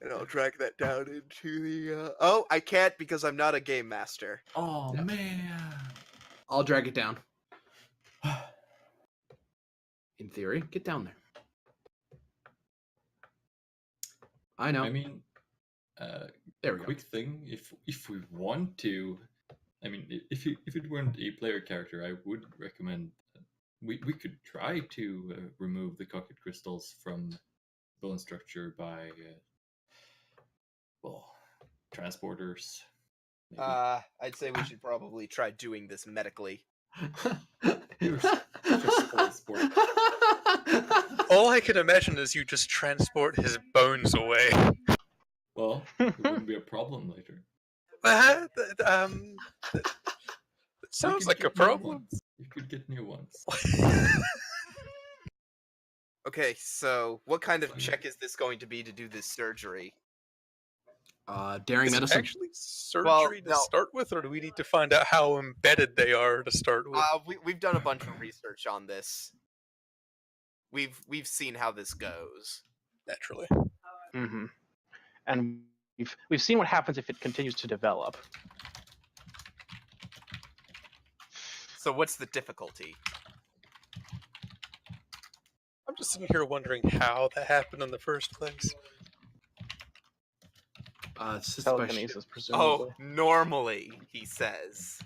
And I'll drag that down into the Oh, I can't because I'm not a game master. Oh Yeah. man. I'll drag it down. In theory, get down there. I know. I mean, There we go. quick thing, if we want to, I mean, if it weren't a player character, I would recommend we could try to remove the cockpit crystals from bone structure by well, transporters. Maybe. I'd say we should probably try doing this medically. Transport. All I can imagine is you just transport his bones away. Well, it wouldn't be a problem later. That You sounds could like a get new problem. ones. You could get new ones. Okay, so what kind of check is this going to be to do this surgery? Daring Is it medicine. actually surgery Well, to no. start with, or do we need to find out how embedded they are to start with? We've done a bunch of research on this. We've seen how this goes. Naturally. Mm-hmm. And we've seen what happens if it continues to develop. So what's the difficulty? I'm just sitting here wondering how that happened in the first place. It's just by Telekinesis, Oh, presumably. normally, he says.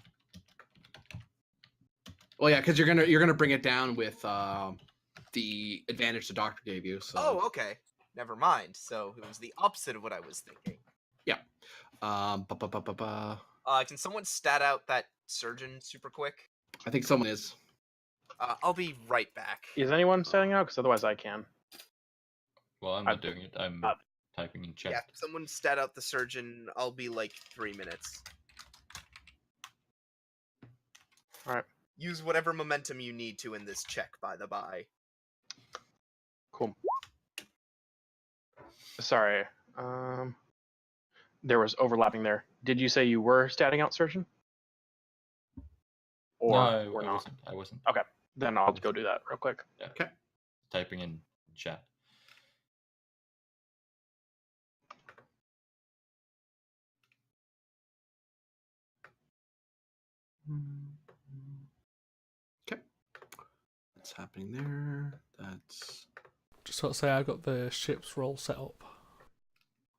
Well, yeah, because you're gonna bring it down with the advantage the doctor gave you. So. Oh, okay. Never mind. So it was the opposite of what I was thinking. Can someone stat out that surgeon super quick? I think someone is. I'll be right back. Is anyone setting out? Because otherwise I can. Well, I'm not doing it. I'm typing in chat. Yeah, someone stat out the surgeon. I'll be like 3 minutes. Alright. Use whatever momentum you need to in this check, by the by. Cool. Sorry. There was overlapping there. Did you say you were statting out surgeon? Or, No, or I not? wasn't. I wasn't. Okay. Then I'll go do that real quick. Yeah. Okay. Typing in chat. Okay. What's happening there? That's Just sort of say I got the ship's roll set up.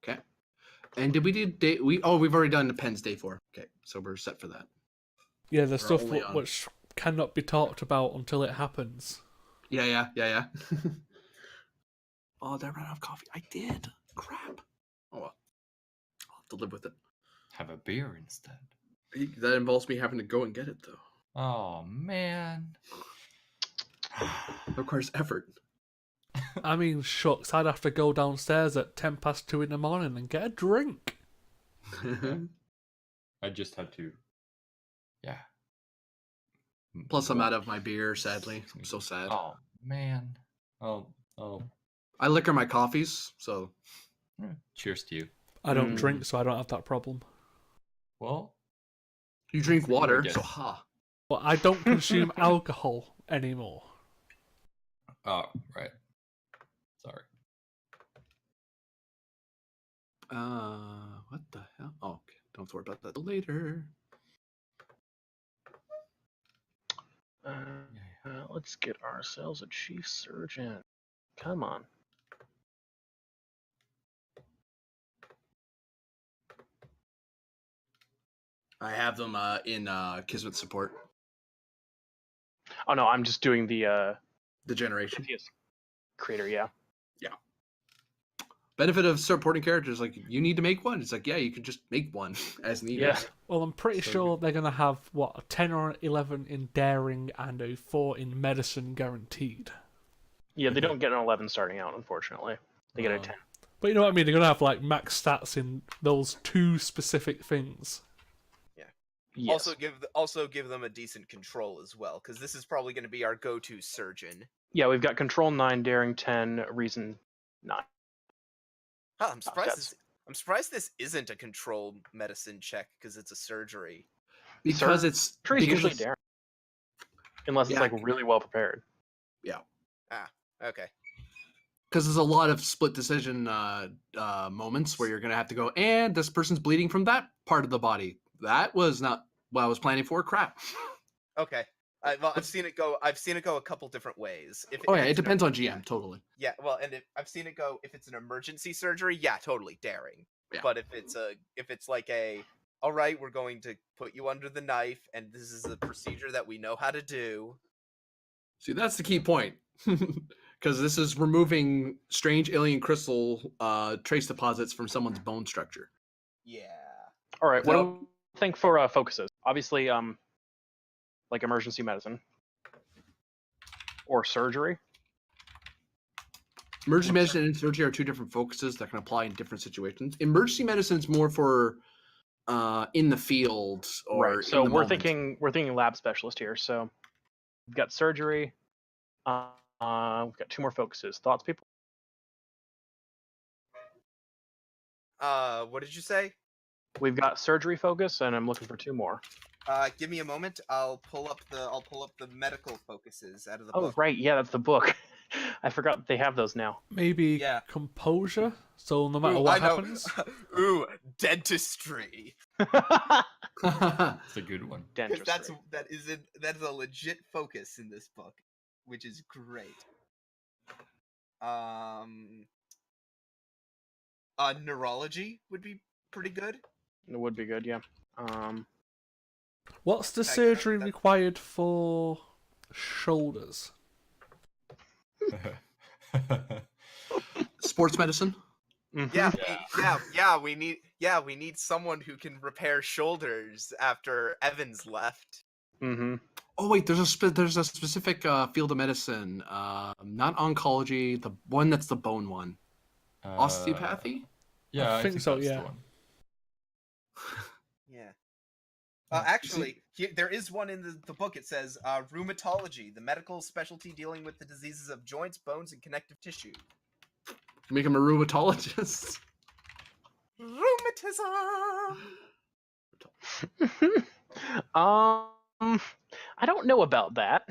okay. And did we do day? We've already done the Penn's day 4. Okay, so we're set for that. Yeah, the stuff only on- which cannot be talked about until it happens. Yeah. Oh, did I run out of coffee? I did. Crap. Oh well. I'll have to live with it. Have a beer instead. That involves me having to go and get it, though. Oh man. It requires effort. I mean, shucks, I'd have to go downstairs at 2:10 in the morning and get a drink. I just had to. Yeah. Plus, I'm out of my beer, sadly. I'm so sad. Oh man. Oh. I liquor my coffees, so. Cheers to you. I don't drink, so I don't have that problem. Well, You drink So you water, get- so ha. But I don't consume alcohol anymore. oh right. Sorry. What the hell? Oh, okay. Don't have to worry about that later. Let's get ourselves a chief surgeon. Come on. I have them in Kismet support. Oh no, I'm just doing the The generation. previous creator. Yeah. Benefit of supporting characters, like, you need to make one. It's like, yeah, you can just make one as needed. Yeah. Well, I'm pretty So sure they're going to have, what, a 10 or 11 in daring and a 4 in medicine guaranteed. Yeah, they don't get an 11 starting out, unfortunately. They get a Oh. 10. But you know what I mean? They're going to have, like, max stats in those 2 specific things. Yes. Also give them a decent control as well, because this is probably going to be our go-to surgeon. Yeah, we've got control 9, daring 10, reason 9. Huh, I'm surprised. that's- I'm surprised this isn't a control medicine check because it's a surgery. Because it's Tree's because usually it's- daring. Unless it's Yeah. like really well prepared. Okay. because there's a lot of split decision moments where you're gonna have to go, and this person's bleeding from that part of the body. That was not what I was planning for. Crap. Okay. Well, I've seen it go. I've seen it go a couple different ways. Oh yeah, if it it's an depends on yeah. GM totally. Yeah, well, and I've seen it go if it's an emergency surgery, yeah, totally daring. Yeah. But if it's like a, all right, we're going to put you under the knife, and this is a procedure that we know how to do. See, that's the key point. Because this is removing strange alien crystal trace deposits from someone's bone structure. Yeah. All right, what So- do you think for focuses? Obviously, like emergency medicine. Or surgery. Emergency medicine and surgery are 2 different focuses that can apply in different situations. Emergency medicine is more for in the field or Right. So in the we're moment. thinking lab specialist here. So we've got surgery. We've got 2 more focuses. Thoughts, people? What did you say? We've got surgery focus, and I'm looking for 2 more. Give me a moment. I'll pull up the medical focuses out of the Oh, book. right. Yeah, that's the book. I forgot they have those now. Maybe Yeah. composure, so no matter Ooh, what I know. happens. Ooh, dentistry. It's a good one. 'Cause Dentistry. that is a legit focus in this book, which is great. Neurology would be pretty good. It would be good, yeah. What's the Okay, surgery that- required for shoulders? Sports medicine. Mhm. We need someone who can repair shoulders after Evans left. Mhm. Oh wait, there's a specific field of medicine, not oncology, the one that's the bone one. Osteopathy? Yeah, I think so, that's the yeah. one. Yeah. Actually, there is one in the book. It says rheumatology, the medical specialty dealing with the diseases of joints, bones, and connective tissue. Make him a rheumatologist. Rheumatism. I don't know about that.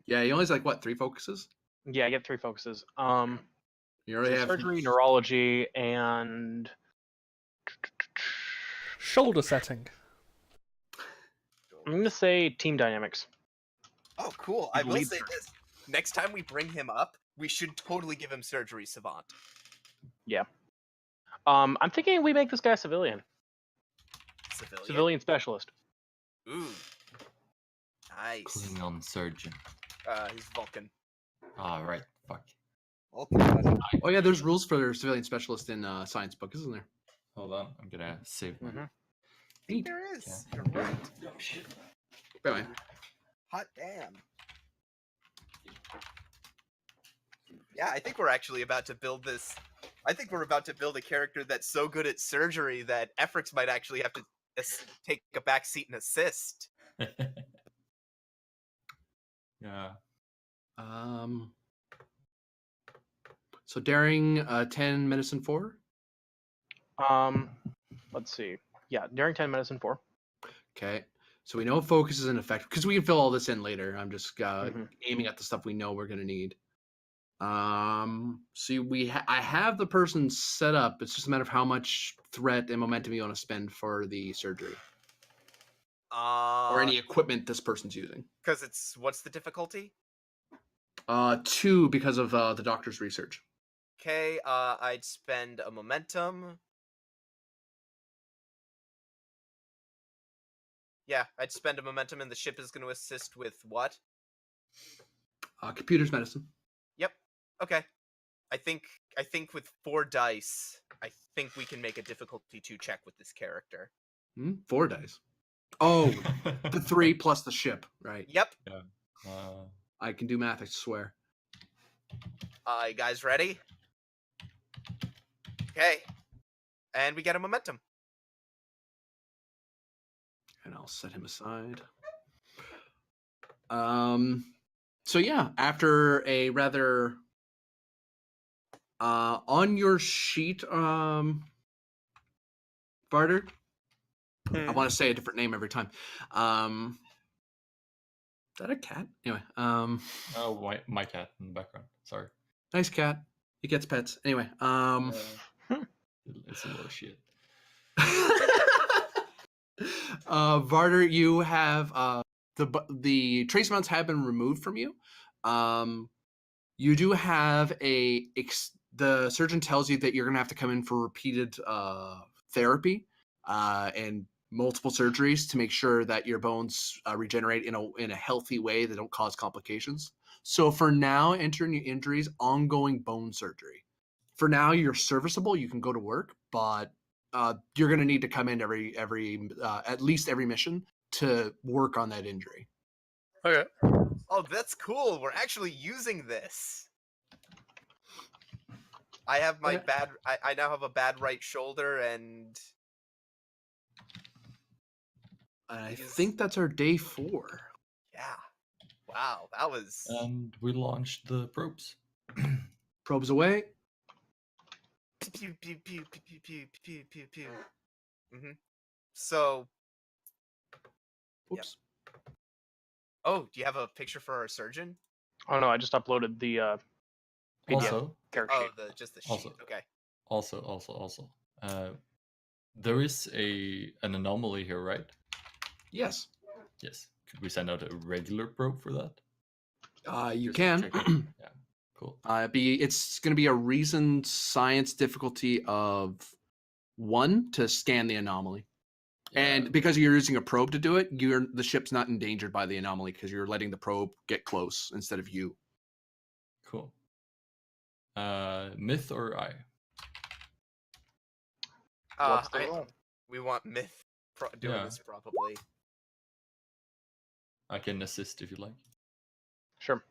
Yeah, he only has like what, 3 focuses? Yeah, I get 3 focuses. You already have Surgery, neurology, and Shoulder setting. I'm gonna say team dynamics. Oh, cool. He I will leads say her. this. Next time we bring him up, we should totally give him surgery savant. Yeah. I'm thinking we make this guy a civilian. Civilian specialist. Ooh. Nice. Klingon surgeon. He's Vulcan. Ah, right. Fuck. Vulcan. Oh yeah, there's rules for civilian specialist in science book, isn't there? Hold on. I'm gonna save my. Mhm. I think Neat. there is. Yeah. You're right. Anyway, Hot damn. Yeah, I think we're actually about to build this. I think we're about to build a character that's so good at surgery that Efrix might actually have to take a back seat and assist. Yeah. So daring 10, medicine 4. Let's see. Yeah, daring 10, medicine 4. Okay. So we know focus is an effect because we can fill all this in later. I'm just Mhm. aiming at the stuff we know we're gonna need. So I have the person set up. It's just a matter of how much threat and momentum you want to spend for the surgery or any equipment this person's using. Because it's what's the difficulty? 2 because of the doctor's research. Okay, I'd spend a momentum. Yeah, I'd spend a momentum, and the ship is going to assist with what? Computer's medicine. Yep. Okay. I think with 4 dice, I think we can make a difficulty 2 check with this character. 4 dice. Oh, the 3 plus the ship, right? Yep. I can do math, I swear. You guys ready? Okay. And we get a momentum. And I'll set him aside. So yeah, after a rather on your sheet, Varder, I want to say a different name every time. Is that a cat? Anyway, Oh, my cat in the background. Sorry. nice cat. He gets pets. Anyway, It's a little shit. Varder, you have the trace amounts have been removed from you. You do have the surgeon tells you that you're gonna have to come in for repeated therapy and multiple surgeries to make sure that your bones regenerate in a healthy way that don't cause complications. So for now, entering your injuries, ongoing bone surgery. For now, you're serviceable. You can go to work, but you're going to need to come in every at least every mission to work on that injury. Okay. Oh, that's cool. We're actually using this. I have my Okay. I now have a bad right shoulder, and I Because- think that's our day 4. yeah. Wow, that was And we launched the probes. Probes away. pew pew pew pew pew pew pew pew pew. So, Oops. oh, do you have a picture for our surgeon? Oh no, I just uploaded the PDF Also, character Oh, sheet. just the sheet. Also- Okay. also, there is an anomaly here, right? Yes. Yes. Could we send out a regular probe for that? You Just to can. check it. Yeah. Cool. It's going to be a reasoned science difficulty of 1 to scan the anomaly. And because you're using a probe to do it, the ship's not endangered by the anomaly because you're letting the probe get close instead of you. Cool. Myth or I? What's the roll? We want Myth doing Yeah. this probably. I can assist if you like. Sure.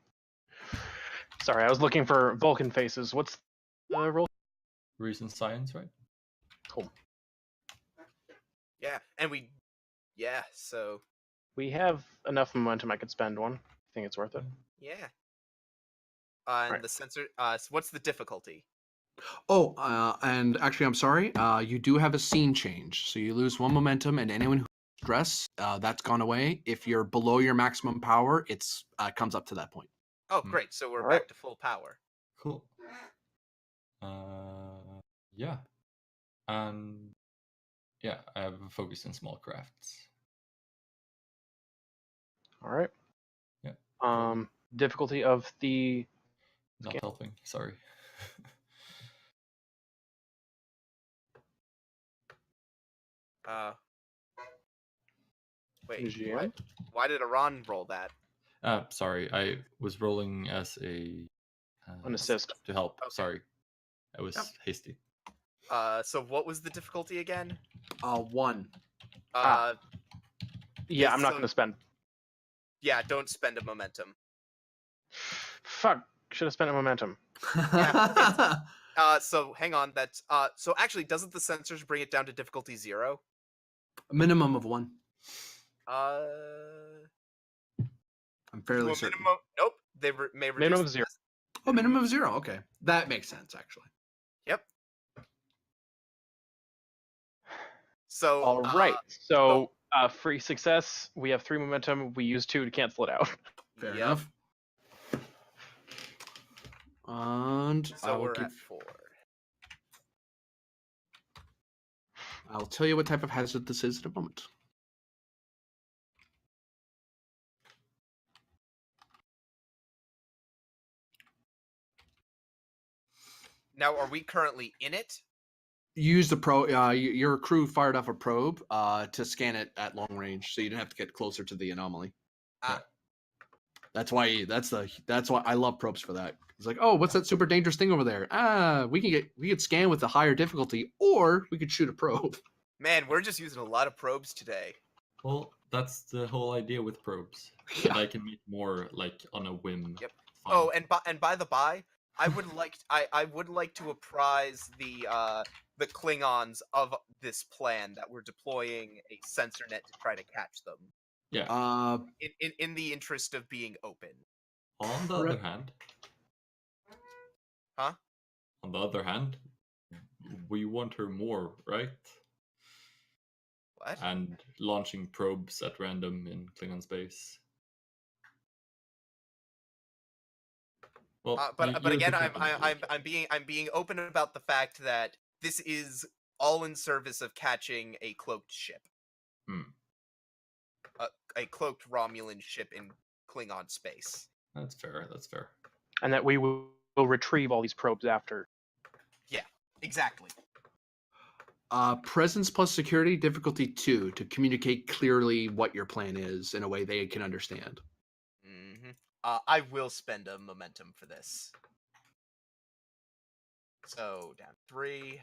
Sorry, I was looking for Vulcan faces. What's the roll? Reason science, right? Cool. Yeah, and so We have enough momentum. I could spend one. I think it's worth it. yeah. And Right. the sensor. So what's the difficulty? Oh, and actually, I'm sorry. You do have a scene change, so you lose 1 momentum, and anyone who stress that's gone away. If you're below your maximum power, it's comes up to that point. Oh, great. So we're All back right. to full power. Cool. Yeah. And yeah, I have a focus in small crafts. All right. Yeah. Difficulty of the Not Scan. helping. Sorry. Wait, GM? why did Iran roll that? Sorry. I was rolling as a An assist. to help. Okay. Sorry, I was Yep. hasty. So what was the difficulty again? 1. Yeah, I'm not so- going to spend. Yeah, don't spend a momentum. Fuck. Should have spent a momentum. So hang on, that's so actually doesn't the sensors bring it down to difficulty 0? A minimum of 1. Uh I'm fairly well, certain. nope, they may reduce Minimum of the 0. Oh, minimum of 0. Okay, that makes sense actually. Yep. So All right. So, free success. We have 3 momentum. We use 2 to cancel it out. Fair yep. enough. And I So will we're give. at 4. I'll tell you what type of hazard this is in a moment. Now, are we currently in it? Use the pro. Your crew fired off a probe to scan it at long range, so you didn't have to get closer to the anomaly. Ah. That's why. That's why I love probes for that. It's like, oh, what's that super dangerous thing over there? We could scan with a higher difficulty, or we could shoot a probe. Man, we're just using a lot of probes today. Well, that's the whole idea with probes. Yeah. That I can make more like on a whim. Yep. Fine. Oh, and by the by, I would like to apprise the Klingons of this plan that we're deploying a sensor net to try to catch them. Yeah. In the interest of being open. On the other hand. Huh? On the other hand, we want her more, right? What? And launching probes at random in Klingon space. Well, but you're again, the captain. I'm being open about the fact that this is all in service of catching a cloaked ship. A cloaked Romulan ship in Klingon space. That's fair. That's fair. And that we will retrieve all these probes after. Yeah, exactly. Presence plus security, difficulty 2, to communicate clearly what your plan is in a way they can understand. Mm-hmm. I will spend a momentum for this. So down 3.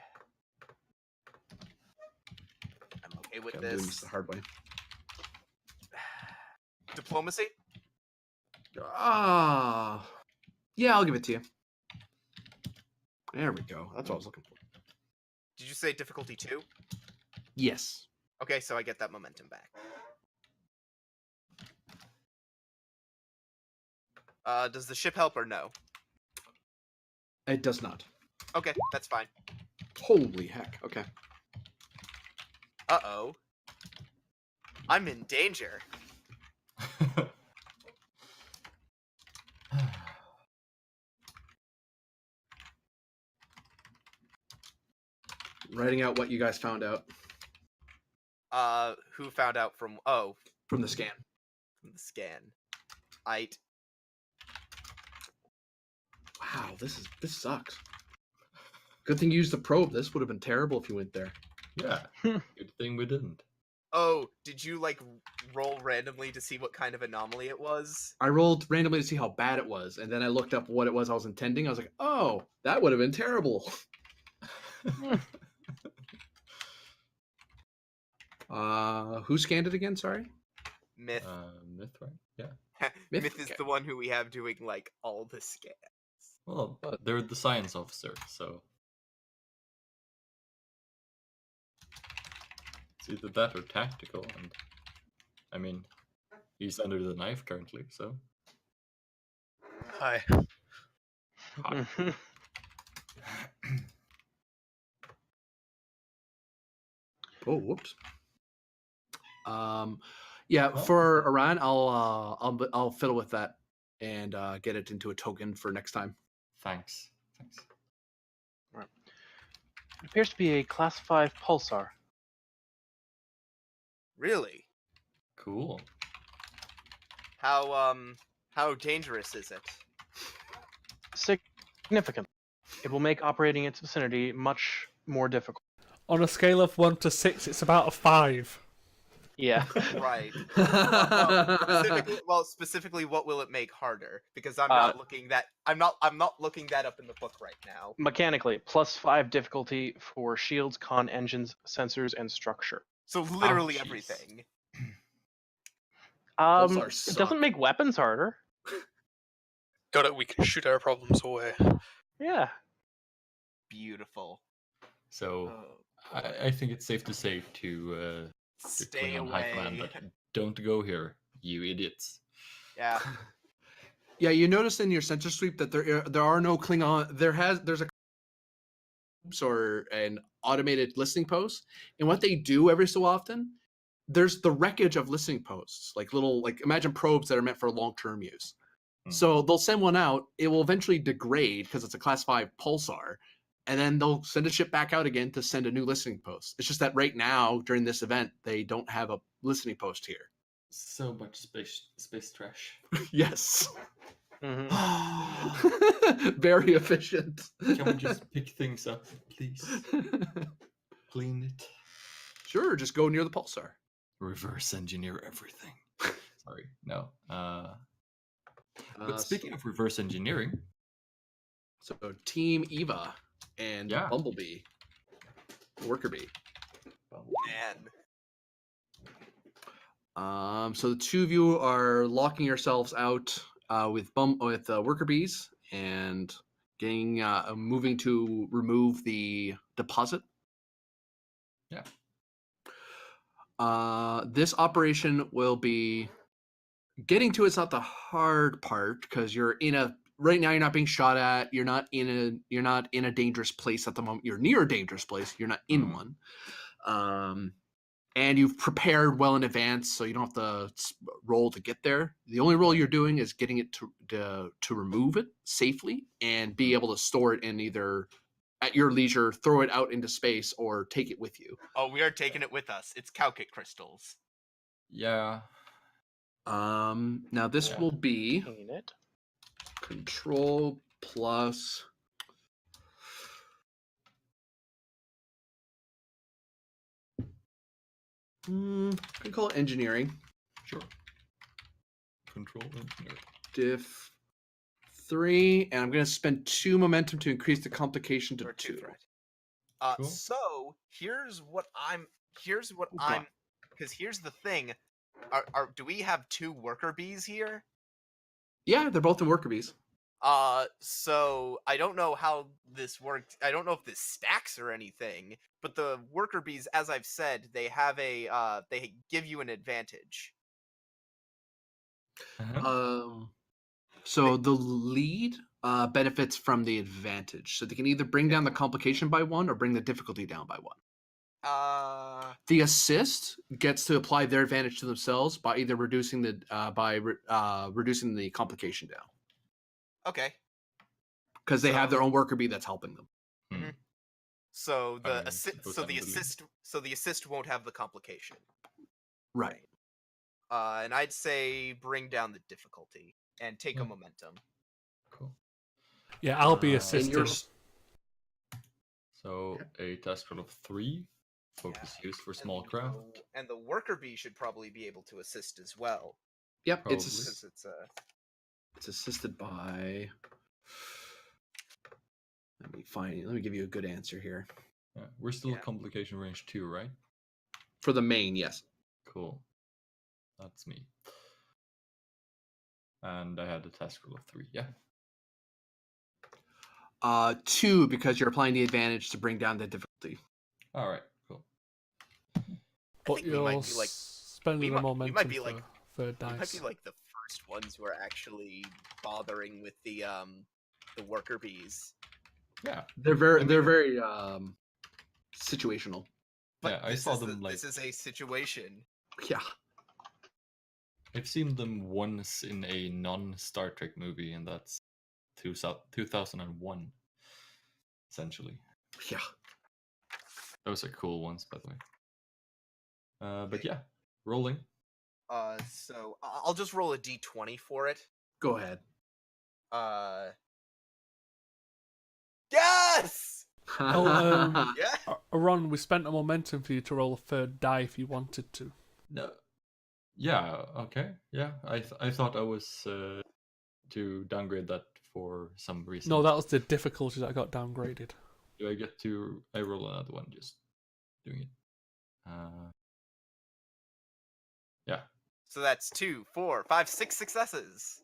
I'm okay with Okay, I'm doing this this. the hard way. Diplomacy? Yeah, I'll give it to you. There we go. That's what I was looking for. Did you say difficulty 2? Yes. Okay, so I get that momentum back. Does the ship help or no? It does not. Okay, that's fine. Holy heck. Okay. Uh-oh. I'm in danger. Writing out what you guys found out Who found out from... from the scan. From the scan. Aight. Wow, this sucks. Good thing you used the probe. This would have been terrible if you went there. Yeah. Good thing we didn't. Oh, did you, like, roll randomly to see what kind of anomaly it was? I rolled randomly to see how bad it was, and then I looked up what it was I was intending. I was like, oh, that would have been terrible. Who scanned it again? Sorry. Myth. Myth, right? Yeah. Myth? Myth is Okay. the one who we have doing, like, all the scans. Well, they're the science officer, so it's either that or tactical. And I mean, he's under the knife currently, so. Hi. Oh, whoops. Yeah, Well, for Iran, I'll fiddle with that and get it into a token for next time. Thanks. It appears to be a Class 5 pulsar. Really? Cool. How dangerous is it? Significant. It will make operating its vicinity much more difficult. On a scale of 1 to 6, it's about a 5. Yeah. Right. Specifically, what will it make harder? Because I'm not looking that. I'm not looking that up in the book right now. Mechanically, +5 difficulty for shields, con engines, sensors, and structure. So literally jeez. everything. Pulsar It suck. doesn't make weapons harder. Got it. We can shoot our problems away. Yeah. Beautiful. So Oh, I think it's safe to say to stay Klingon High Command away. that don't go here, you idiots. Yeah. Yeah, you notice in your sensor sweep that there are no Klingon. There's a or an automated listening post, and what they do every so often, there's the wreckage of listening posts, like imagine probes that are meant for long-term use. So they'll send one out. It will eventually degrade because it's a class 5 pulsar, and then they'll send a ship back out again to send a new listening post. It's just that right now during this event they don't have a listening post here. So much space trash. Yes. Mm-hmm. Very efficient. Can we just pick things up, please? Clean it. Sure, just go near the pulsar. Reverse engineer everything. Sorry, no. But speaking of reverse engineering, So Team Eva and Yeah. Bumblebee, Worker Bee. Man. So the two of you are locking yourselves out with Worker Bees and getting moving to remove the deposit. Yeah. This operation will be getting to. It's not the hard part because you're in a right now. You're not being shot at. You're not in a dangerous place at the moment. You're near a dangerous place. You're not in one. And you've prepared well in advance, so you don't have to roll to get there. The only roll you're doing is getting it to remove it safely and be able to store it in either at your leisure, throw it out into space, or take it with you. Oh, we are taking it with us. It's Calcit crystals. yeah. Now this will be Clean it. control plus. We call it engineering. Sure. Control engineering. Diff 3, and I'm going to spend 2 momentum to increase the complication to Or 2. threat. Cool. So here's what I'm. God. Because here's the thing. Do we have 2 worker bees here? Yeah, they're both in Worker Bees. So I don't know how this worked. I don't know if this stacks or anything, but the worker bees, as I've said, they have they give you an advantage. So the lead benefits from the advantage. So they can either bring down the complication by 1 or bring the difficulty down by 1. The assist gets to apply their advantage to themselves by either reducing reducing the complication down. Okay. Because they have So- their own worker bee that's helping them. So the mean, suppose I'm the lead. assist won't have the complication. Right. And I'd say bring down the difficulty and take a momentum. Cool. Yeah, I'll be And you're assistant. So a task roll of 3. Focus used for small craft. And the worker bee should probably be able to assist as well. Yep, Probably. Because it's assisted by. Let me give you a good answer here. Yeah. We're still Yeah. at complication range 2, right? For the main, yes. Cool. That's me. And I had a task roll of 3. Yeah. 2 because you're applying the advantage to bring down the difficulty. All right. Cool. But think we you're might be like- spending the we momentum might be for like- third we might dice. be like the first ones who are actually bothering with the worker bees. Yeah. They're very situational. But Yeah, I this saw is them, this is a situation. Yeah. I've seen them once in a non-Star Trek movie, and that's 2001, essentially. Yeah. Those are cool ones, by the way. But yeah, rolling. So I'll just roll a d20 for it. Go ahead. Yes! Oh, Yeah! Ron, we spent a momentum for you to roll a third die if you wanted to. No. Yeah. Okay. Yeah. I thought I was to downgrade that for some reason. No, that was the difficulty that got downgraded. Do I get to? I roll another one. Just doing it. Yeah. So that's 2, 4, 5, 6 successes.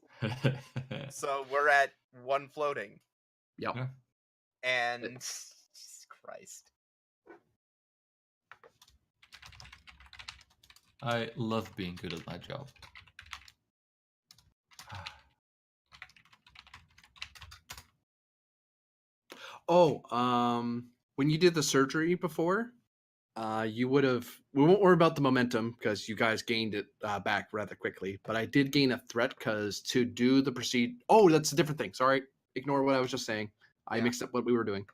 So we're at 1 floating. Yep. Yeah. And Jesus Christ. I love being good at my job. Oh, when you did the surgery before, you would have. We won't worry about the momentum because you guys gained it back rather quickly. But I did gain a threat because to do the proceed. Oh, that's a different thing. Sorry, ignore what I was just saying. I mixed up what we were doing.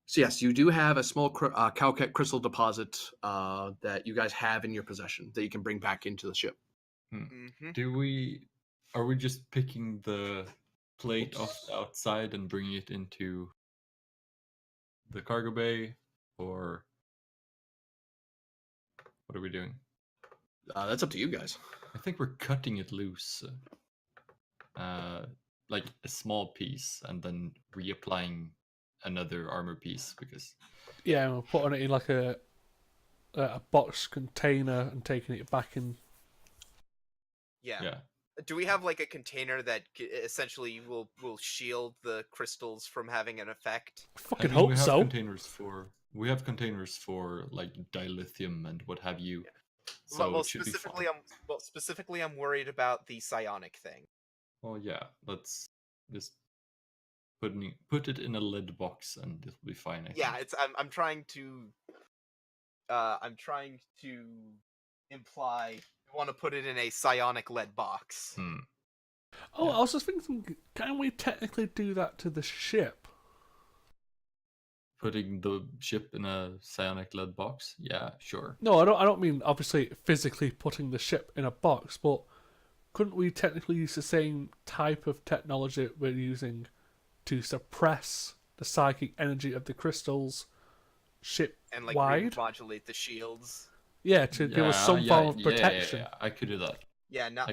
So yes, you do have a small Calcat crystal deposit that you guys have in your possession that you can bring back into the ship. Mm-hmm. Are we just picking the plate off the outside and bringing it into the cargo bay, or what are we doing? That's up to you guys. I think we're cutting it loose, like a small piece, and then reapplying another armor piece because. Yeah, we're putting it in like a box container and taking it back in. Yeah. Do we have like a container that essentially will shield the crystals from having an effect? I fucking hope we have so. We have containers for like dilithium and what have you. Yeah. So well, it should be fine. specifically, I'm worried about the psionic thing. Well, yeah, let's just put it in a lead box and it'll be fine. I think. I'm trying to imply we want to put it in a psionic lead box. Oh, I was just thinking, can we technically do that to the ship? Putting the ship in a psionic lead box? Yeah, sure. No, I don't mean obviously physically putting the ship in a box, but couldn't we technically use the same type of technology we're using to suppress the psychic energy of the crystals ship and like wide? Modulate the shields. Yeah, to give us some form of protection. Yeah, I could do that. Yeah, now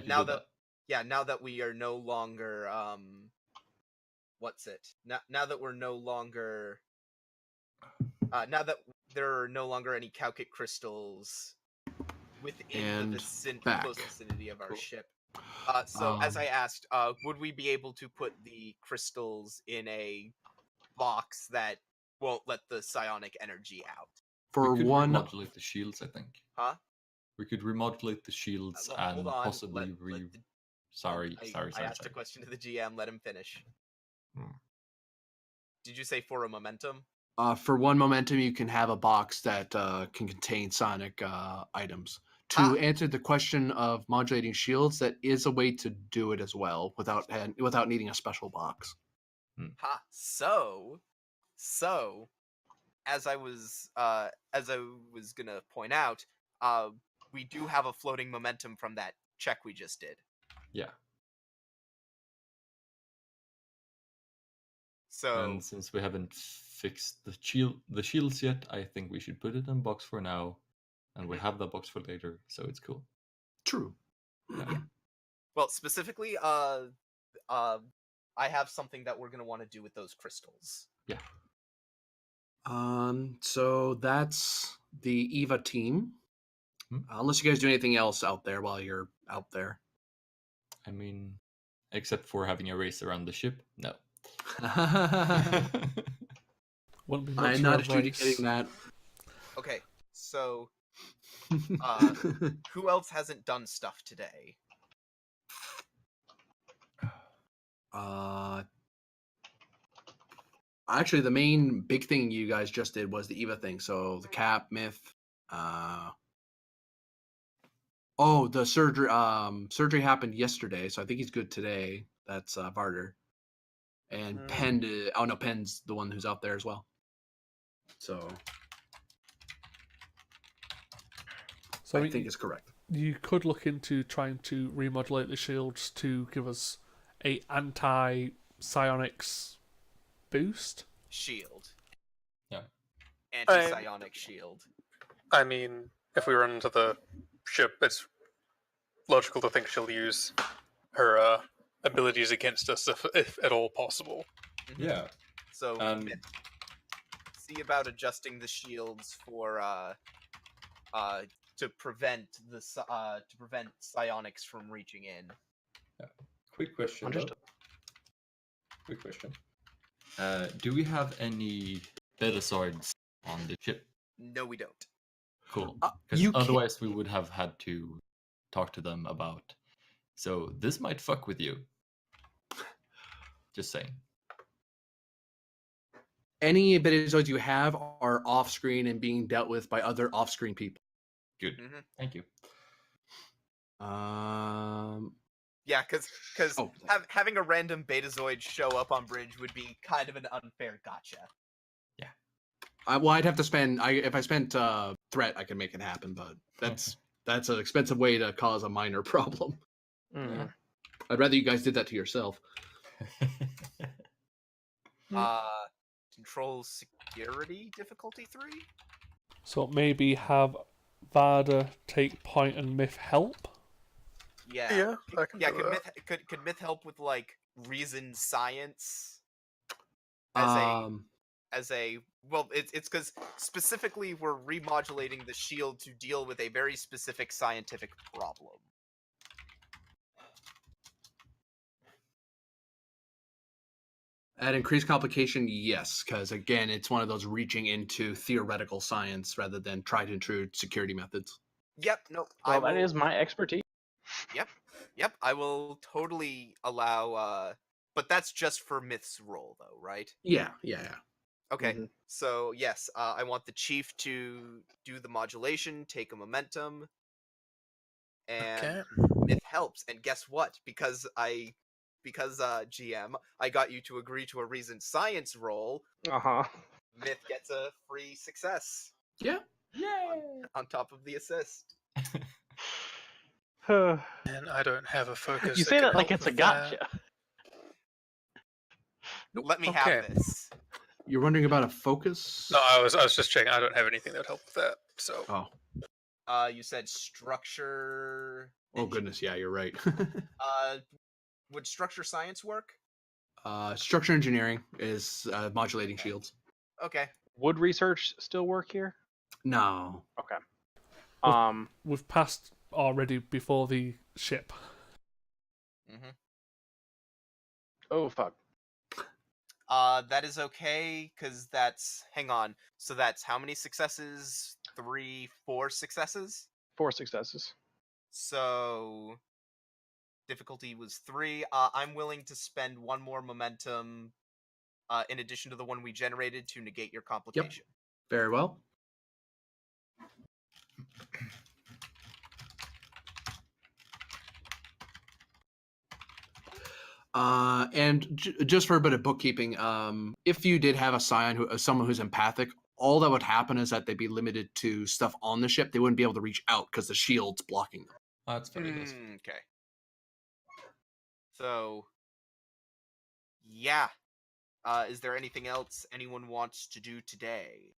that we are no longer now that we're no longer now that there are no longer any Calcit crystals within the close vicinity of our ship. So as I asked, would we be able to put the crystals in a box that won't let the psionic energy out? We could remodulate the shields, I think. Huh? We could remodulate the shields and possibly Sorry. I asked a question to the GM. Let him finish. Did you say for a momentum? For 1 momentum, you can have a box that can contain psionic items. To answer the question of modulating shields, that is a way to do it as well without needing a special box. So, as I was gonna point out, we do have a floating momentum from that check we just did. Yeah. So, and since we haven't fixed the shields yet, I think we should put it in a box for now, and we have that box for later, so it's cool. True. Yeah. Well, specifically, I have something that we're gonna want to do with those crystals. Yeah. So that's the EVA team. Unless you guys do anything else out there while you're out there. I mean, except for having a race around the ship, no. I'm not adjudicating that. Okay, so who else hasn't done stuff today? Actually, the main big thing you guys just did was the EVA thing. So the cap, myth. The surgery. Surgery happened yesterday, so I think he's good today. That's Varder. And Penn. Oh no, Penn's the one who's out there as well. So I think it's correct. you could look into trying to remodulate the shields to give us a anti-psionics boost. Shield. Yeah. Anti-psionic shield. I mean, if we run into the ship, it's logical to think she'll use her abilities against us if at all possible. Mhm. Yeah. So And see about adjusting the shields for to prevent psionics from reaching in. quick question. though. Understood. Quick question. Do we have any Betazoids on the ship? No, we don't. Cool. you Because can't- otherwise we would have had to talk to them about. So this might fuck with you. Just saying. Any Betazoids you have are off screen and being dealt with by other off screen people. Good. Mhm. Thank you. Yeah, because Oh. having a random Betazoid show up on bridge would be kind of an unfair gotcha. I'd have to spend. If I spent threat, I could make it happen, but that's an expensive way to cause a minor problem. Mm. I'd rather you guys did that to yourself. Control security difficulty 3. So maybe have Varda take point and Myth help. Yeah. I can Yeah. do that. Could Myth help with like reason science as a well, it's because specifically we're remodulating the shield to deal with a very specific scientific problem. At increased complication, yes, because again, it's one of those reaching into theoretical science rather than tried and true security methods. Yep. No. Well, that is my expertise. Yep. I will totally allow. But that's just for Myth's role, though, right? Yeah. Okay. Mhm. So yes, I want the chief to do the modulation, take a momentum, and Okay. Myth helps. And guess what? Because GM, I got you to agree to a reason science roll. Uh-huh. Myth gets a free success Yeah. on top of the assist. You And I don't have a focus. say can that like help it's a with that. gotcha. Let me Okay. have this. You're wondering about a focus? No, I was just checking. I don't have anything that would help with that. So Oh. You said structure. Oh goodness, yeah, you're right. Would structure science work? Structure engineering is modulating shields. Okay. Would research still work here? No. Okay. Well- We've passed already before the ship. Mm-hmm. Oh fuck. That is okay, because that's... Hang on. So that's how many successes? 3, 4 successes? 4 successes. So... Difficulty was 3. I'm willing to spend 1 more momentum in addition to the one we generated to negate your complication. Very well. And just for a bit of bookkeeping, if you did have a scion someone who's empathic, all that would happen is that they'd be limited to stuff on the ship. They wouldn't be able to reach out because the shield's blocking them. That's very nice. Okay. So... Yeah. Is there anything else anyone wants to do today?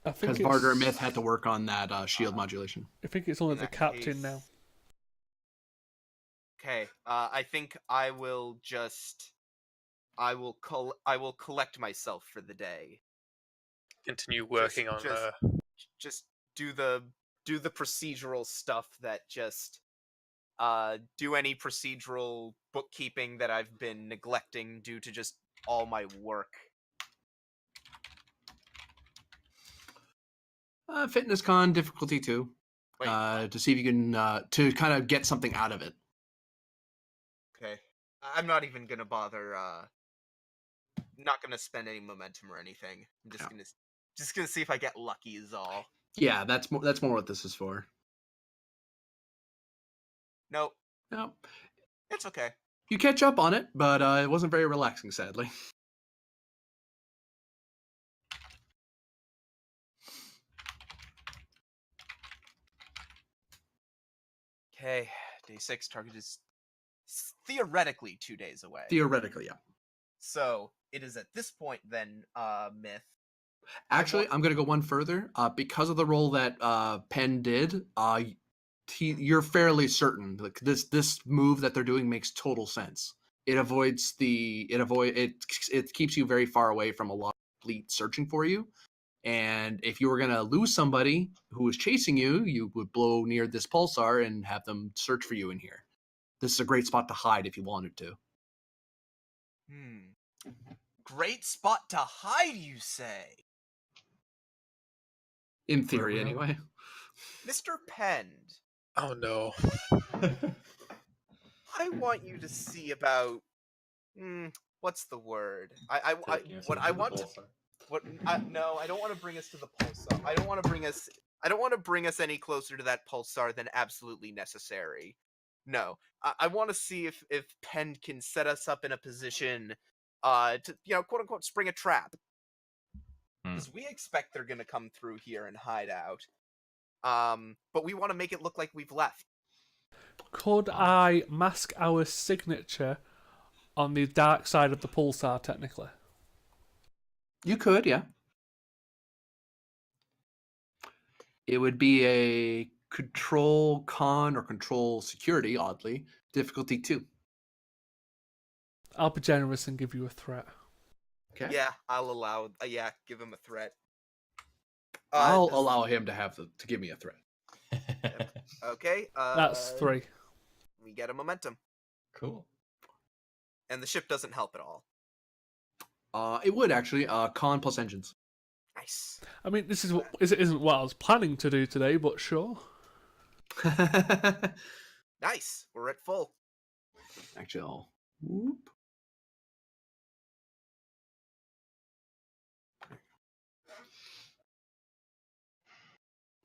I think Because Varder and it's- Myth had to work on that shield modulation. I think it's only In the that captain case- now. Okay. I think I will just... I will collect myself for the day. continue working on. Just do the procedural stuff that just do any procedural bookkeeping that I've been neglecting due to just all my work. Fitness con difficulty 2. Wait, To see if you can to kind of get something out of it. okay. I'm not even gonna bother. Not gonna spend any momentum or anything. I'm just gonna see if I get lucky. Is all. Yeah, that's more what this is for. Nope. No, It's okay. you catch up on it, but it wasn't very relaxing, sadly. Okay, day 6 target is theoretically 2 days away. Theoretically, yeah. So it is at this point then, Myth. Actually, I'm going to go one further. Because of the role that Penn did, you're fairly certain like this move that they're doing makes total sense. It keeps you very far away from a lot of fleet searching for you. And if you were going to lose somebody who was chasing you, you would blow near this pulsar and have them search for you in here. This is a great spot to hide if you wanted to. Great spot to hide, you say? In theory, anyway. Mr. Pend, Oh no. I want you to see about what's the word? I no, I don't want to bring us to the pulsar. I don't want to bring us any closer to that pulsar than absolutely necessary. No. I want to see if Penn can set us up in a position to, quote unquote spring a trap. Because we expect they're gonna come through here and hide out. But we want to make it look like we've left. Could I mask our signature on the dark side of the pulsar, technically? You could, yeah. It would be a control con or control security, oddly. Difficulty 2. I'll be generous and give you a threat. Okay. Yeah, I'll allow. Give him a threat. I'll allow him to give me a threat. Okay. That's 3. We get a momentum, Cool. and the ship doesn't help at all. It would actually. Con plus engines. Nice. I mean, this isn't what I was planning to do today, but sure. Nice. We're at full. Actually, I'll whoop.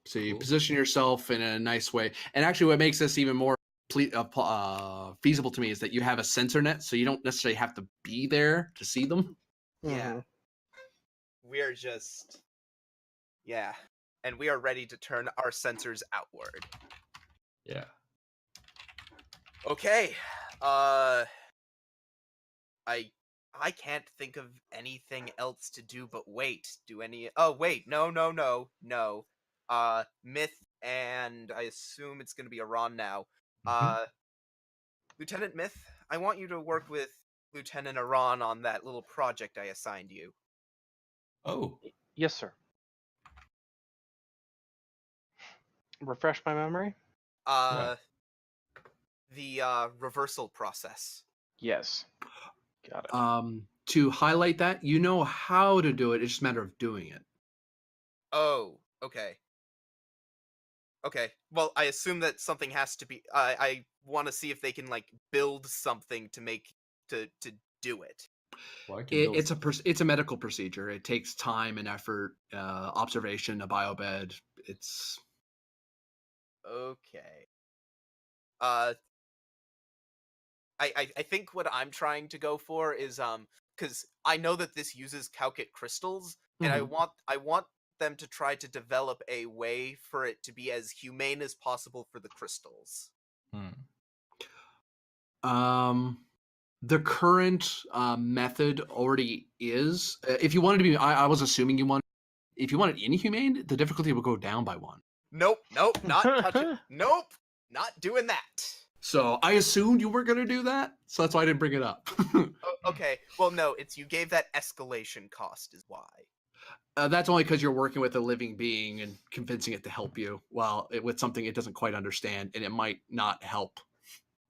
So you position yourself in a nice way. And actually what makes this even more feasible to me is that you have a sensor net, so you don't necessarily have to be there to see them. Yeah. We're just... Yeah. And we are ready to turn our sensors outward. Yeah. Okay. I can't think of anything else to do but wait. Oh, wait. No. Myth, and I assume it's gonna be Iran now. Lieutenant Myth, I want you to work with Lieutenant Iran on that little project I assigned you. Oh. Yes, sir. Refresh my memory? The reversal process. Yes. Got it. To highlight that, you know how to do it, it's just a matter of doing it. Oh, okay. Okay, well, I assume that something has to be... I want to see if they can, build something to do it. Well, It's a medical procedure. It takes time and effort, observation, a biobed. It's... Okay. I think what I'm trying to go for is, because I know that this uses Calcit crystals, and I want them to try to develop a way for it to be as humane as possible for the crystals. The current method already is. If you wanted to be, I was assuming if you wanted inhumane, the difficulty would go down by 1. Nope, not touching. Nope, not doing that. So I assumed you weren't going to do that, so that's why I didn't bring it up. Okay, well, no, it's you gave that escalation cost is why. That's only because you're working with a living being and convincing it to help you, with something it doesn't quite understand, and it might not help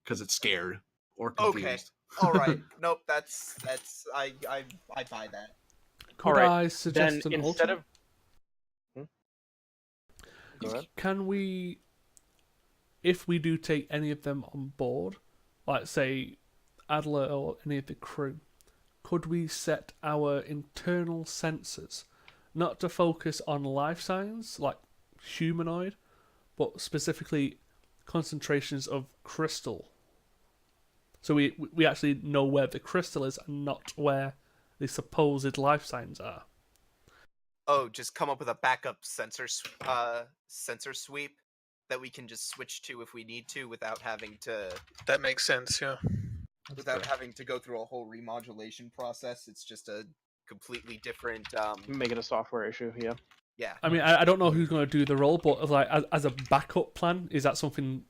because it's scared or confused. Okay, all right. Nope, that's I buy that. Could I suggest then an instead alternate? Go ahead. Can we, if we do take any of them on board, like say Adler or any of the crew, could we set our internal sensors not to focus on life signs like humanoid, but specifically concentrations of crystal? So we actually know where the crystal is and not where the supposed life signs are. Oh, just come up with a backup sensor sweep. that we can just switch to if we need to without having to That makes sense. Yeah. having to go through a whole remodulation process. It's just a completely different. Make it a software issue. Yeah. Yeah. I mean, I don't know who's going to do the role, but like as a backup plan, is that something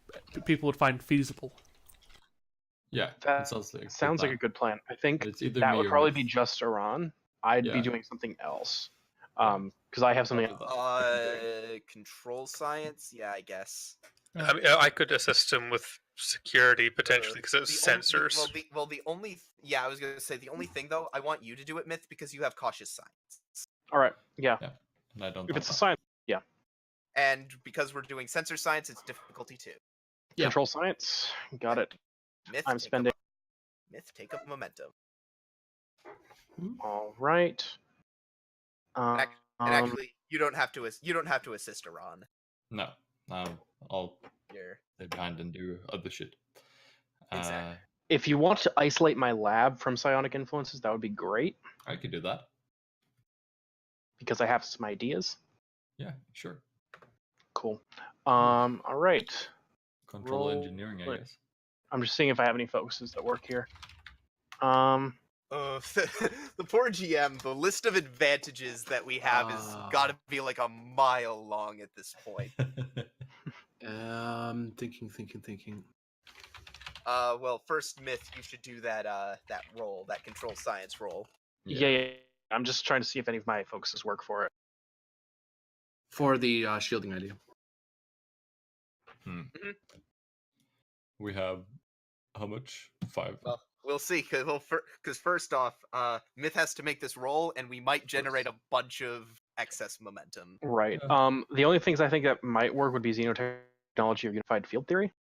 people would find feasible? Yeah, That it sounds like Sounds like a good plan. I think It's either that me would or probably Myth. be just Iran. I'd be Yeah. doing something else. Because I have something. I'll do that. Control science. Yeah, I guess. I mean, I could assist him with security potentially because it's The only- sensors. the only yeah, I was gonna say the only thing though, I want you to do it, Myth, because you have cautious science, All right. Yeah. Yeah, and I don't If have it's a that. science, and because we're doing sensor science, it's difficulty 2. Yeah. control science. Got it. Myth, I'm take spending. Myth, take up momentum. All right. And actually, you don't have to assist Iran. No, I'll You're stay behind and do other shit. Exactly. If you want to isolate my lab from psionic influences, that would be great I could do that. because I have some ideas. Yeah, sure. Cool. All right. Control Roll engineering, I it. guess. I'm just seeing if I have any focuses that work here. The poor GM. The list of advantages that we have is got to be like a mile long at this point. Thinking. Well, first, Myth, you should do that that roll, that control science roll. Yeah. I'm just trying to see if any of my focuses work for it. For the shielding idea. We have how much? 5. Well, we'll see. Because first off, Myth has to make this roll, and we might generate a bunch of excess momentum. Right. Yeah. The only things I think that might work would be xenotechnology or unified field theory.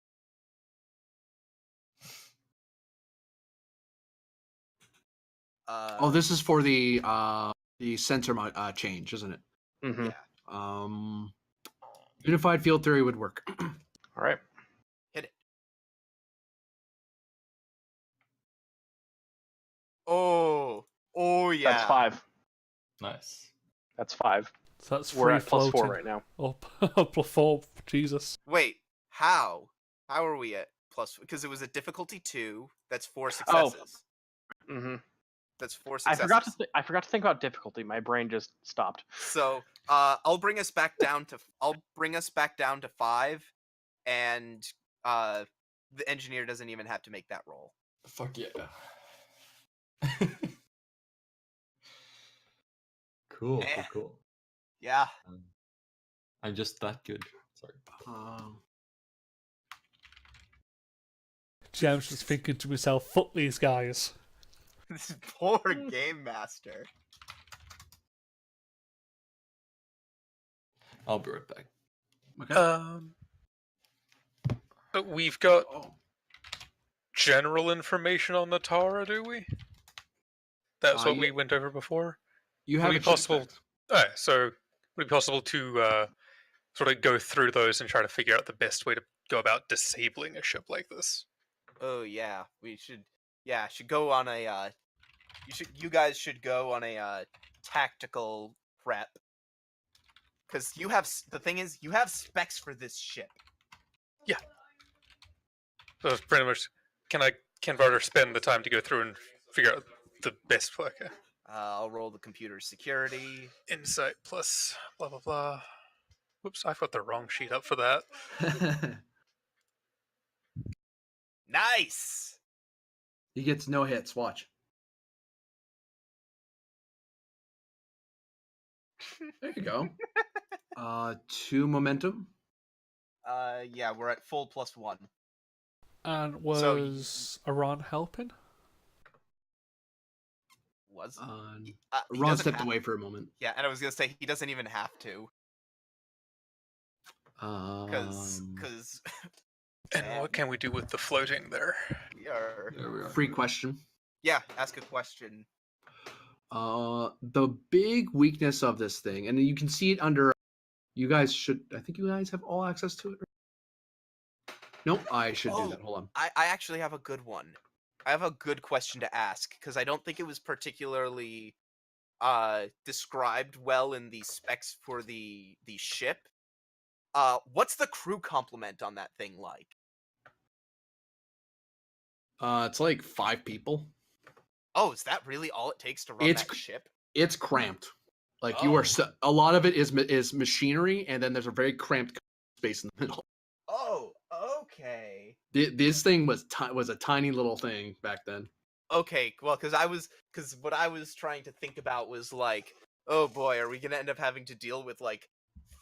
This is for the sensor change, isn't it? Mm-hmm. Yeah. Unified field theory would work. All right. Hit it. Oh yeah. That's 5. Nice. That's 5. So that's We're free at +4 floating. right now. Up +4. Jesus. Wait, how? How are we at plus? Because it was a difficulty 2. That's 4 successes. Mm-hmm. That's 4 I successes. forgot to think about difficulty. My brain just stopped. So I'll bring us back down to 5, and the engineer doesn't even have to make that roll. Fuck yeah. Cool. Yeah. I'm just that good. Sorry. Jam's just thinking to himself, fuck these guys. This poor game master. I'll be right back. Okay. But we've got general information on the Taura, do we? That's what we went over before. You have Would it a be chip possible? spec. So would it be possible to sort of go through those and try to figure out the best way to go about disabling a ship like this? Oh yeah, we should. Yeah, should go on a. You guys should go on a tactical prep. Because you have the thing is you have specs for this ship. So it's pretty much, can Varder spend the time to go through and figure out the best way? Okay. I'll roll the computer security. Insight plus blah blah blah. Whoops, I've got the wrong sheet up for that. Nice. He gets no hits. Watch. There you go. 2 momentum. Yeah, we're at full +1. And So- was Iran helping? Was Ron doesn't stepped have- away for a moment. Yeah, and I was gonna say he doesn't even have to because And what can we do with the floating there? we are. There we are. Free question. Yeah, ask a question. The big weakness of this thing, and you can see it under. You guys should. I think you guys have all access to it. Nope, I should do that. Hold on. I actually have a good one. I have a good question to ask because I don't think it was particularly described well in the specs for the ship. what's the crew complement on that thing like? It's like 5 people. Oh, is that really all it takes to run It's that ship? It's cramped. Like Oh. a lot of it is machinery, and then there's a very cramped space in the middle. Oh, okay. This thing was a tiny little thing back then. Okay, well, because what I was trying to think about was like, oh boy, are we gonna end up having to deal with like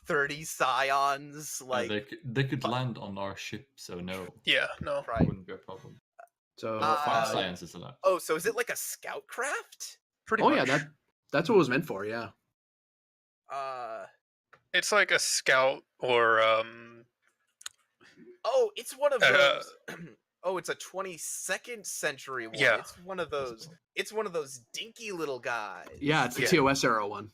30 scions? Like, they could land on our ship, so no, Yeah, no. it right? wouldn't be a problem. So No, 5 Uh, science is allowed. Oh, so is it like a scout craft? Pretty oh much. yeah, that's what it was meant for. Yeah. It's like a scout or Oh, it's one of Uh, those. Oh, it's a 22nd century one. Yeah. It's one of those. It's one of those dinky little guys. Yeah, it's the Yeah. TOS era one.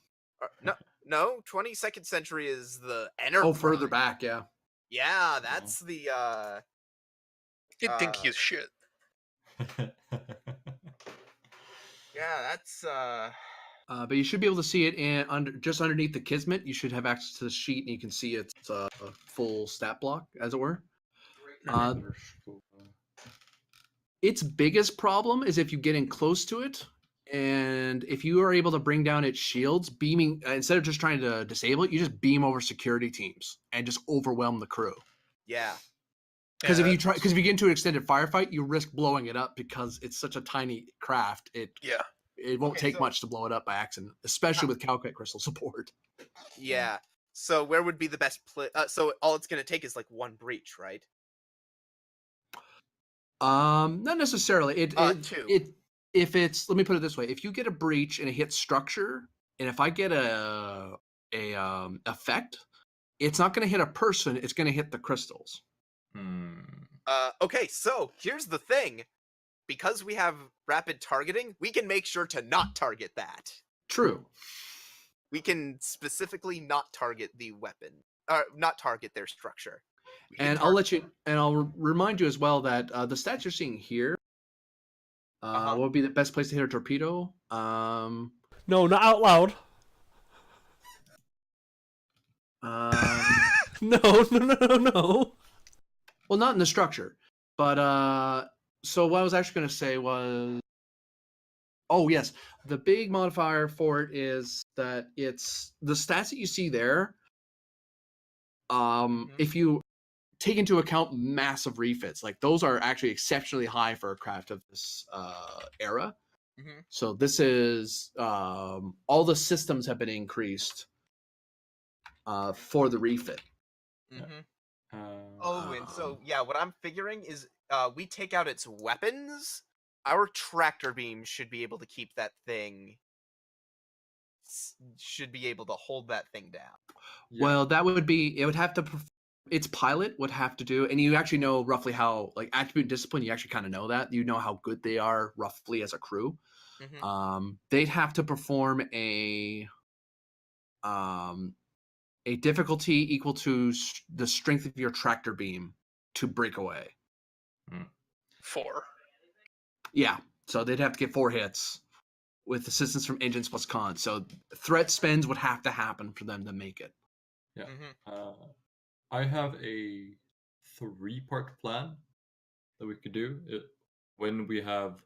No, 22nd century is the Enterprise. Oh, further back, yeah. Yeah, that's the. You'd think he's shit. Yeah, that's. But you should be able to see it just underneath the Kismet. You should have access to the sheet, and you can see its full stat block, as it were. Its biggest problem is if you get in close to it, and if you are able to bring down its shields, beaming instead of just trying to disable it, you just beam over security teams and just overwhelm the crew. Yeah. Because Yeah, if you get into an extended firefight, you risk blowing it up because it's such a tiny craft. It won't Okay, take so- much to blow it up by accident, especially with Calcite crystal support. Yeah. So where would be the best place? So all it's gonna take is like one breach, right? Not necessarily. Two. If it's, let me put it this way: if you get a breach and it hits structure, and if I get a effect, it's not going to hit a person; it's going to hit the crystals. Okay, so here's the thing. Because we have rapid targeting, we can make sure to not target that. True. We can specifically not target the weapon, or not target their structure. We can And I'll remind you as well that the stats you're seeing here, what would be the best place to hit a torpedo? No, not out loud. No. Well, not in the structure, but so what I was actually going to say was, oh yes, the big modifier for it is that it's the stats that you see there. If you take into account massive refits, like those are actually exceptionally high for a craft of this era. So this is all the systems have been increased for the refit. Oh, and so yeah, what I'm figuring is we take out its weapons. Our tractor beam should be able to keep that thing. Should be able to hold that thing down. Yeah. Well, it would have to. Its pilot would have to do, and you actually know roughly how, like attribute discipline. You actually kind of know that. You know how good they are roughly as a crew. They'd have to perform a difficulty equal to the strength of your tractor beam to break away. 4. Yeah, so they'd have to get 4 hits with assistance from engines plus cons. So threat spends would have to happen for them to make it. Yeah. I have a 3-part plan that we could do when we have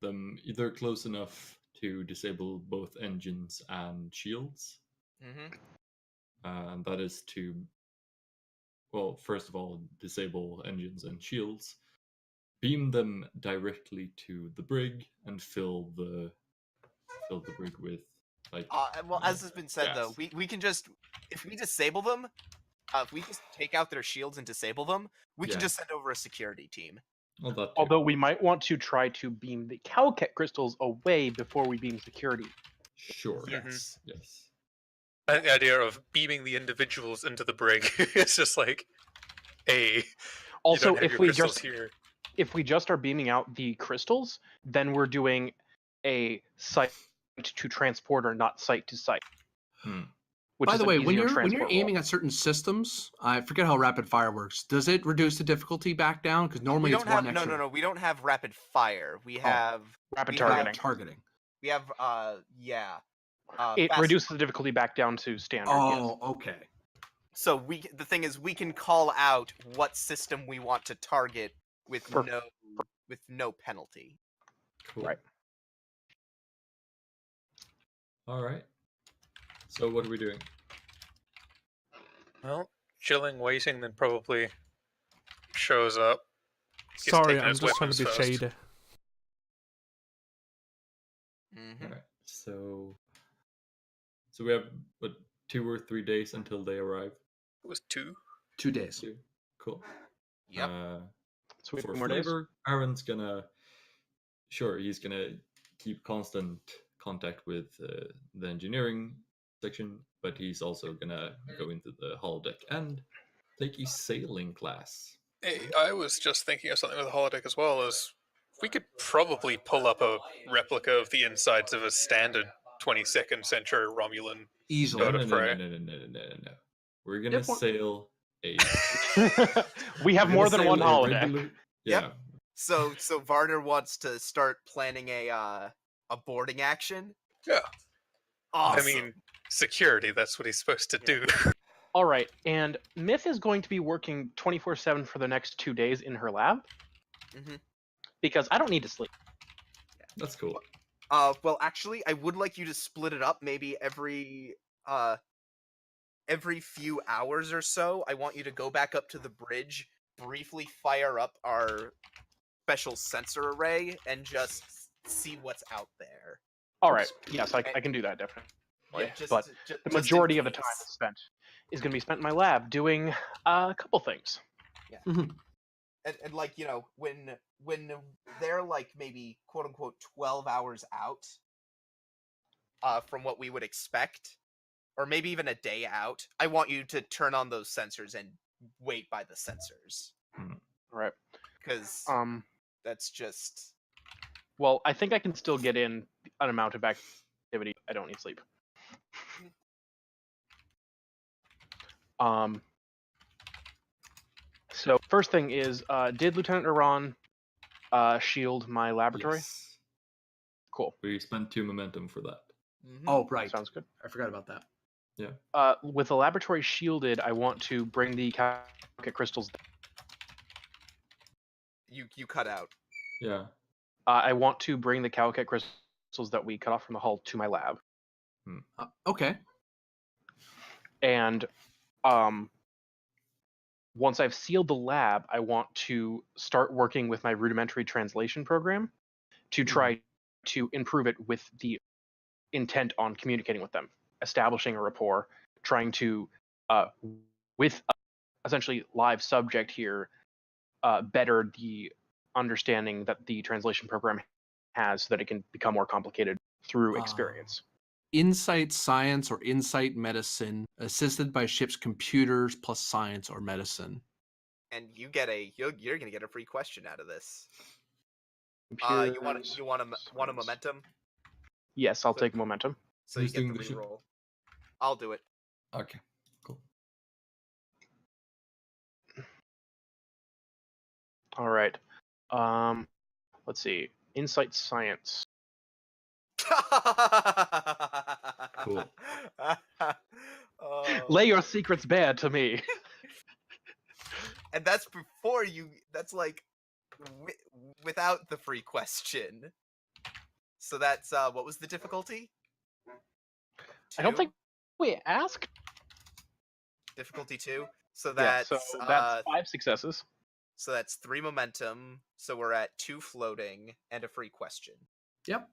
them either close enough to disable both engines and shields. And that is to, well, first of all, disable engines and shields, beam them directly to the brig, and fill the brig with Well, as has been said, gas. though, we can just, if we disable them, if we just take out their shields and disable them, we can just send over a security team. Well, that too. Although we might want to try to beam the Calcat crystals away before we beam security. Sure. Yes. Yes. I think the idea of beaming the individuals into the brig is just like, hey, Also, you don't have if your we crystals just here. if we just are beaming out the crystals, then we're doing a site to transporter, not site to site. Which By is the an way, easier when you're transport roll. aiming at certain systems, I forget how rapid fire works. Does it reduce the difficulty back down? Because normally We it's don't have one extra. no. We don't have rapid fire. We have Rapid we targeting. have- Targeting. We have It fast- reduces the difficulty back down to standard. Oh, Yes. okay. So the thing is, we can call out what system we want to target with Perfect. no penalty. Cool. Right. All right. So what are we doing? Well, chilling, waiting, then probably shows up. He's Sorry, taking I'm his just trying to be weapons first. shady. Mm-hmm. All right. So we have what 2 or 3 days until they arrive. It was 2. 2 days. 2. Cool. Yep. So we have For 2 more days. flavor, Aaron's he's gonna keep constant contact with the engineering section, but he's also gonna go into the holodeck and take a sailing class. Hey, I was just thinking of something with the holodeck as well. As we could probably pull up a replica of the insides of a standard 22nd century Romulan. Easily. Bird No. of prey. We're gonna Yep, well- sail a. We have we're more gonna than one sail a holodeck. regular- Yeah. Yep. So Varner wants to start planning a boarding action. Yeah. Awesome. I mean, security, that's what he's supposed to do. All right, and Myth is going to be working 24/7 for the next 2 days in her lab Mhm. because I don't need to sleep. That's cool. Well, actually, I would like you to split it up. Maybe every few hours or so, I want you to go back up to the bridge, briefly fire up our special sensor array, and just see what's out there. All right, yes, I can do that definitely. But the majority of the time is going to be spent in my lab doing a couple things. And like, you know, when they're like maybe quote unquote 12 hours out from what we would expect, or maybe even a day out, I want you to turn on those sensors and wait by the sensors. All right. Because that's just Well, I think I can still get in an amount of activity. I don't need sleep. So first thing is, did Lieutenant Iran shield my laboratory? Yes. Cool. We spent 2 momentum for that. Oh, right. Sounds good. I forgot about that. With the laboratory shielded, I want to bring the Calcite crystals. you cut out. Yeah. I want to bring the Calcite crystals that we cut off from the hull to my lab. Okay. And once I've sealed the lab, I want to start working with my rudimentary translation program to try to improve it with the intent on communicating with them, establishing a rapport, trying to, with essentially live subject here, better the understanding that the translation program has so that it can become more complicated through experience. Insight science or insight medicine, assisted by ship's computers plus science or medicine. And you're gonna get a free question out of this. You Computers, want a science. momentum? Yes, I'll take momentum. So Who's you doing get the the ship? reroll. I'll do it. Okay. Cool. All right. Let's see. Insight science. Cool. Oh. Lay your secrets bare to me. And that's before you. That's like without the free question. So that's what was the difficulty? I don't 2? think we asked. Difficulty 2. So Yeah, that's so that's 5 successes. so that's 3 momentum. So we're at 2 floating and a free question. Yep.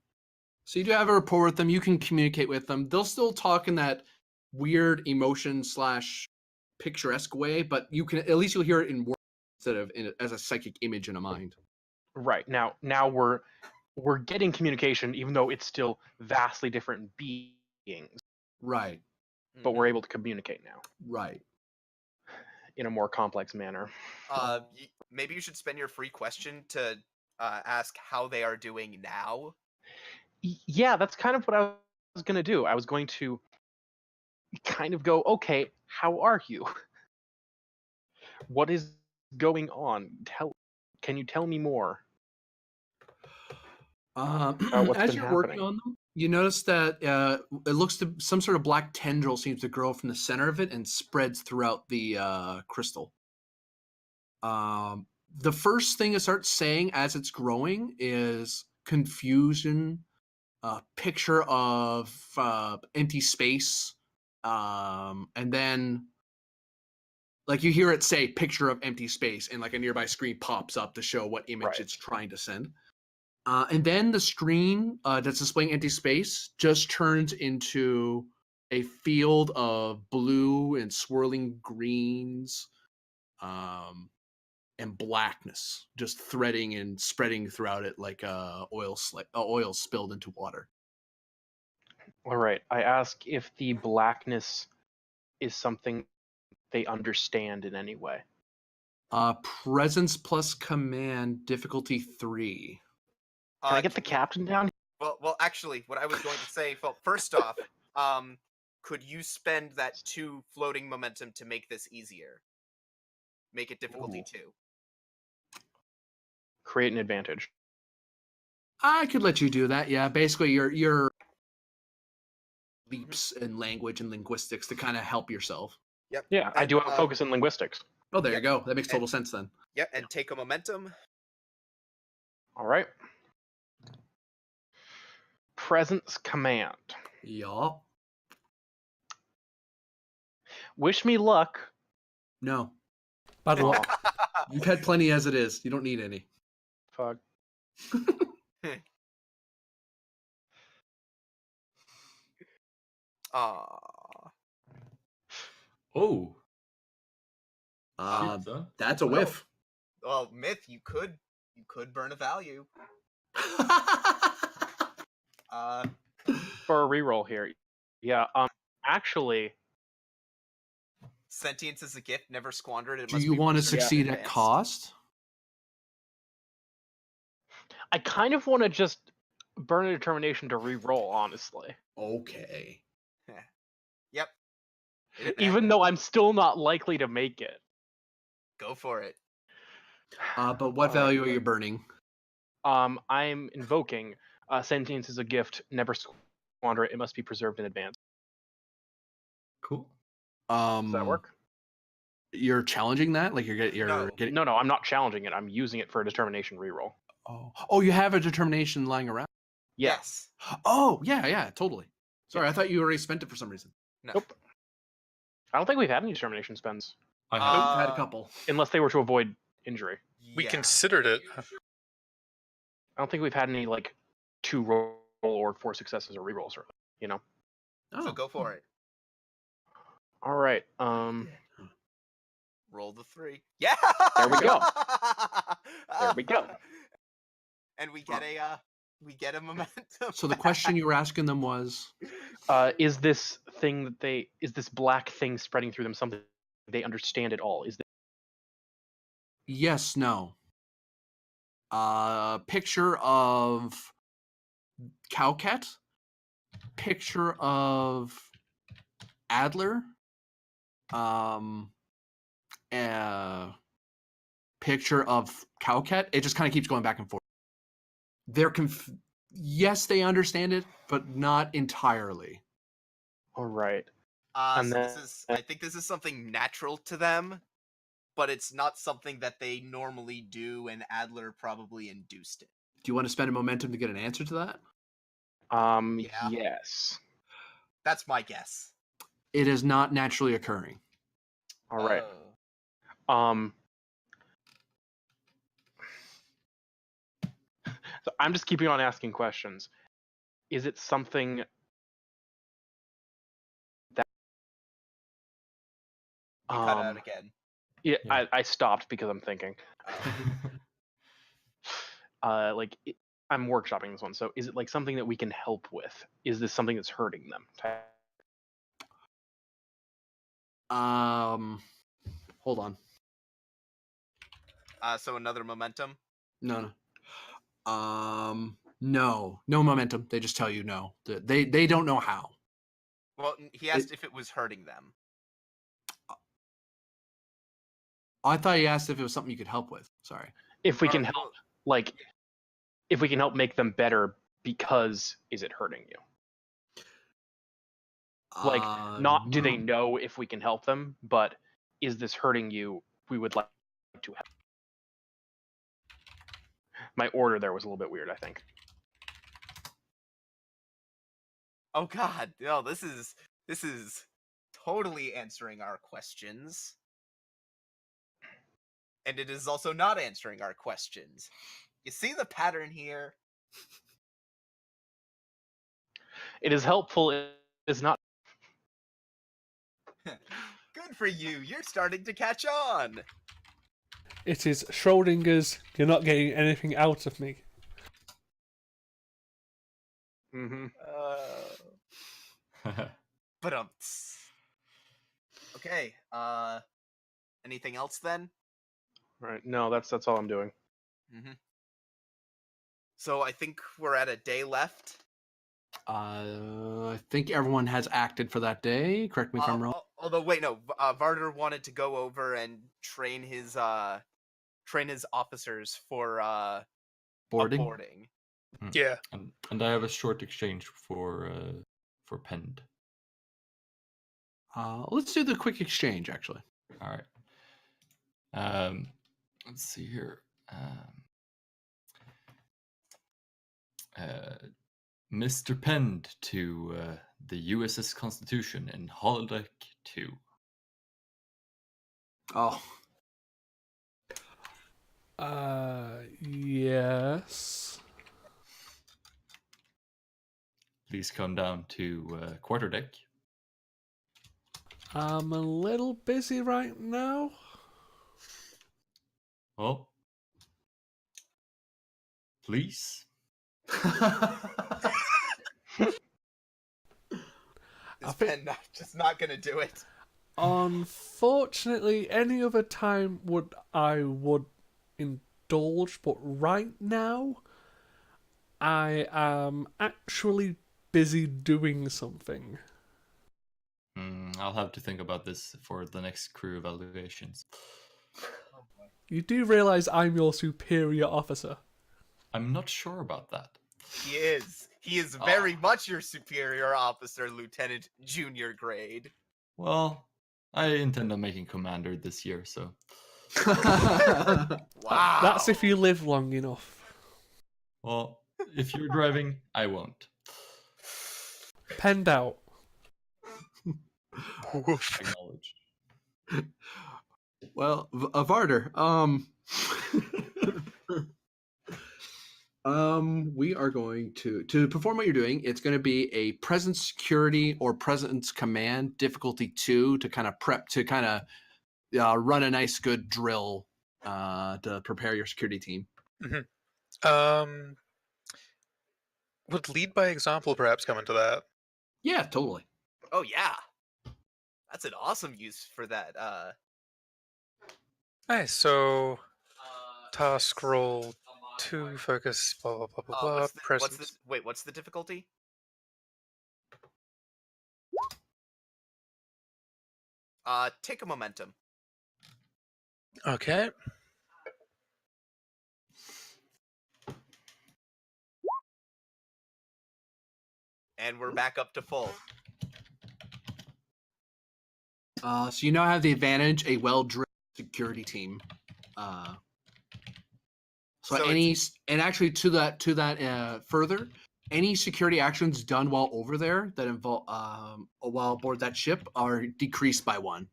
So you do have a rapport with them. You can communicate with them. They'll still talk in that weird emotion / picturesque way, but you can at least you'll hear it in words instead of as a psychic image in a mind. Right. Now we're getting communication, even though it's still vastly different beings, Right. but we're able to communicate now Right. in a more complex manner. Maybe you should spend your free question to ask how they are doing now. Yeah, that's kind of what I was going to do. I was going to kind of go, okay, how are you? What is going on? Can you tell me more? What's As been you're working happening? on them, You notice that it looks to some sort of black tendril seems to grow from the center of it and spreads throughout the crystal. The first thing it starts saying as it's growing is confusion, picture of empty space, and then like you hear it say picture of empty space, and like a nearby screen pops up to show what image Right. it's trying to send. And then the screen that's displaying empty space just turns into a field of blue and swirling greens, and blackness, just threading and spreading throughout it like oil spilled into water. All right. I ask if the blackness is something they understand in any way. Presence plus command, difficulty 3. Can I get the captain down? Well, actually, what I was going to say, well, first off, could you spend that 2 floating momentum to make this easier? Make it difficulty Ooh. 2. Create an advantage. I could let you do that. Yeah, basically your leaps in language and linguistics to kind of help yourself. Yep. Yeah, I And, do have a focus in linguistics. Oh, there Yeah, you go. That makes total sense then. Yep, and take a momentum. All right. Presence command. Yeah. Wish me luck. No. Bad luck. You've had plenty as it is. You don't need any. Fuck. Aww. Oh, Uh, shit, huh? that's a whiff. Well, Myth, you could burn a value. For a reroll here. Yeah. Actually, Sentience is a gift, never squandered. It Do must you be want to preserved in succeed at advance. cost? I kind of want to just burn a determination to reroll. Honestly, Okay. Yep. even though I'm still not likely to make it. Go for it. But what All right. value are you burning? I'm invoking sentience is a gift, never squander it. It must be preserved in advance. Cool. Does that work? You're challenging that? Like you're No. getting. No, I'm not challenging it. I'm using it for a determination reroll. Oh, you have a determination lying around. Yeah. Yes. Oh, yeah, totally. Sorry, I thought you already spent it for some reason. No. Nope. I don't think we've had any determination spends, I Nope, have. I've had a couple. unless they were to avoid injury. We Yeah. considered it. I don't think we've had any like 2 roll or 4 successes or rerolls, or you know. Oh, So go for it. All right. Roll the 3. Yeah. There we go. There we go. And we get a momentum. So the question you were asking them was, Is this black thing spreading through them something they understand at all? Is this... yes, no. Picture of Cowcat, picture of Adler, picture of Cowcat. It just kind of keeps going back and forth. They're yes, they understand it, but not entirely. All right. So And I think this is something natural to them, but it's not something that they normally do, and Adler probably induced it. Do you want to spend a momentum to get an answer to that? Yeah. Yes. That's my guess. It is not naturally occurring. All right. Oh. So I'm just keeping on asking questions. Is it something that You cut out again. Yeah, Yeah. I stopped because I'm thinking. Oh. I'm workshopping this one. So is it like something that we can help with? Is this something that's hurting them? Hold on. So another momentum. No. No momentum. They just tell you no. They don't know how. Well, he asked if it was hurting them. I thought you asked if it was something you could help with. Sorry. If we Or- can help, if we can help make them better because is it hurting you? Like, not do they know if we can help them, but is this hurting you? We would like to help. My order there was a little bit weird, I think. Oh God, no! This is totally answering our questions, and it is also not answering our questions. You see the pattern here? It is helpful. It is not. Good for you. You're starting to catch on. It is Schrodinger's, you're not getting anything out of me. Mm-hmm. But okay. Anything else then? Right. No, that's all I'm doing. Mm-hmm. So I think we're at a day left. I think everyone has acted for that day. Correct me if I'm wrong. Although, wait, no. Varder wanted to go over and train his officers for Boarding. boarding. Yeah. And I have a short exchange for Pend. Let's do the quick exchange, actually. All right. Let's see here. Mr. Pend to the USS Constitution in holodeck 2. Oh, Yes. Please come down to quarterdeck. I'm a little busy right now. Oh, please. Is think- Pen just not gonna do it? Unfortunately, any other time I would indulge, but right now, I am actually busy doing something. I'll have to think about this for the next crew evaluations. You do realize I'm your superior officer? I'm not sure about that. He is. He is very much your superior officer, Lieutenant Junior grade. Well, I intend on making commander this year, so. Wow. That's if you live long enough. Well, if you're driving, I won't. Penned out. Acknowledged. well, Varder. We are going to perform what you're doing. It's going to be a presence security or presence command difficulty 2 to kind of prep to kind of run a nice good drill to prepare your security team. Would lead by example perhaps come into that? Yeah, totally. Oh yeah. That's an awesome use for that. Nice. So task roll 2, focus, blah blah blah blah blah. Presence. What's the difficulty? Take a momentum. Okay. And we're back up to full. So you now have the advantage, a well-drilled security team. So any and actually to that further, any security actions done while over there that involve while aboard that ship are decreased by 1.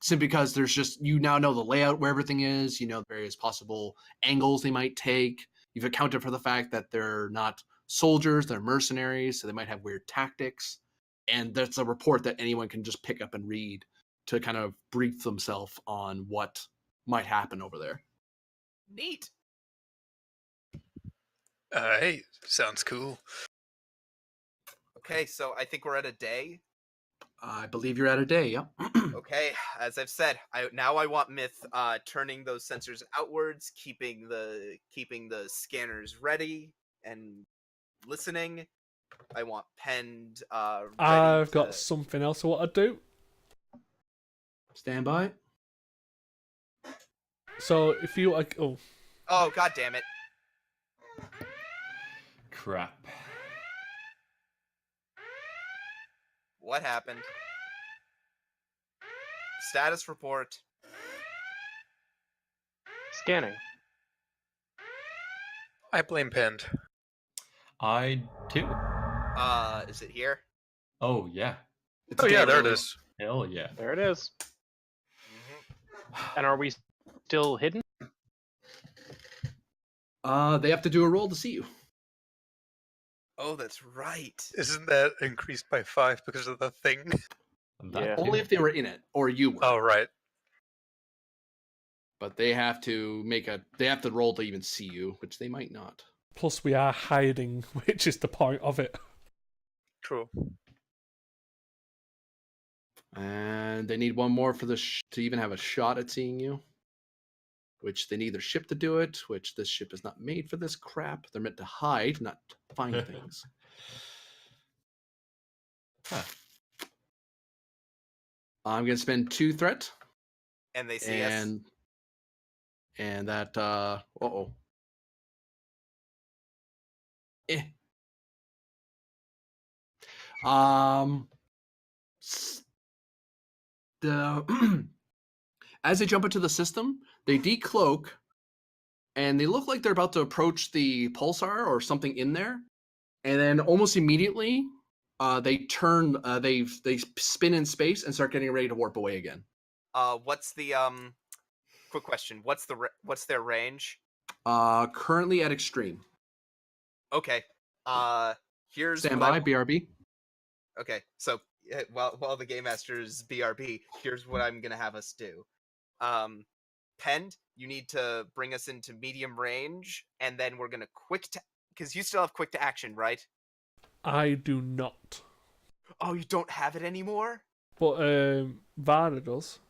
Simply because there's just you now know the layout where everything is. You know the various possible angles they might take. You've accounted for the fact that they're not soldiers; they're mercenaries, so they might have weird tactics. And that's a report that anyone can just pick up and read to kind of brief themselves on what might happen over there. Neat. Hey, sounds cool. Okay, so I think we're at a day. I believe you're at a day. Yep. Okay, as I've said, I want Myth turning those sensors outwards, keeping the scanners ready and listening. I want Pend ready I've got something else I want to do. Stand by. So if you Oh god damn it. crap. What happened? Status report. Scanning. I blame Pend. I too. Is it here? Oh yeah. It's Oh a yeah, day there it early. is. Hell yeah. There it is. Mm-hmm. And are we still hidden? They have to do a roll to see you. Oh, that's right. Isn't that increased by 5 because of the thing? And Yeah. that Only too. if they were in it or you were. Oh right. But they have to roll to even see you, which they might not. Plus, we are hiding, which is the point of it. True. And they need one more for to even have a shot at seeing you. Which they need their ship to do it, which this ship is not made for this crap. They're meant to hide, not find things. Huh. I'm gonna spend 2 threat. And they see us. And that uh-oh. Eh. The as they jump into the system, they decloak and they look like they're about to approach the pulsar or something in there. And then almost immediately, they turn they spin in space and start getting ready to warp away again. What's the quick question. What's their range? Currently at extreme. Okay. Here's Stand what by, I'm- BRB. Okay, so while the game master's BRB, here's what I'm gonna have us do. Pend, you need to bring us into medium range, and then we're gonna because you still have quick to action, right? I do not. Oh, you don't have it anymore? But Varda does.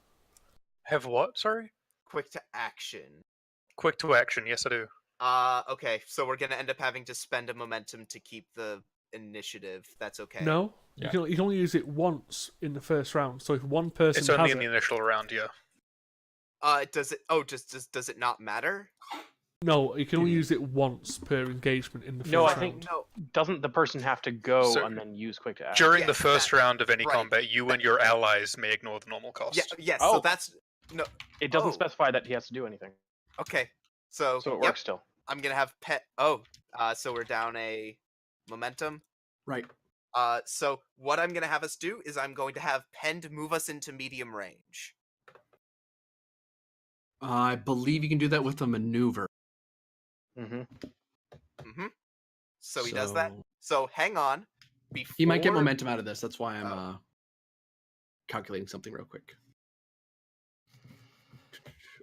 Have what? Sorry? Quick to action. Quick to action. Yes, I do. Okay, so we're gonna end up having to spend a momentum to keep the initiative. That's okay. No, Yeah. you can only use it once in the first round. So if one person It's only has in the it, initial round, yeah. Does it? Oh, does it not matter? no, you can only use it once per engagement in the first No, I round. think No. doesn't the person have to go So- and then use quick to action? During the Yes, first that- round of any right. combat, you and your allies may ignore the normal cost. Yeah. Yes. Oh. So that's no. It doesn't Oh. specify that he has to do anything, Okay. So so it yep, works still. I'm gonna have pet. Oh. So we're down a momentum. Right. So what I'm gonna have us do is I'm going to have Pend move us into medium range. I believe you can do that with a maneuver. Mm-hmm. Mm-hmm. So he does that. So So hang on. Before... he might get momentum out of this. That's why I'm Oh. calculating something real quick.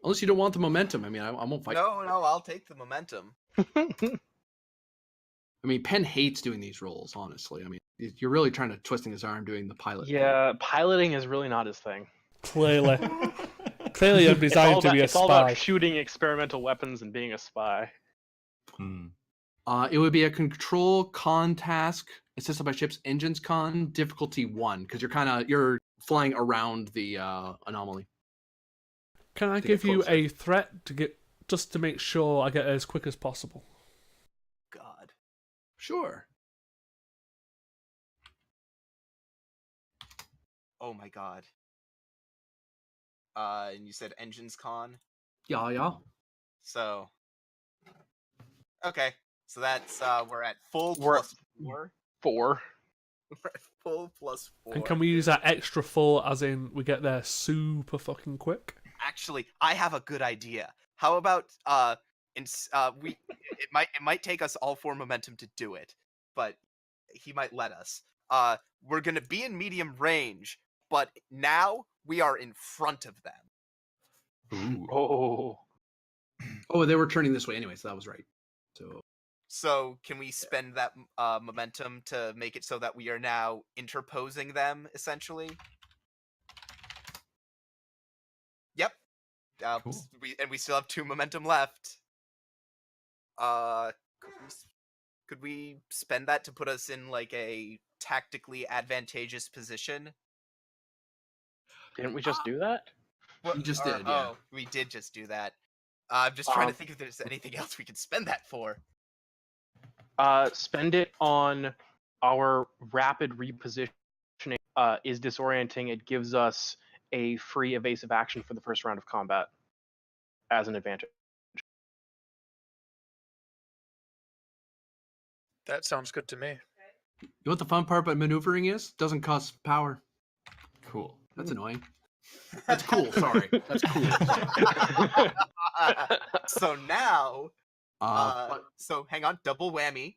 Unless you don't want the momentum. I mean, I won't fight. No, I'll take the momentum. I mean, Penn hates doing these rolls, honestly. I mean, you're really trying to twisting his arm doing the pilot. thing. Yeah, piloting is really not his thing. Clearly, clearly, I'm It's all designed to about, be a it's all about spy. shooting experimental weapons and being a spy. Hmm. It would be a control con task assisted by ship's engines con difficulty 1 because you're flying around the anomaly. Can I to give get you closer. a threat to get just to make sure I get as quick as possible? God. Sure. Oh my god. And you said engines con. Yeah. So. Okay. So that's we're at full We're at- plus 4. 4. We're at full plus 4. And can we use that extra 4 as in we get there super fucking quick? Actually, I have a good idea. How about it might take us all 4 momentum to do it, but he might let us. We're gonna be in medium range, but now we are in front of them. Ooh. Oh. Oh, they were turning this way anyway, so that was right. So can we spend that momentum to make it so that we are now interposing them, essentially? Yep. Cool. We still have 2 momentum left. Could we spend that to put us in like a tactically advantageous position? Didn't we just do that? You just did, yeah. Oh, we did just do that. I'm just trying to Um, think if there's anything else we could spend that for. Spend it on our rapid repositioning. Is disorienting. It gives us a free evasive action for the first round of combat as an advantage. That sounds good to me. You know what the fun part about maneuvering is? Doesn't cost power. Cool. That's annoying. That's cool. Sorry. That's cool. So now, But so hang on, double whammy.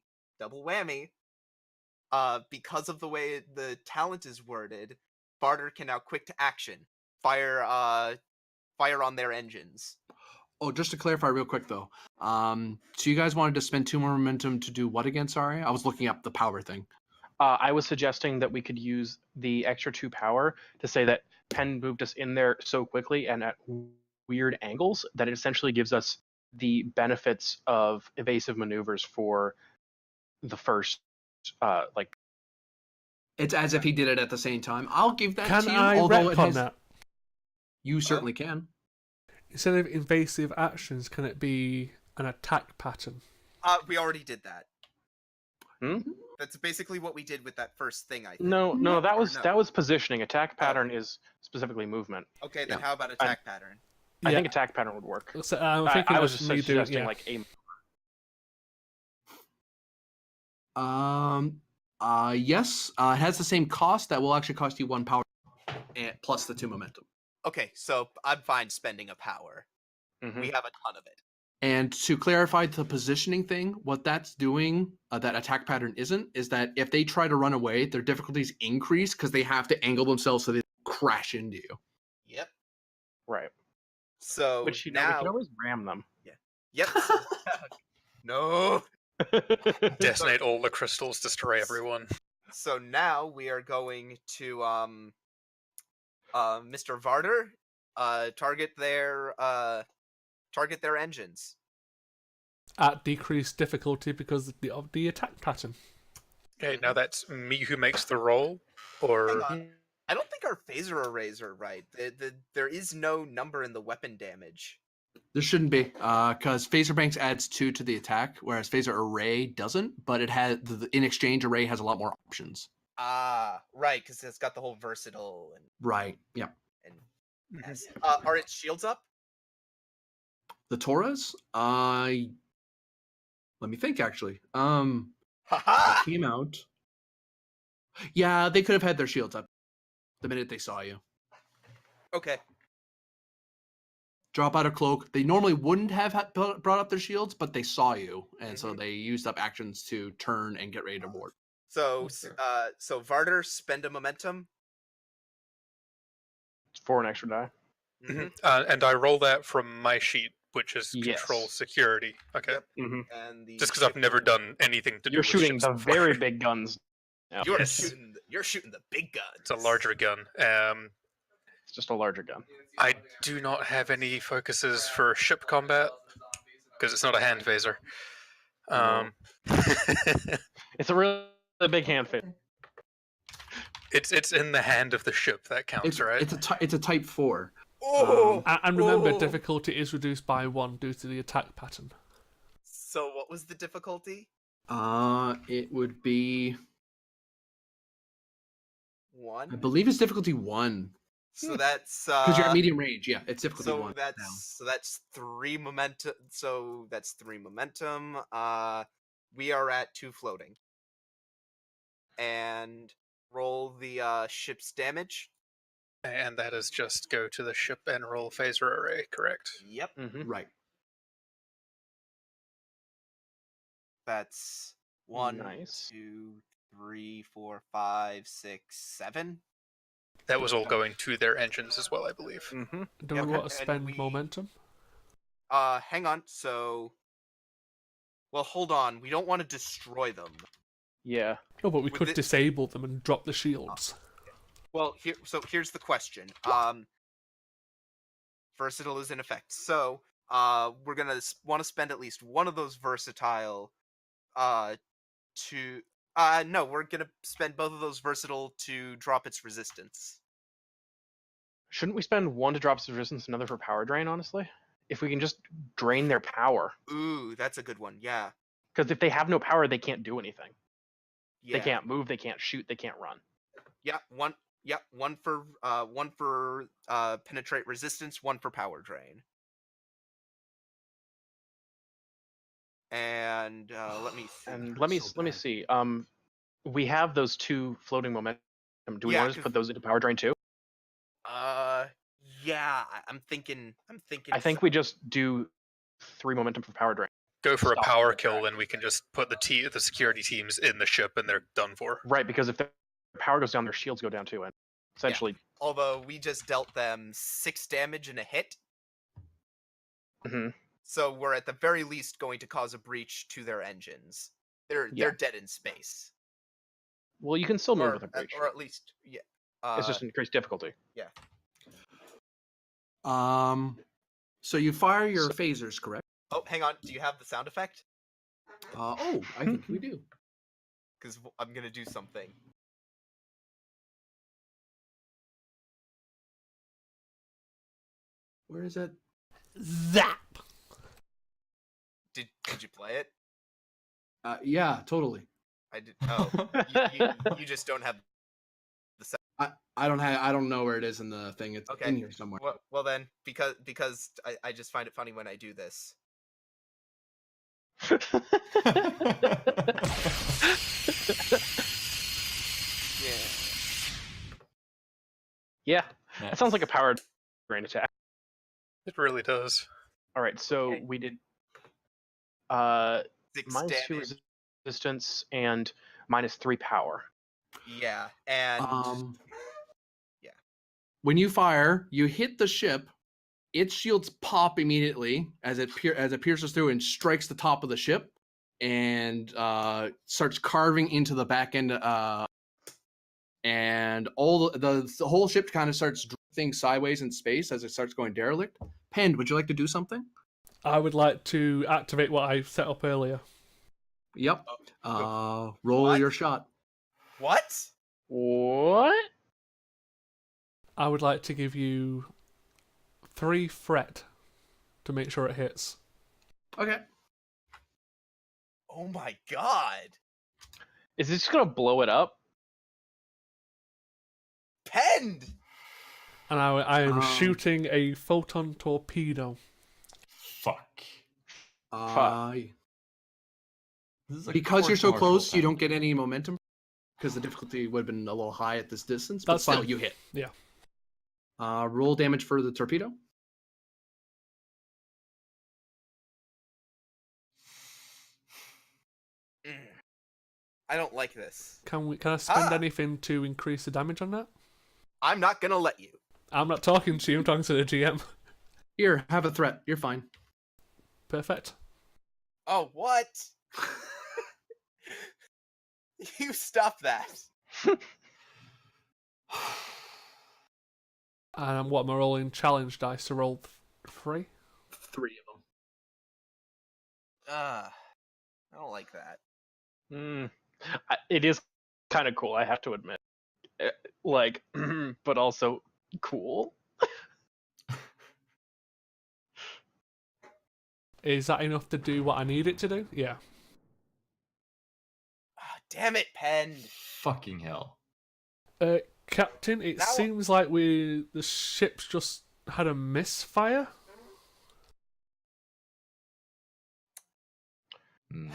Because of the way the talent is worded, Barter can now quick to action, fire on their engines. oh, just to clarify real quick though. So you guys wanted to spend 2 more momentum to do what again? Sorry, I was looking up the power thing. I was suggesting that we could use the extra 2 power to say that Penn moved us in there so quickly and at weird angles that it essentially gives us the benefits of evasive maneuvers for the first, like. It's as if he did it at the same time. I'll give that Can to you. I although it retcon has, that? you certainly can. Instead of invasive actions, can it be an attack pattern? We already did that. Hmm? That's basically what we did with that first thing, I think. No, that Or was no? that was positioning. Attack pattern is specifically movement. Okay, then Yeah. how about attack pattern? I think attack pattern would work. So, I'm thinking I of was just me doing, suggesting yeah. like a. Yes. It has the same cost. That will actually cost you 1 power, plus the 2 momentum. Okay, so I'm fine spending a power. Mhm. We have a ton of it. And to clarify the positioning thing, what that's doing, that attack pattern isn't, is that if they try to run away, their difficulties increase because they have to angle themselves so they crash into you. Yep. Right. So Which we now, can always ram them. yep. So, no. Detonate all the crystals, destroy everyone. So now we are going to Mr. Varder, target their engines. At decreased difficulty because of the attack pattern. Okay, now that's me who makes the roll, or Hang on. I don't think our phaser arrays are right. There is no number in the weapon damage. There shouldn't be, because phaser banks adds 2 to the attack, whereas phaser array doesn't. But it has in exchange, array has a lot more options. Ah, right, because it's got the whole versatile and Right. Yeah. yes. Are its shields up? The Tauras. Let me think. Actually, Haha! they came out. Yeah, they could have had their shields up the minute they saw you. Okay. Drop out a cloak. They normally wouldn't have brought up their shields, but they saw you, and so Mhm. they used up actions to turn and get ready to board. So so Varder, spend a momentum. For an extra die. Mhm. and I roll that from my sheet, which is Yes. control security. Okay, Yep. Mm-hmm. And the just because I've ship never will- done anything to do You're with shooting ships the before. very big guns. now. You're Yes. shooting the big guns. It's a larger gun. It's just a larger gun. I do not have any focuses for ship combat because it's not a hand phaser. It's a really big hand fit. it's in the hand of the ship that counts, right? It's a type 4. Oh, And remember, oh. difficulty is reduced by 1 due to the attack pattern. So what was the difficulty? It would be. 1. I believe it's difficulty 1 So that's because you're at medium range. Yeah, it's difficulty so 1 now. that's 3 momentum. So that's 3 momentum. We are at 2 floating. And roll the ship's damage. And that is just go to the ship and roll phaser array, correct? Yep. Mm-hmm. Right. That's 1, Nice. 2, 3, 4, 5, 6, 7. That was all going to their engines as well, I believe. Mm-hmm. Do Yeah, we okay. want to And spend we- momentum? Hang on. So, well, hold on. We don't want to destroy them. Yeah. No, but we With could it- disable them and drop the shields. Well, here's the question. Versatile is in effect. So, we're gonna want to spend at least one of those versatile, to. No, we're gonna spend both of those versatile to drop its resistance. Shouldn't we spend 1 to drop its resistance, another for power drain? Honestly, if we can just drain their power. Ooh, that's a good one. Yeah. Because if they have no power, they can't do anything. Yeah. They can't move. They can't shoot. They can't run. Yeah, one. Yeah, one for penetrate resistance, one for power drain. And let me see. And let me bad. see. We have those 2 floating momentum. Do we Yeah, want to just put those into power drain too? Yeah, I'm thinking. I think we just do 3 momentum for power drain. Go for a Stop power the kill, track. then we can just put the security teams in the ship, and they're done for. Right, because if their power goes down, their shields go down too, and essentially. Although we just dealt them 6 damage in a hit, Mhm. so we're at the very least going to cause a breach to their engines. They're dead in space. Well, you can still move Or, with a breach. or at least, yeah. It's just increased difficulty. So you fire your phasers, correct? Oh, hang on. Do you have the sound effect? I think we do. Because I'm gonna do something. Where is it? Zap! Did you play it? Yeah, totally. I did. Oh, you just don't have. I don't know where it is in the thing. It's Okay. in here somewhere. Well then, because I just find it funny when I do this. Yeah. Yeah, that sounds like a power drain attack. It really does. All right, so Okay. we did 6 -2 damage. resistance and -3 power. Yeah, and yeah. When you fire, you hit the ship. Its shields pop immediately as it pierces through and strikes the top of the ship, and starts carving into the back end. And all the whole ship kind of starts drifting sideways in space as it starts going derelict. Pend, would you like to do something? I would like to activate what I set up earlier. Yep. Oh, Roll What? your shot. What? What? I would like to give you 3 threat to make sure it hits. Okay. Oh my god. Is this gonna blow it up? Penned! And I am Um, shooting a photon torpedo. Fuck. This is a Because you're so court-martial close, you time. don't get any momentum. Because the difficulty would have been a little high at this distance. But That's still, fine. you hit. Yeah. Roll damage for the torpedo. I don't like this. Can I spend Ah! anything to increase the damage on that? I'm not gonna let you. I'm not talking to you, I'm talking to the GM. Here, have a threat. You're fine. Perfect. Oh, what? You stop that. And what am I rolling? Challenge dice to roll 3? 3 of them. I don't like that. It is kind of cool, I have to admit. Like, but also cool. Is that enough to do what I need it to do? Yeah. Ah, damn it, Penn. Fucking hell. Captain, it Now- seems like the ship's just had a misfire. Mm.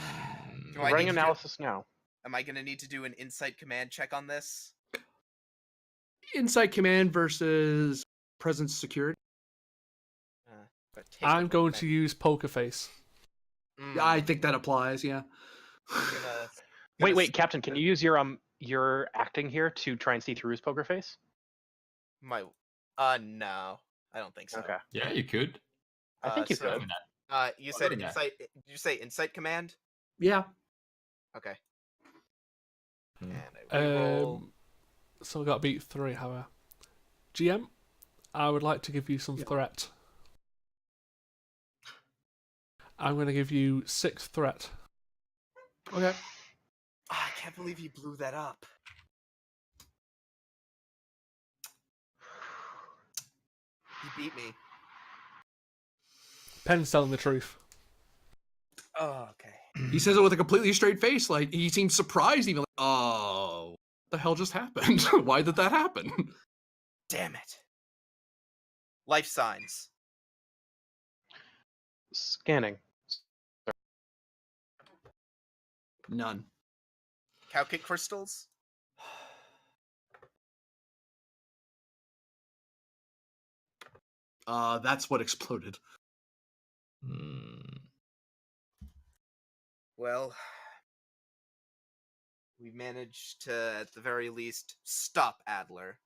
Do I Running need to do- analysis now. Am I gonna need to do an insight command check on this? Insight command versus presence security. But take a I'm look, going man. to use Poker Face. Yeah, I think that applies. Yeah. I'm gonna Wait, Captain, can you use your acting here to try and see through his poker face? My no, I don't think so. Okay. Yeah, you could. I think you so- could. You said Other than that. insight. Did you say insight command? Yeah. Okay. Hmm. And I reroll. So I got to beat 3, however. GM, I would like to give you some Yeah. threat. I'm going to give you 6 threat. Okay. I can't believe you blew that up. You beat me. Penn's telling the truth. Oh, okay. He says it with a completely straight face, like he seems surprised, even like, oh, what the hell just happened? Why did that happen? Damn it. Life signs. Scanning. None. Cow kick crystals? That's what exploded. Well, we managed to, at the very least, stop Adler.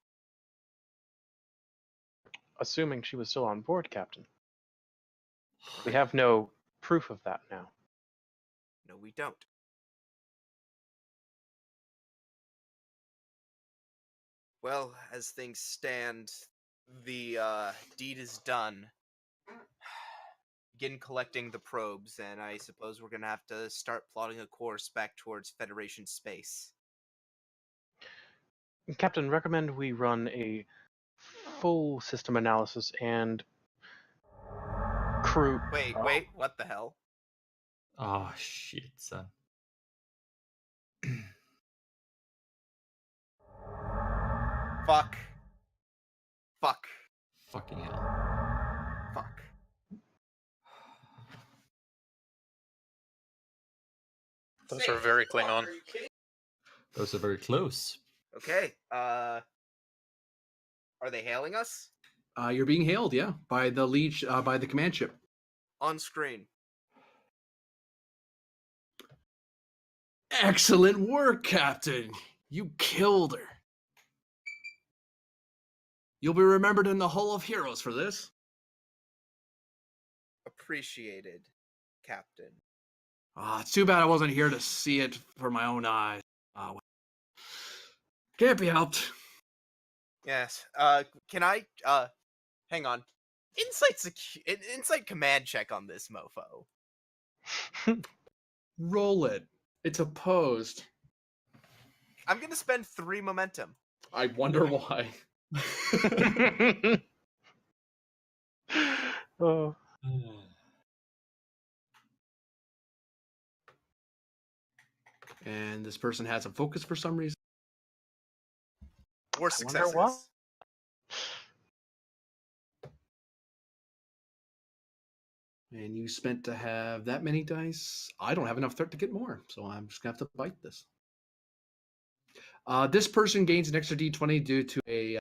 Assuming she was still on board, Captain. We have no proof of that now. No, we don't. Well, as things stand, the deed is done. Begin collecting the probes, and I suppose we're gonna have to start plotting a course back towards Federation space. Captain, recommend we run a full system analysis and crew. Wait, what the hell? Oh shit, son. Fuck. Fuck. Fucking hell. Fuck. Those are very Klingon. Those are very close. Okay, are they hailing us? You're being hailed, yeah, by the lead, by the command ship. On screen. Excellent work, Captain. You killed her. You'll be remembered in the Hall of Heroes for this. Appreciated, Captain. It's too bad I wasn't here to see it for my own eyes. Well, can't be helped. Yes. Can I, hang on. Insight command check on this mofo. Roll it. It's opposed. I'm gonna spend 3 momentum. I wonder why. Oh, And this person has a focus for some reason. 4 wonder successes. why. And you spent to have that many dice. I don't have enough to get more, so I'm just gonna have to bite this. This person gains an extra d20 due to a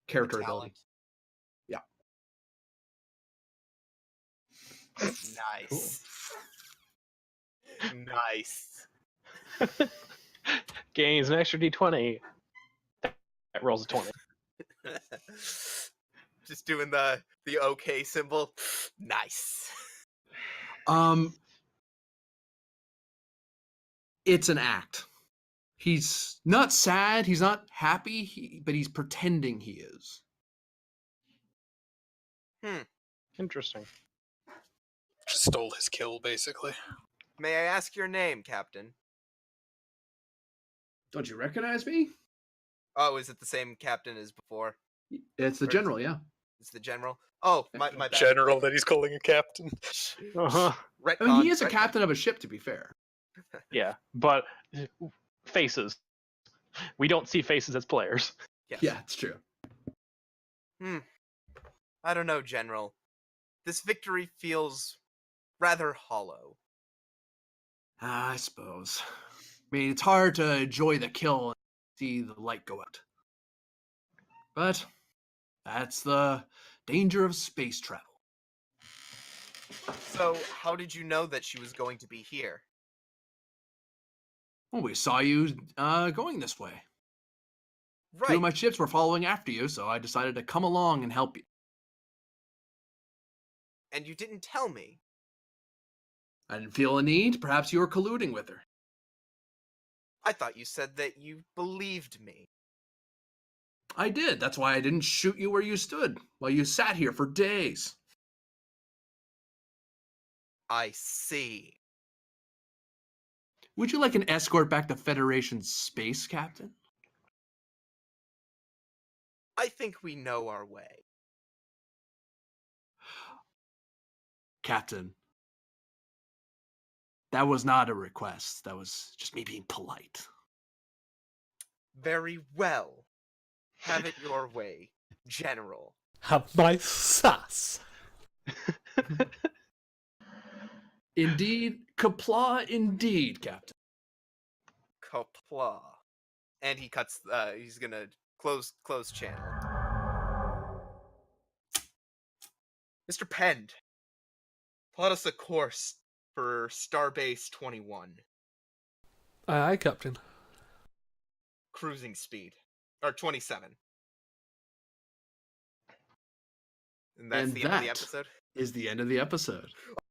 character ability. Talent. Yeah. Nice. Nice. Gains an extra d20. That rolls a 20. Just doing the OK symbol. Nice. It's an act. He's not sad, he's not happy, but he's pretending he is. Interesting. Just stole his kill, basically. May I ask your name, Captain? Don't you recognize me? Oh, is it the same captain as before? It's the general, yeah. It's the general? Oh, my bad. General that he's calling a captain. Uh-huh. Retcon, I mean, he is a retcon. captain of a ship, to be fair. Yeah, but faces. We don't see faces as players. Yes. Yeah, it's true. I don't know, General. This victory feels rather hollow. I suppose. I mean, it's hard to enjoy the kill and see the light go out. But that's the danger of space travel. So, how did you know that she was going to be here? Well, we saw you going this way. Right. 2 of my ships were following after you, so I decided to come along and help you. And you didn't tell me. I didn't feel a need. Perhaps you were colluding with her. I thought you said that you believed me. I did. That's why I didn't shoot you where you stood while you sat here for days. I see. Would you like an escort back to Federation space, Captain? I think we know our way. Captain, That was not a request. That was just me being polite. Very well. Have it your way, General. Have my sass. Indeed, Kapla indeed, Captain. Kapla. And he cuts, he's gonna close channel. Mr. Pend, plot us a course for Starbase 21. Aye, Captain. Cruising speed. Or 27. And that's And the end of the that episode? is the end of the episode.